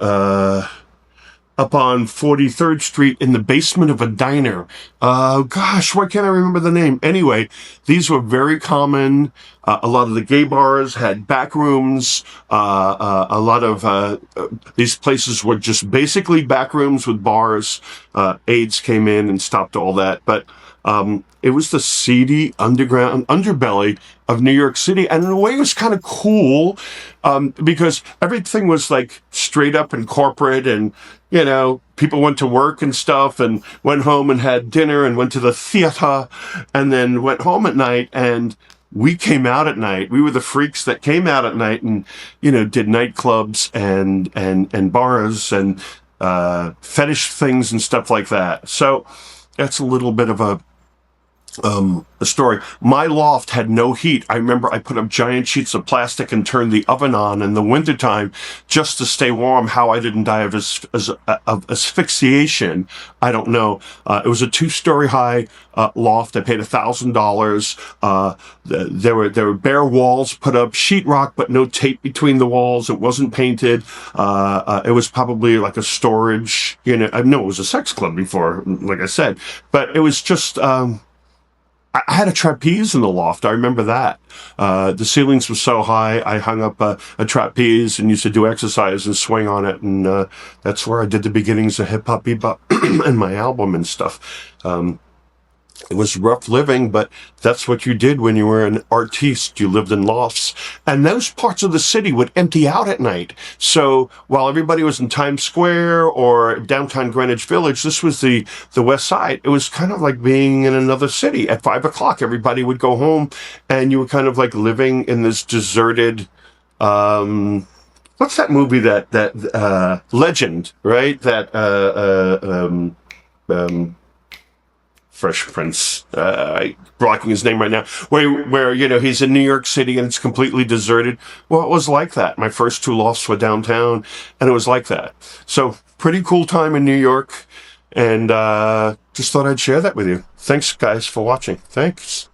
up on 43rd Street in the basement of a diner. Gosh, why can't I remember the name? Anyway, these were very common. A lot of the gay bars had back rooms. A lot of these places were just basically back rooms with bars. AIDS came in and stopped all that. But it was the seedy underground underbelly of New York City. And in a way, it was kind of cool because everything was like straight up and corporate, and people went to work and stuff and went home and had dinner and went to the theater and then went home at night. And we came out at night. We were the freaks that came out at night and, did nightclubs and bars and fetish things and stuff like that. So that's a little bit of a story. My loft had no heat. I remember I put up giant sheets of plastic and turned the oven on in the wintertime just to stay warm. How I didn't die of asphyxiation, I don't know. It was a 2-story high loft. I paid $1,000. There were bare walls put up, sheetrock, but no tape between the walls. It wasn't painted. It was probably like a storage, I know it was a sex club before, like I said, but it was just, I had a trapeze in the loft. I remember that. The ceilings were so high, I hung up a trapeze and used to do exercise and swing on it. And that's where I did the beginnings of hip-hop, bebop, and my album and stuff. It was rough living, but that's what you did when you were an artiste. You lived in lofts. And those parts of the city would empty out at night. So while everybody was in Times Square or downtown Greenwich Village, this was the West Side. It was kind of like being in another city. At 5 o'clock, everybody would go home, and you were kind of like living in this deserted, what's that movie that Legend, right? Fresh Prince, blocking his name right now, where he's in New York City and it's completely deserted. Well, it was like that. My first 2 lofts were downtown, and it was like that. So pretty cool time in New York, and just thought I'd share that with you. Thanks, guys, for watching. Thanks.